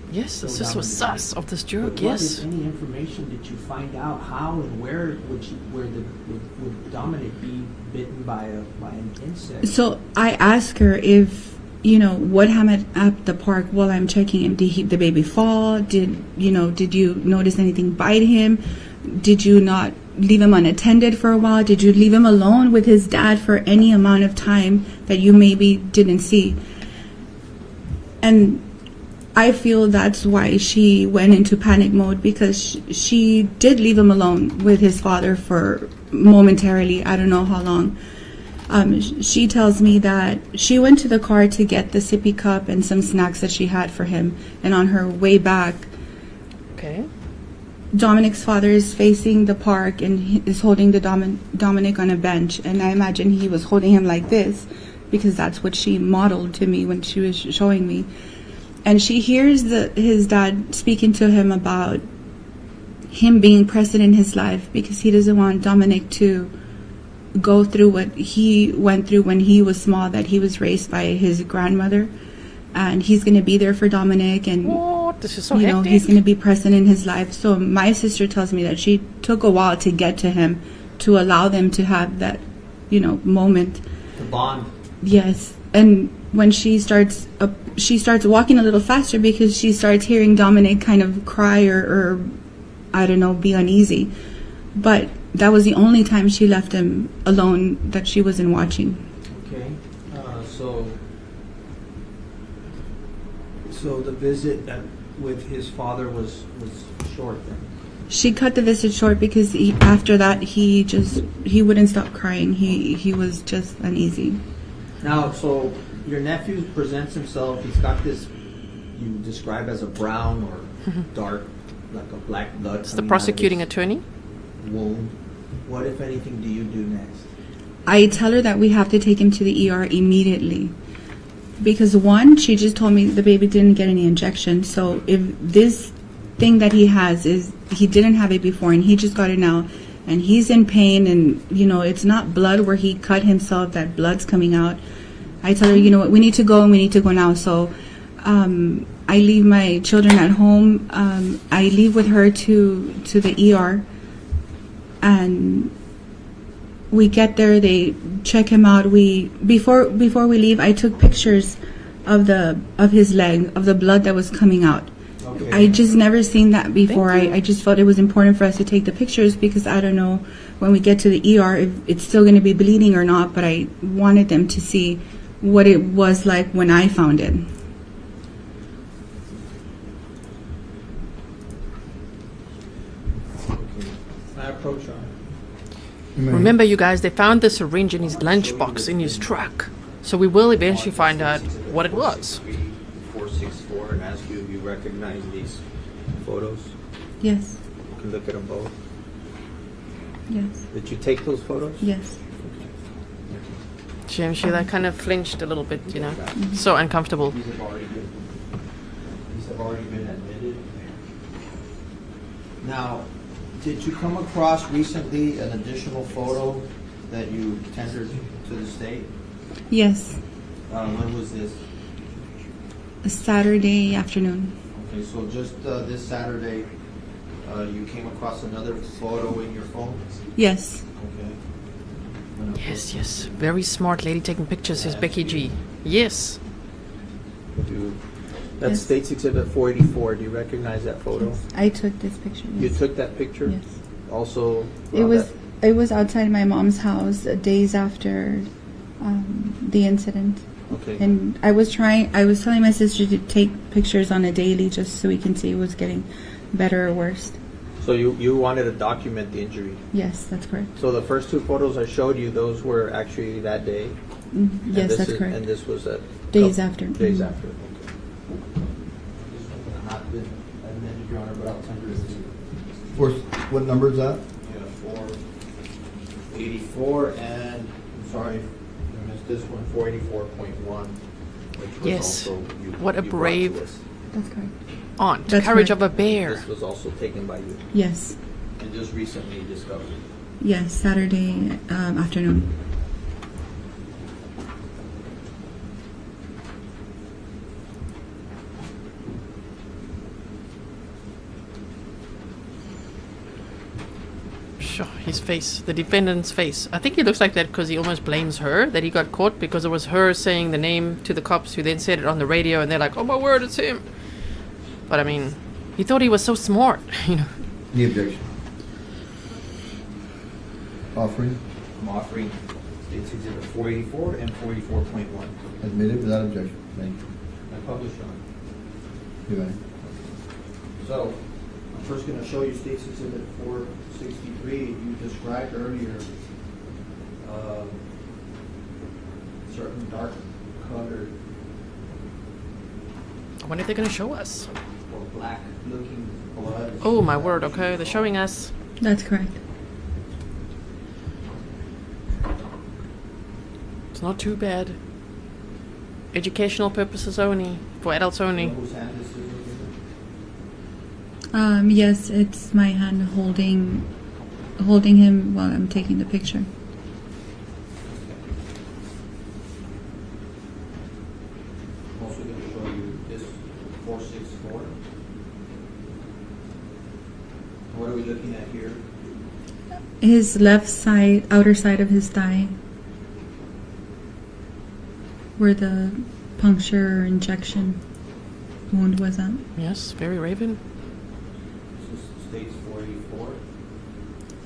Yes, this was sus of this joke. What Yes. is any information that you find out? How and where would Dominic be bitten by an insect? So I ask her if what happened at the park while I'm checking him. Did the baby fall? Did you notice anything bite him? Did you not leave him unattended for a while? Did you leave him alone with his dad for any amount of time that you maybe didn't see? And I feel that's why she went into panic mode, because she did leave him alone with his father for momentarily, I don't know how long. She tells me that she went to the car to get the sippy cup and some snacks that she had for him, and on her way back, Okay. Dominic's father is facing the park and is holding the Dominic on a bench, and I imagine he was holding him like this, because that's what she modeled to me when she was showing me. And she hears his dad speaking to him about him being present in his life, because he doesn't want Dominic to go through what he went through when he was small, that he was raised by his grandmother, and he's going to be there for Dominic, and What? This is so you know, hectic. he's going to be present in his life. So my sister tells me that she took a while to get to him, to allow them to have that, you know, moment. The bond. Yes, and when she starts walking a little faster because she starts hearing Dominic kind of cry or I don't know, be uneasy. But that was the only time she left him alone that she wasn't watching. Okay, so the visit with his father was short then? She cut the visit short because after that he wouldn't stop crying. He was just uneasy. Now, so your nephew presents himself, he's got this, you describe as a brown or dark, like a black blood. It's the prosecuting attorney. Wound. What, if anything, do you do next? I tell her that we have to take him to the ER immediately. Because one, she just told me the baby didn't get any injection. So if this thing that he has is, he didn't have it before and he just got it now, and he's in pain, and you know, it's not blood where he cut himself, that blood's coming out. I tell her, you know what, we need to go and we need to go now. So I leave my children at home. I leave with her to the ER, and we get there, they check him out. Before we leave, I took pictures of his leg, of the blood that was coming out. Okay. I just never seen that before. Thank you. I just felt it was important for us to take the pictures because I don't know when we get to the ER if it's still going to be bleeding or not, but I wanted them to see what it was like when I found it. I approach her. Remember, you guys, they found the syringe in his lunchbox in his truck. So we will eventually find out what it was. 464 and ask you if you recognize these photos. Yes, You can look at them both. yes, Did you take those photos? yes. She like kind of flinched a little bit, you know. So uncomfortable. These have already been admitted. Now, did you come across recently an additional photo that you tendered to the state? Yes, When was this? a Saturday afternoon. Okay, so just this Saturday, you came across another photo in your phone? Yes, Okay. Yes. Very smart lady taking pictures is Becky G. Yes. That's Yes. State's Exhibit 484. Do you recognize that photo? I took this picture. You Yes. took that picture? Yes. Also, It was outside my mom's house days after the incident, okay. and I was telling my sister to take pictures on a daily just so we can see what's getting better or worse. So you wanted to document the injury. Yes, that's correct. So the first two photos I showed you, those were actually that day. Yes, that's correct. And this was at Days after. Days Mhm. after. Okay. This one has not been amended, Your Honor, but I'll tender it to you. What number is that? Yeah, 484, and, I'm sorry, I missed this one, 484.1. Which was Yes. also What a brought brave- to us. That's correct. Aunt, That's courage correct. of a bear. This was also taken by you Yes, and just recently discovered. yes, Saturday afternoon. Sure, his face, the defendant's face. I think he looks like that because he almost blames her that he got caught because it was her saying the name to the cops who then said it on the radio and they're like, oh my word, it's him. But I mean, he thought he was so smart, you know. The objection. Offering, I'm offering State's Exhibit 484 and 484.1. admitted without objection. Thank you. I published on. You may. So, I'm first going to show you State's Exhibit 463. You described earlier certain dark colored I wonder if they're going to show us. or black looking blood. Oh my word, okay, they're showing us. That's correct. It's not too bad. Educational purposes only, for adults only. Whose hand this is? Yes, it's my hand holding him while I'm taking the picture. also going to show you this 464. What are we looking at here? His left side, outer side of his thigh, where the puncture or injection wound was at. Yes, very Raven. This is states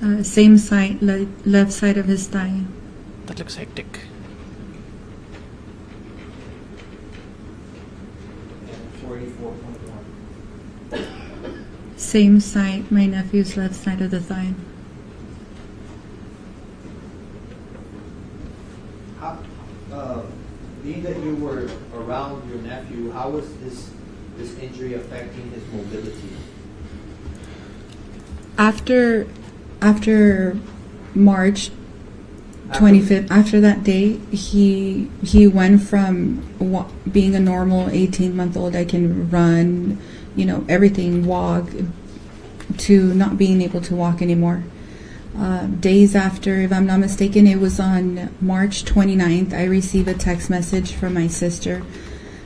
484. Same side, left side of his thigh. That looks hectic. And 484.1. Same side, my nephew's left side of the thigh. How, being that you were around your nephew, how was this injury affecting his mobility? After March 25th, after that day, he went from being a normal 18-month-old, I can run, everything, walk, to not being able to walk anymore. Days after, if I'm not mistaken, it was on March 29th, I received a text message from my sister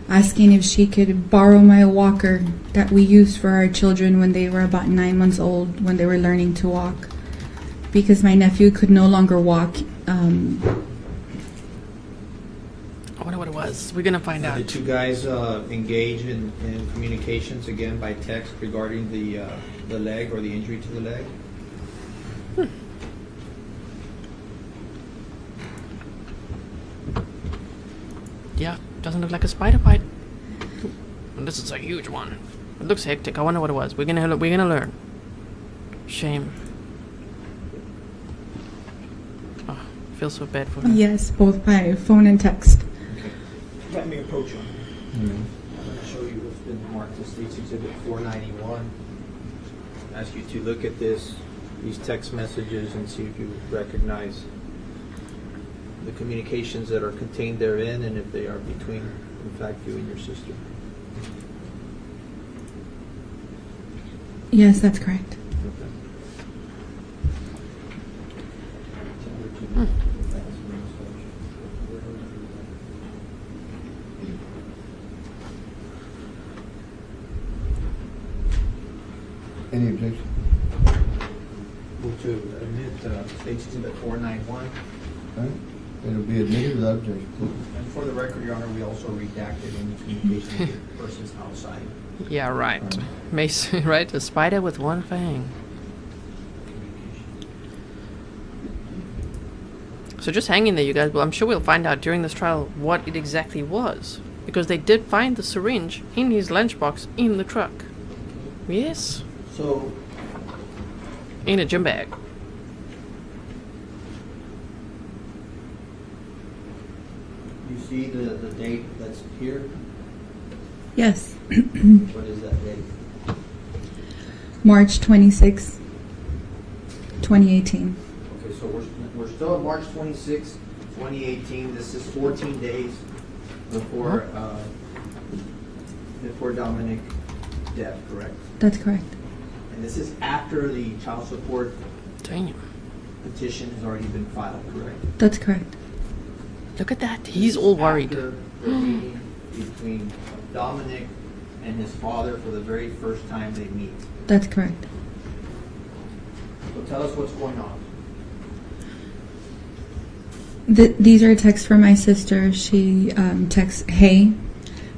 asking if she could borrow my walker that we used for our children when they were about 9 months old, when they were learning to walk, because my nephew could no longer walk. I wonder what it was. We're gonna find out. Did you guys engage in communications again by text regarding the leg or the injury to the leg? Yeah, doesn't look like a spider bite. And this is a huge one. It looks hectic. I wonder what it was. We're gonna learn. Shame. Oh, feel so bad for her. Yes, both by phone and text. Okay. Let me approach you. I'm going to show you what's been marked as State's Exhibit 491. Ask you to look at these text messages and see if you recognize the communications that are contained therein and if they are between, in fact, you and your sister. Yes, that's correct. Any objection? Move to admit State's Exhibit 491. Right? It'll be admitted without objection. And for the record, Your Honor, we also redacted any communication with persons outside. Yeah, right. Mason, right? A spider with one fang. So just hang in there, you guys. Well, I'm sure we'll find out during this trial what it exactly was. Because they did find the syringe in his lunchbox in the truck. Yes. So, In a gym bag. you see the date that's here? Yes. What is that date? March 26, 2018. Okay, so we're still at March 26, 2018. This is 14 days before Dominic death, correct? That's correct. And this is after the child support Damn. petition has already been filed, correct? That's correct. Look at that. He's all worried. After the meeting between Dominic and his father for the very first time they meet. That's correct. So tell us what's going on. These are texts from my sister. She texts, "Hey,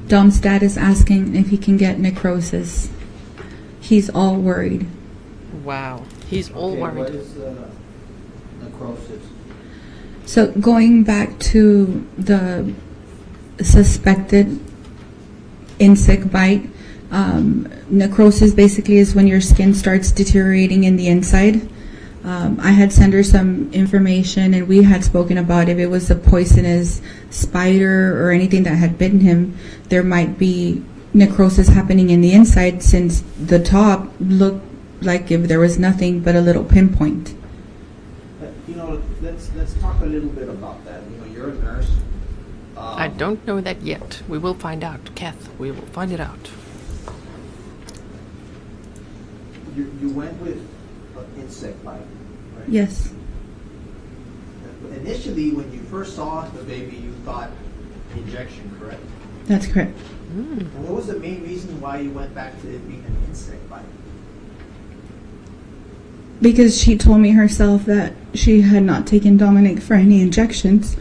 Dom's dad is asking if he can get necrosis. He's all worried." Wow. He's all Okay, worried. what is necrosis? So going back to the suspected insect bite, necrosis basically is when your skin starts deteriorating in the inside. I had sent her some information, and we had spoken about if it was a poisonous spider or anything that had bitten him, there might be necrosis happening in the inside, since the top looked like if there was nothing but a little pinpoint. Let's talk a little bit about that. You're a nurse. I don't know that yet. We will find out. Kath, we will find it out. You went with insect bite, right? Yes. Initially, when you first saw the baby, you thought injection, correct? That's correct. And what was the main reason why you went back to it being an insect bite? Because she told me herself that she had not taken Dominic for any injections.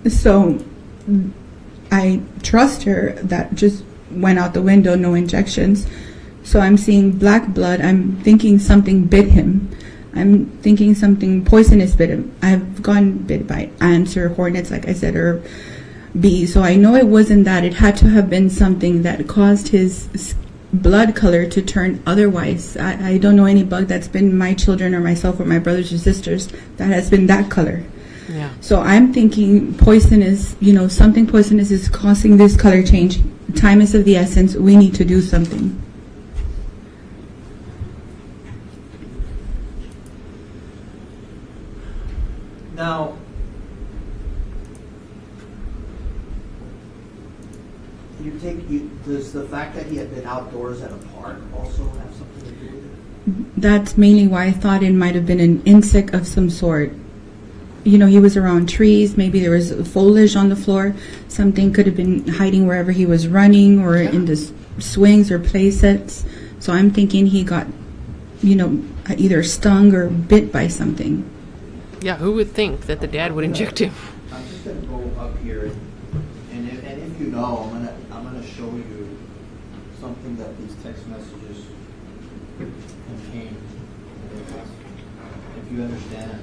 So I trust her. That just went out the window, no injections. So I'm seeing black blood. I'm thinking something bit him. I'm thinking something poisonous bit him. I've gotten bit by ants or hornets, like I said, or bees. So I know it wasn't that. It had to have been something that caused his blood color to turn otherwise. I don't know any bug that's been my children or myself or my brothers or sisters that has been that color. Yeah. So I'm thinking poisonous, something poisonous is causing this color change. Time is of the essence. We need to do something. Now, does the fact that he had been outdoors at a park also have something to do with it? That's mainly why I thought it might have been an insect of some sort. He was around trees. Maybe there was foliage on the floor. Something could have been hiding wherever he was running or in the swings or play sets. So I'm thinking he got, either stung or bit by something. Yeah, who would think that the dad would inject him? I'm just going to go up here, and if you know, I'm gonna show you something that these text messages contain. If you understand.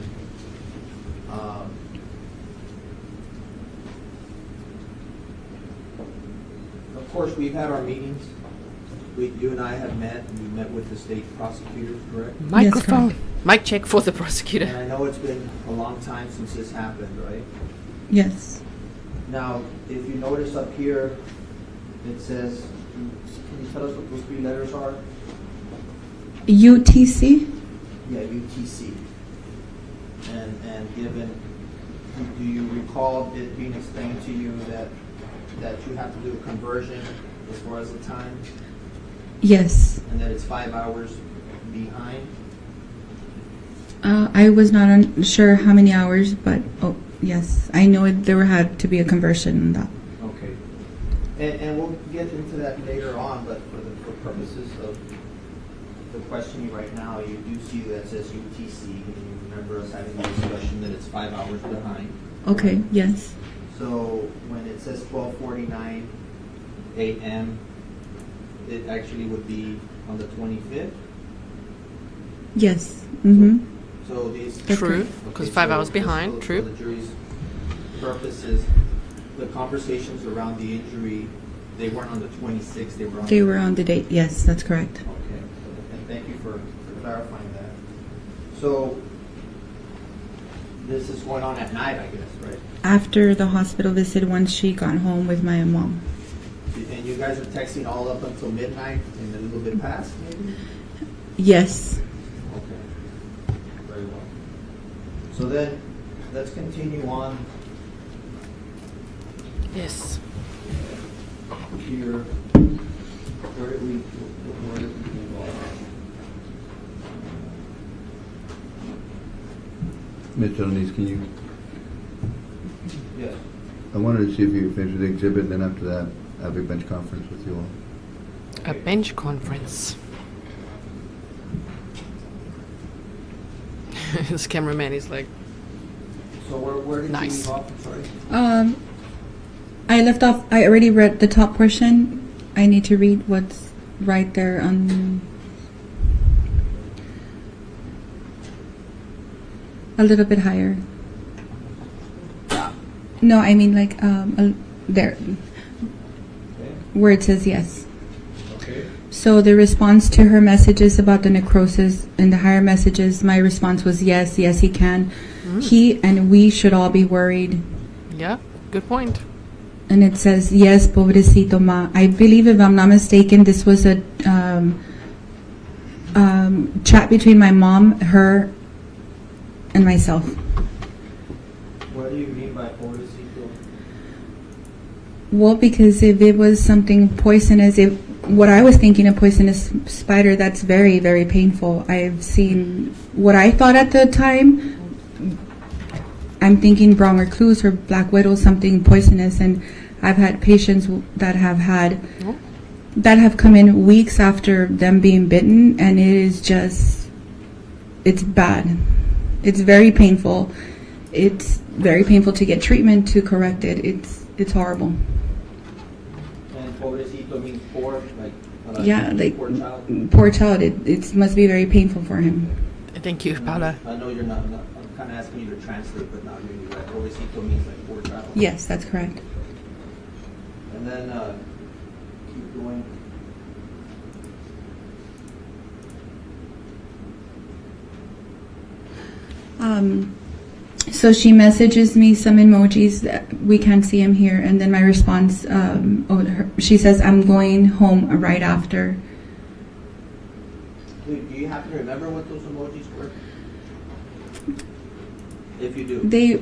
Of course, we've had our meetings. You and I have met, and we met with the state prosecutors, correct? Microphone. Yes, Mic check for the prosecutor. And I know it's been a long time since this happened, right? Yes. Now, if you notice up here, it says, can you tell us what those three letters are? UTC? Yeah, UTC. And given, do you recall it being explained to you that you have to do a conversion as far as the time? Yes. And that it's 5 hours behind? I was not sure how many hours, but yes, I know there had to be a conversion on that. Okay. And we'll get into that later on, but for purposes of the questioning right now, you do see that says UTC, and you remember us having a discussion that it's 5 hours behind. Okay, yes. So when it says 12:49 a.m., it actually would be on the 25th? Yes. Mm-hmm. So these True, because 5 hours behind, true. For the jury's purposes, the conversations around the injury, they weren't on the 26th, They were on the date, yes, that's correct. Okay, and thank you for clarifying that. So this is going on at night, I guess, right? After the hospital visit, once she got home with my mom. And you guys are texting all up until midnight and a little bit past, maybe? Yes. Okay, very well. So then, let's continue on Yes. here. Where did we move on? Mr. Alanis, can you, Yes. I wanted to see if you could finish the exhibit, then after that, have a bench conference with you all. A bench conference. This cameraman is like, So where did Nice. you leave off? I'm sorry. I left off, I already read the top portion. I need to read what's right there on a little bit higher. No, I mean like there, where it says yes. Okay. So the response to her messages about the necrosis and the higher messages, my response was yes, yes he can. He and we should all be worried. yeah, good point. And it says, yes, pobrecito ma. I believe, if I'm not mistaken, this was a chat between my mom, her, and myself. What do you mean by pobrecito? Well, because if it was something poisonous, what I was thinking, a poisonous spider, that's very, very painful. I've seen what I thought at the time. I'm thinking brown recluse or black widow, something poisonous, and I've had patients that have come in weeks after them being bitten, and it is just, it's bad. It's very painful. It's very painful to get treatment to correct it. It's horrible. And pobrecito means poor, Like poor child. poor child. It must be very painful for him. Thank you, Paula. I know you're not, I'm kind of asking you to translate, but not really, right? Pobrecito means like poor child. Yes, that's correct. And then, keep going. So she messages me some emojis that we can't see him here, and then my response, she says, I'm going home right after. Do you happen to remember what those emojis were? If you do. They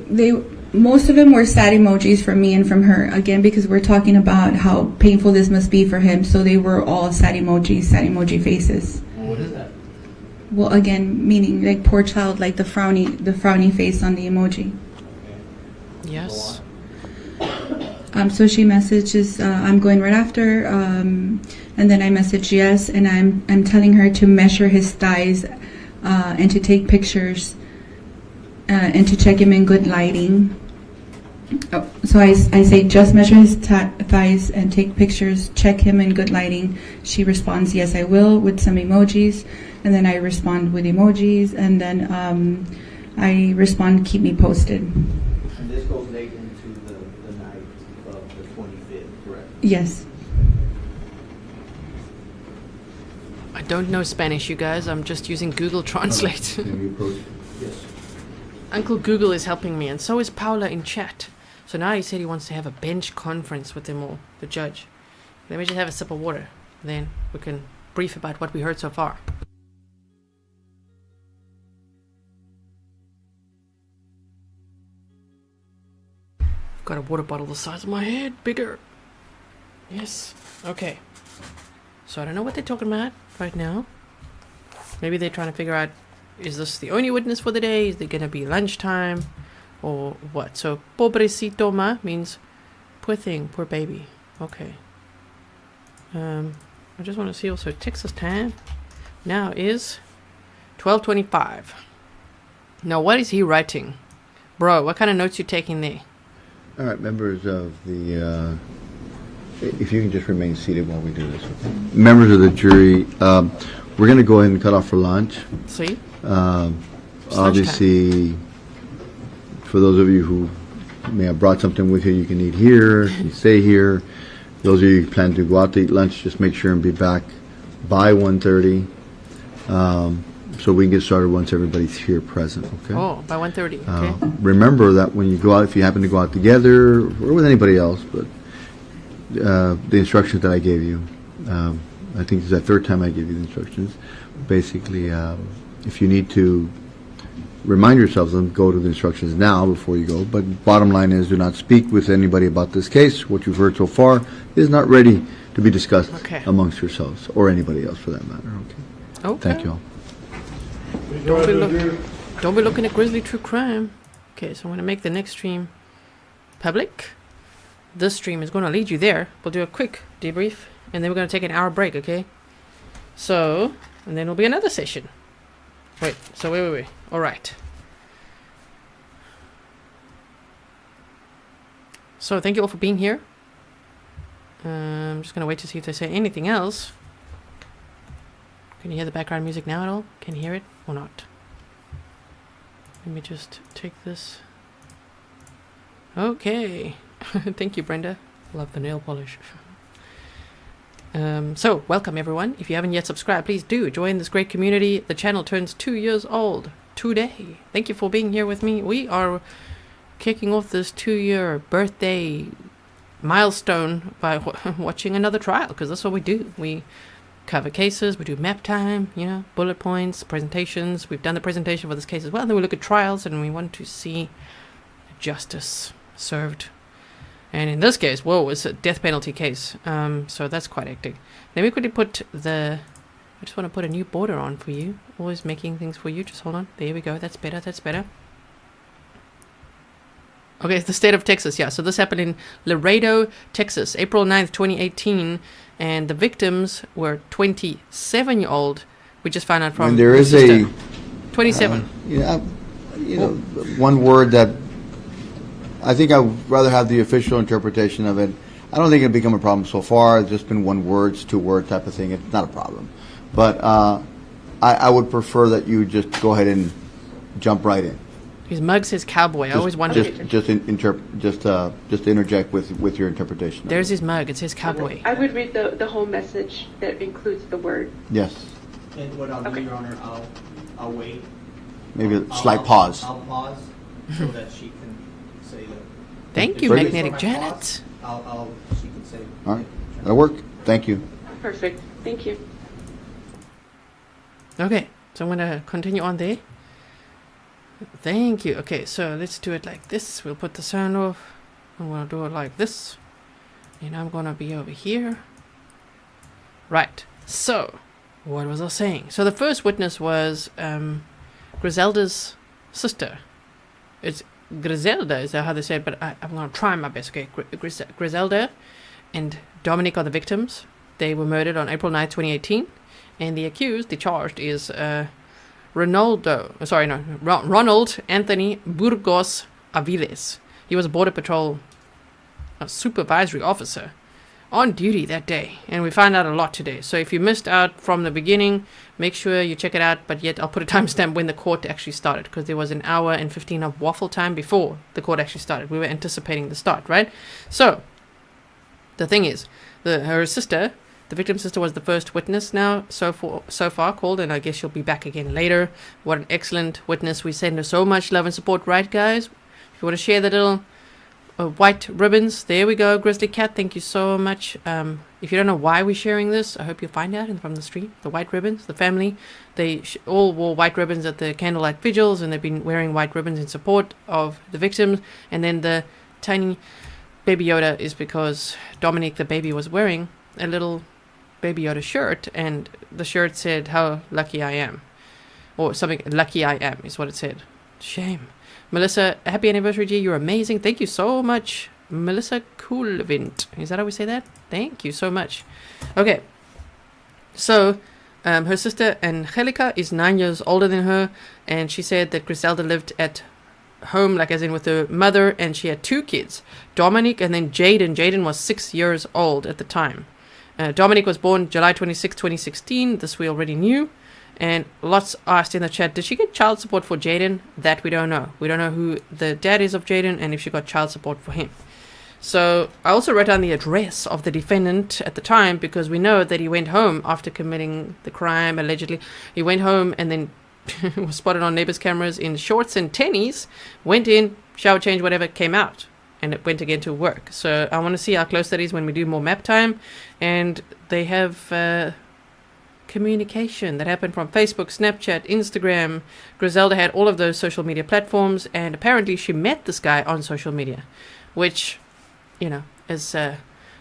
most of them were sad emojis from me and from her, again, because we're talking about how painful this must be for him. So they were all sad emoji faces. And what is that? Well, again, meaning like poor child, like the frowny face on the emoji. Okay. Yes. So she messages, I'm going right after, and then I message yes, and I'm telling her to measure his thighs, and to take pictures, and to check him in good lighting. Oh, so I say just measure his thighs and take pictures, check him in good lighting. She responds, yes, I will, with some emojis, and then I respond with emojis, and then I respond, keep me posted. And this goes late into the night of the 25th, correct? Yes. I don't know Spanish, you guys. I'm just using Google Translate. Yes. Uncle Google is helping me, and so is Paula in chat. So now he said he wants to have a bench conference with them all, the judge. Let me just have a sip of water. Then we can brief about what we heard so far. I've got a water bottle the size of my head, bigger. Yes. Okay. So I don't know what they're talking about right now. Maybe they're trying to figure out, is this the only witness for the day? Is it going to be lunchtime? Or what? So, pobrecito ma means poor thing, poor baby. Okay. I just want to see also Texas time now is 12:25. Now, what is he writing? Bro, what kind of notes you taking there? All right, members of the, if you can just remain seated while we do this. Okay? Members of the jury, we're going to go ahead and cut off for lunch. See? Obviously, for those of you who may have brought something with you can eat here, you stay here. Those of you who plan to go out to eat lunch, just make sure and be back by 1:30, so we can get started once everybody's here present, okay? Oh, by 1:30, okay. Remember that when you go out, if you happen to go out together or with anybody else, but the instructions that I gave you, I think this is the third time I gave you the instructions. Basically, if you need to remind yourselves of them, go to the instructions now before you go. But bottom line is, do not speak with anybody about this case. What you've heard so far is not ready to be discussed amongst yourselves or anybody else for that matter. Okay. Okay. Thank you all. Don't be looking at Grizzly True Crime. Okay, so I'm going to make the next stream public. This stream is going to lead you there. We'll do a quick debrief, and then we're going to take an hour break, okay? So, and then it'll be another session. Wait. All right. So thank you all for being here. I'm just going to wait to see if they say anything else. Can you hear the background music now at all? Can you hear it or not? Let me just take this. Okay. Thank you, Brenda. Love the nail polish. So, welcome everyone. If you haven't yet subscribed, please do join this great community. The channel turns 2 years old today. Thank you for being here with me. We are kicking off this 2-year birthday milestone by watching another trial, because that's what we do. We cover cases, we do map time, bullet points, presentations. We've done the presentation for this case as well. Then we look at trials, and we want to see justice served. And in this case, whoa, it's a death penalty case. So that's quite hectic. Let me quickly put I just want to put a new border on for you. Always making things for you. Just hold on. There we go. That's better. Okay, it's the state of Texas, yeah. So this happened in Laredo, Texas, April 9th, 2018. And the victims were 27-year-old. We just found out from And there his is sister. 27. One word that I think I would rather have the official interpretation of it. I don't think it'd become a problem so far. It's just been one word, 2 word type of thing. It's not a problem. But I would prefer that you just go ahead and jump right in. His mug says cowboy. I always wondered. Just interject with your interpretation. There's his mug. It says cowboy. I would read the whole message that includes the word. Yes. And what I'll do, Your Honor, I'll wait. Maybe a slight pause. I'll pause so that she can say that. Thank If you, she's Magnetic for my Janet. pause, she can say. All right. That'll work. Thank you. Perfect. Thank you. Okay, so I'm going to continue on there. Thank you. Okay, so let's do it like this. We'll put the sound off. I'm going to do it like this. And I'm going to be over here. Right. So, what was I saying? So the first witness was Grizelda's sister. It's Grizelda, is that how they say it? But I'm going to try my best. Okay, Grizelda and Dominic are the victims. They were murdered on April 9th, 2018. And the accused, the charged, is Ronald Anthony Burgos-Aviles. He was a Border Patrol supervisory officer on duty that day. And we found out a lot today. So if you missed out from the beginning, make sure you check it out. But yet I'll put a timestamp when the court actually started, because there was an hour and 15 of waffle time before the court actually started. We were anticipating the start, right? So the thing is, her sister, the victim's sister, was the first witness now so far called, and I guess she'll be back again later. What an excellent witness. We send her so much love and support, right, guys? If you want to share the little white ribbons, there we go. Grizzly Cat, thank you so much. If you don't know why we're sharing this, I hope you'll find out from the stream. The white ribbons, the family, they all wore white ribbons at the candlelight vigils, and they've been wearing white ribbons in support of the victims. And then the tiny Baby Yoda is because Dominic, the baby, was wearing a little Baby Yoda shirt, and the shirt said, "How lucky I am," or something. "Lucky I am" is what it said. Shame. Melissa, happy anniversary, G. You're amazing. Thank you so much, Melissa Coolvint. Is that how we say that? Thank you so much. Okay. So, her sister Angelica is 9 years older than her, and she said that Grizelda lived at home, like as in with her mother, and she had 2 kids, Dominic and then Jaden. Jaden was 6 years old at the time. Dominic was born July 26, 2016. This we already knew. And lots asked in the chat, did she get child support for Jaden? That we don't know. We don't know who the dad is of Jaden and if she got child support for him. So I also wrote down the address of the defendant at the time, because we know that he went home after committing the crime, allegedly. He went home and then was spotted on neighbors' cameras in shorts and tennies, went in, shower change, whatever, came out. And it went again to work. So I want to see how close that is when we do more map time. And they have communication that happened from Facebook, Snapchat, Instagram. Grizelda had all of those social media platforms. And apparently she met this guy on social media. Which, you know, as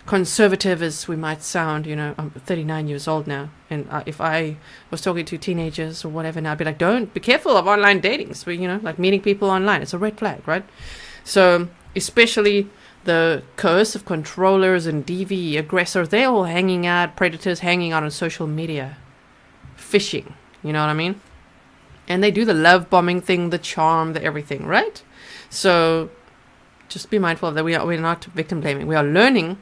conservative as we might sound, you know, I'm 39 years old now. And if I was talking to teenagers or whatever now, I'd be like, don't, be careful of online dating. So, you know, like meeting people online. It's a red flag, right? So especially the coercive controllers and DV aggressors, they're all hanging out, predators hanging out on social media, fishing, you know what I mean? And they do the love bombing thing, the charm, the everything, right? So just be mindful of that. We're not victim blaming. We are learning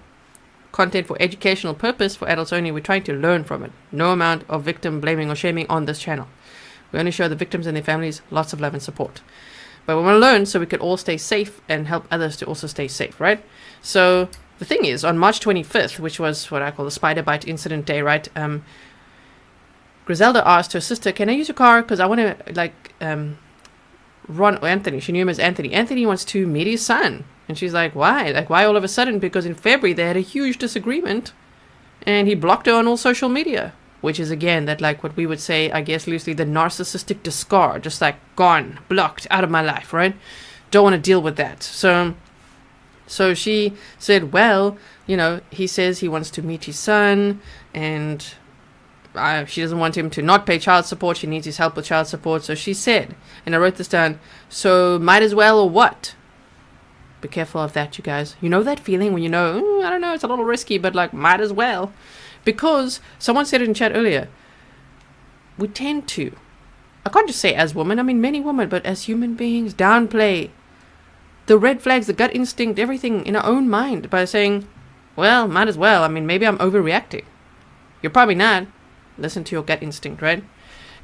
content for educational purpose for adults only. We're trying to learn from it. No amount of victim blaming or shaming on this channel. We only show the victims and their families lots of love and support. But we want to learn so we can all stay safe and help others to also stay safe, right? So the thing is, on March 25th, which was what I call the spider bite incident day, right? Grizelda asked her sister, "Can I use your car? Because I want to, Anthony." She knew him as Anthony. Anthony wants to meet his son. And she's like, why? Like, why all of a sudden? Because in February they had a huge disagreement, and he blocked her on all social media. Which is, again, that like what we would say, I guess, loosely, the narcissistic discard. Just like, gone, blocked, out of my life, right? Don't want to deal with that. So she said, well, you know, he says he wants to meet his son, and she doesn't want him to not pay child support. She needs his help with child support. So she said, and I wrote this down, so might as well or what? Be careful of that, you guys. You know that feeling when you know, I don't know, it's a little risky, but like, might as well. Because someone said it in chat earlier, we tend to, I can't just say as women, I mean many women, but as human beings, downplay the red flags, the gut instinct, everything in our own mind by saying, well, might as well. I mean, maybe I'm overreacting. You're probably not. Listen to your gut instinct, right?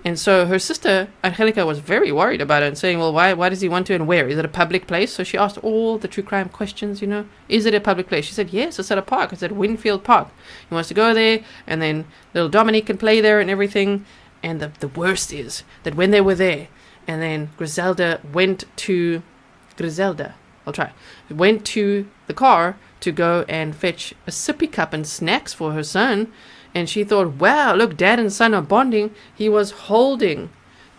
And so her sister, Angelica, was very worried about it and saying, well, why does he want to and where? Is it a public place? So she asked all the true crime questions, you know. Is it a public place? She said, yes, it's at a park. It's at Winfield Park. He wants to go there, and then little Dominic can play there and everything. And the worst is that when they were there, and then Grizelda went to the car to go and fetch a sippy cup and snacks for her son. And she thought, wow, look, dad and son are bonding. He was holding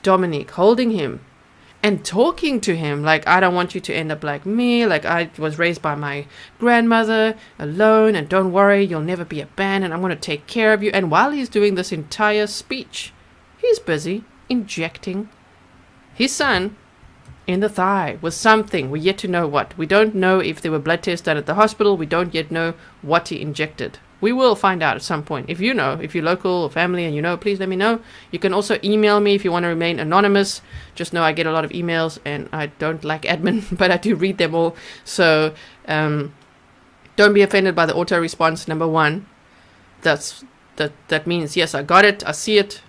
Dominic, holding him and talking to him like, I don't want you to end up like me. Like, I was raised by my grandmother alone, and don't worry, you'll never be abandoned. I'm going to take care of you. And while he's doing this entire speech, he's busy injecting his son in the thigh with something. We're yet to know what. We don't know if there were blood tests done at the hospital. We don't yet know what he injected. We will find out at some point. If you know, if you're local or family and you know, please let me know. You can also email me if you want to remain anonymous. Just know I get a lot of emails and I don't like admin, but I do read them all. So don't be offended by the auto response. Number one, that means, yes, I got it. I see it.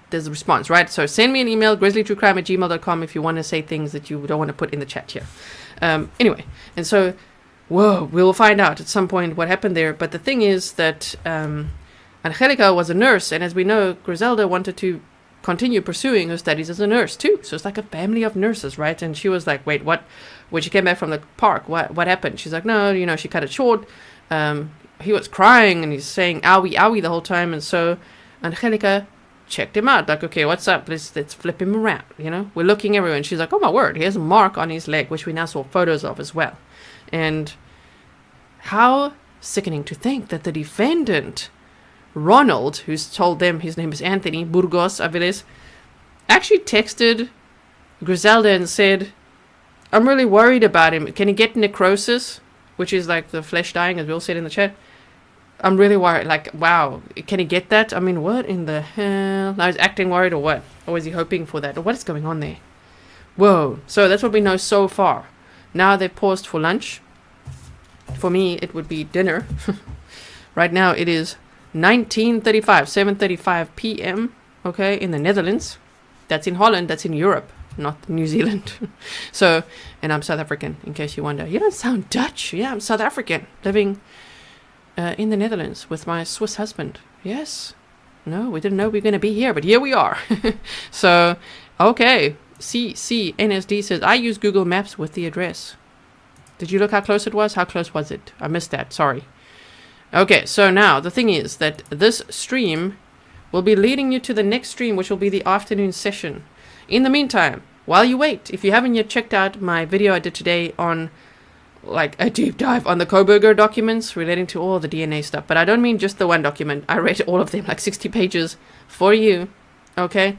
There's a response, right? So send me an email, grizzlytruecrime@gmail.com, if you want to say things that you don't want to put in the chat here. Anyway, and so, whoa, we'll find out at some point what happened there. But the thing is that Angelica was a nurse, and as we know, Grizelda wanted to continue pursuing her studies as a nurse too. So it's like a family of nurses, right? And she was like, wait, what? When she came back from the park, what happened? She's like, no, you know, she cut it short. He was crying, and he's saying, owie, owie the whole time. And so Angelica checked him out, like, okay, what's up? Let's flip him around, you know? We're looking everywhere, and she's like, oh my word, he has a mark on his leg, which we now saw photos of as well. And how sickening to think that the defendant, Ronald, who's told them his name is Anthony Burgos-Aviles, actually texted Grizelda and said, I'm really worried about him. Can he get necrosis? Which is like the flesh dying, as we all said in the chat. I'm really worried. Like, wow, can he get that? I mean, what in the hell? Now he's acting worried or what? Or is he hoping for that? Or what is going on there? Whoa. So that's what we know so far. Now they've paused for lunch. For me, it would be dinner. Right now it is 7:35 p.m. Okay, in the Netherlands. That's in Holland. That's in Europe, not New Zealand. So, and I'm South African, in case you wonder. You don't sound Dutch. Yeah, I'm South African, living in the Netherlands with my Swiss husband. Yes. No, we didn't know we were going to be here, but here we are. So, okay. CNSD says, I use Google Maps with the address. Did you look how close it was? How close was it? I missed that. Sorry. Okay, so now the thing is that this stream will be leading you to the next stream, which will be the afternoon session. In the meantime, while you wait, if you haven't yet checked out my video I did today on like a deep dive on the Koberger documents relating to all the DNA stuff, but I don't mean just the one document. I read all of them, like 60 pages for you. Okay,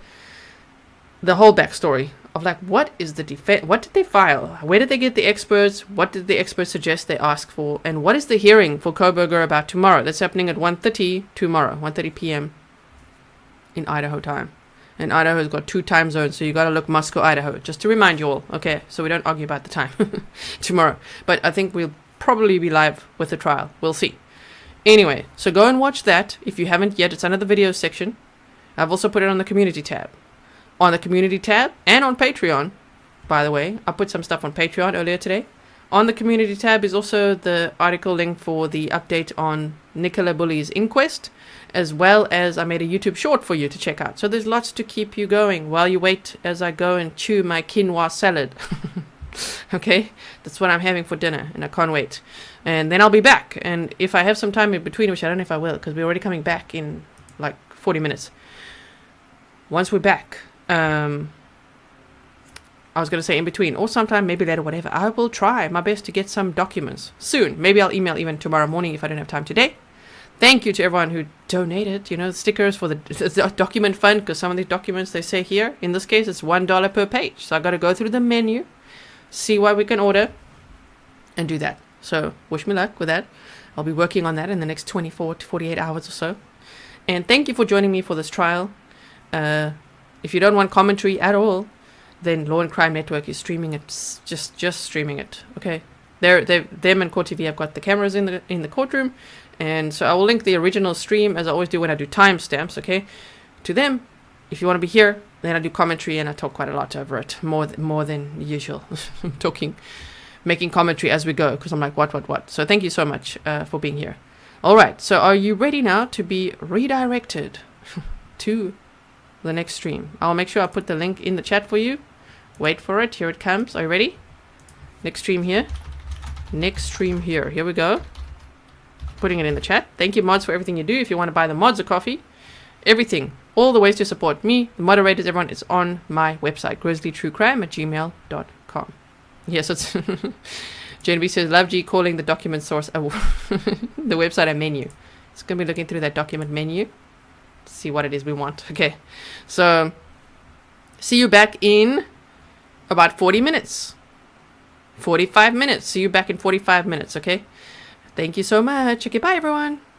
the whole backstory of like, what is the defense? What did they file? Where did they get the experts? What did the experts suggest they ask for? And what is the hearing for Koberger about tomorrow? That's happening at 1:30 tomorrow, 1:30 p.m. in Idaho time. And Idaho's got 2 time zones, so you got to look Moscow, Idaho, just to remind you all, okay? So we don't argue about the time tomorrow. But I think we'll probably be live with the trial. We'll see. Anyway, so go and watch that if you haven't yet. It's under the video section. I've also put it on the community tab. On the community tab and on Patreon, by the way. I put some stuff on Patreon earlier today. On the community tab is also the article link for the update on Nicola Bully's inquest, as well as I made a YouTube short for you to check out. So there's lots to keep you going while you wait as I go and chew my quinoa salad. Okay? That's what I'm having for dinner, and I can't wait. And then I'll be back. And if I have some time in between, which I don't know if I will, because we're already coming back in like 40 minutes. Once we're back, I was going to say in between, or sometime, maybe later, whatever. I will try my best to get some documents soon. Maybe I'll email even tomorrow morning if I don't have time today. Thank you to everyone who donated, you know, stickers for the document fund, because some of these documents they say here, in this case, it's $1 per page. So I got to go through the menu, see what we can order, and do that. So wish me luck with that. I'll be working on that in the next 24 to 48 hours or so. And thank you for joining me for this trial. If you don't want commentary at all, then Law and Crime Network is streaming it, just streaming it. Okay, them and Court TV have got the cameras in the courtroom, and so I will link the original stream as I always do when I do timestamps. Okay, to them. If you want to be here, then I do commentary and I talk quite a lot over it, more than usual. I'm making commentary as we go because I'm like what. So thank you so much for being here. All right, so are you ready now to be redirected to the next stream? I'll make sure I put the link in the chat for you. Wait for it. Here it comes. Are you ready? Next stream here. Next stream here. Here we go. Putting it in the chat. Thank you, mods, for everything you do. If you want to buy the mods a coffee, everything, all the ways to support me, the moderators, everyone, is on my website, grizzlytruecrime@gmail.com. Yes, it's JNB says, Love G calling the document source the website a menu. It's going to be looking through that document menu to see what it is we want. Okay, so see you back in about 40 minutes. 45 minutes. See you back in 45 minutes, okay? Thank you so much. Okay, bye, everyone.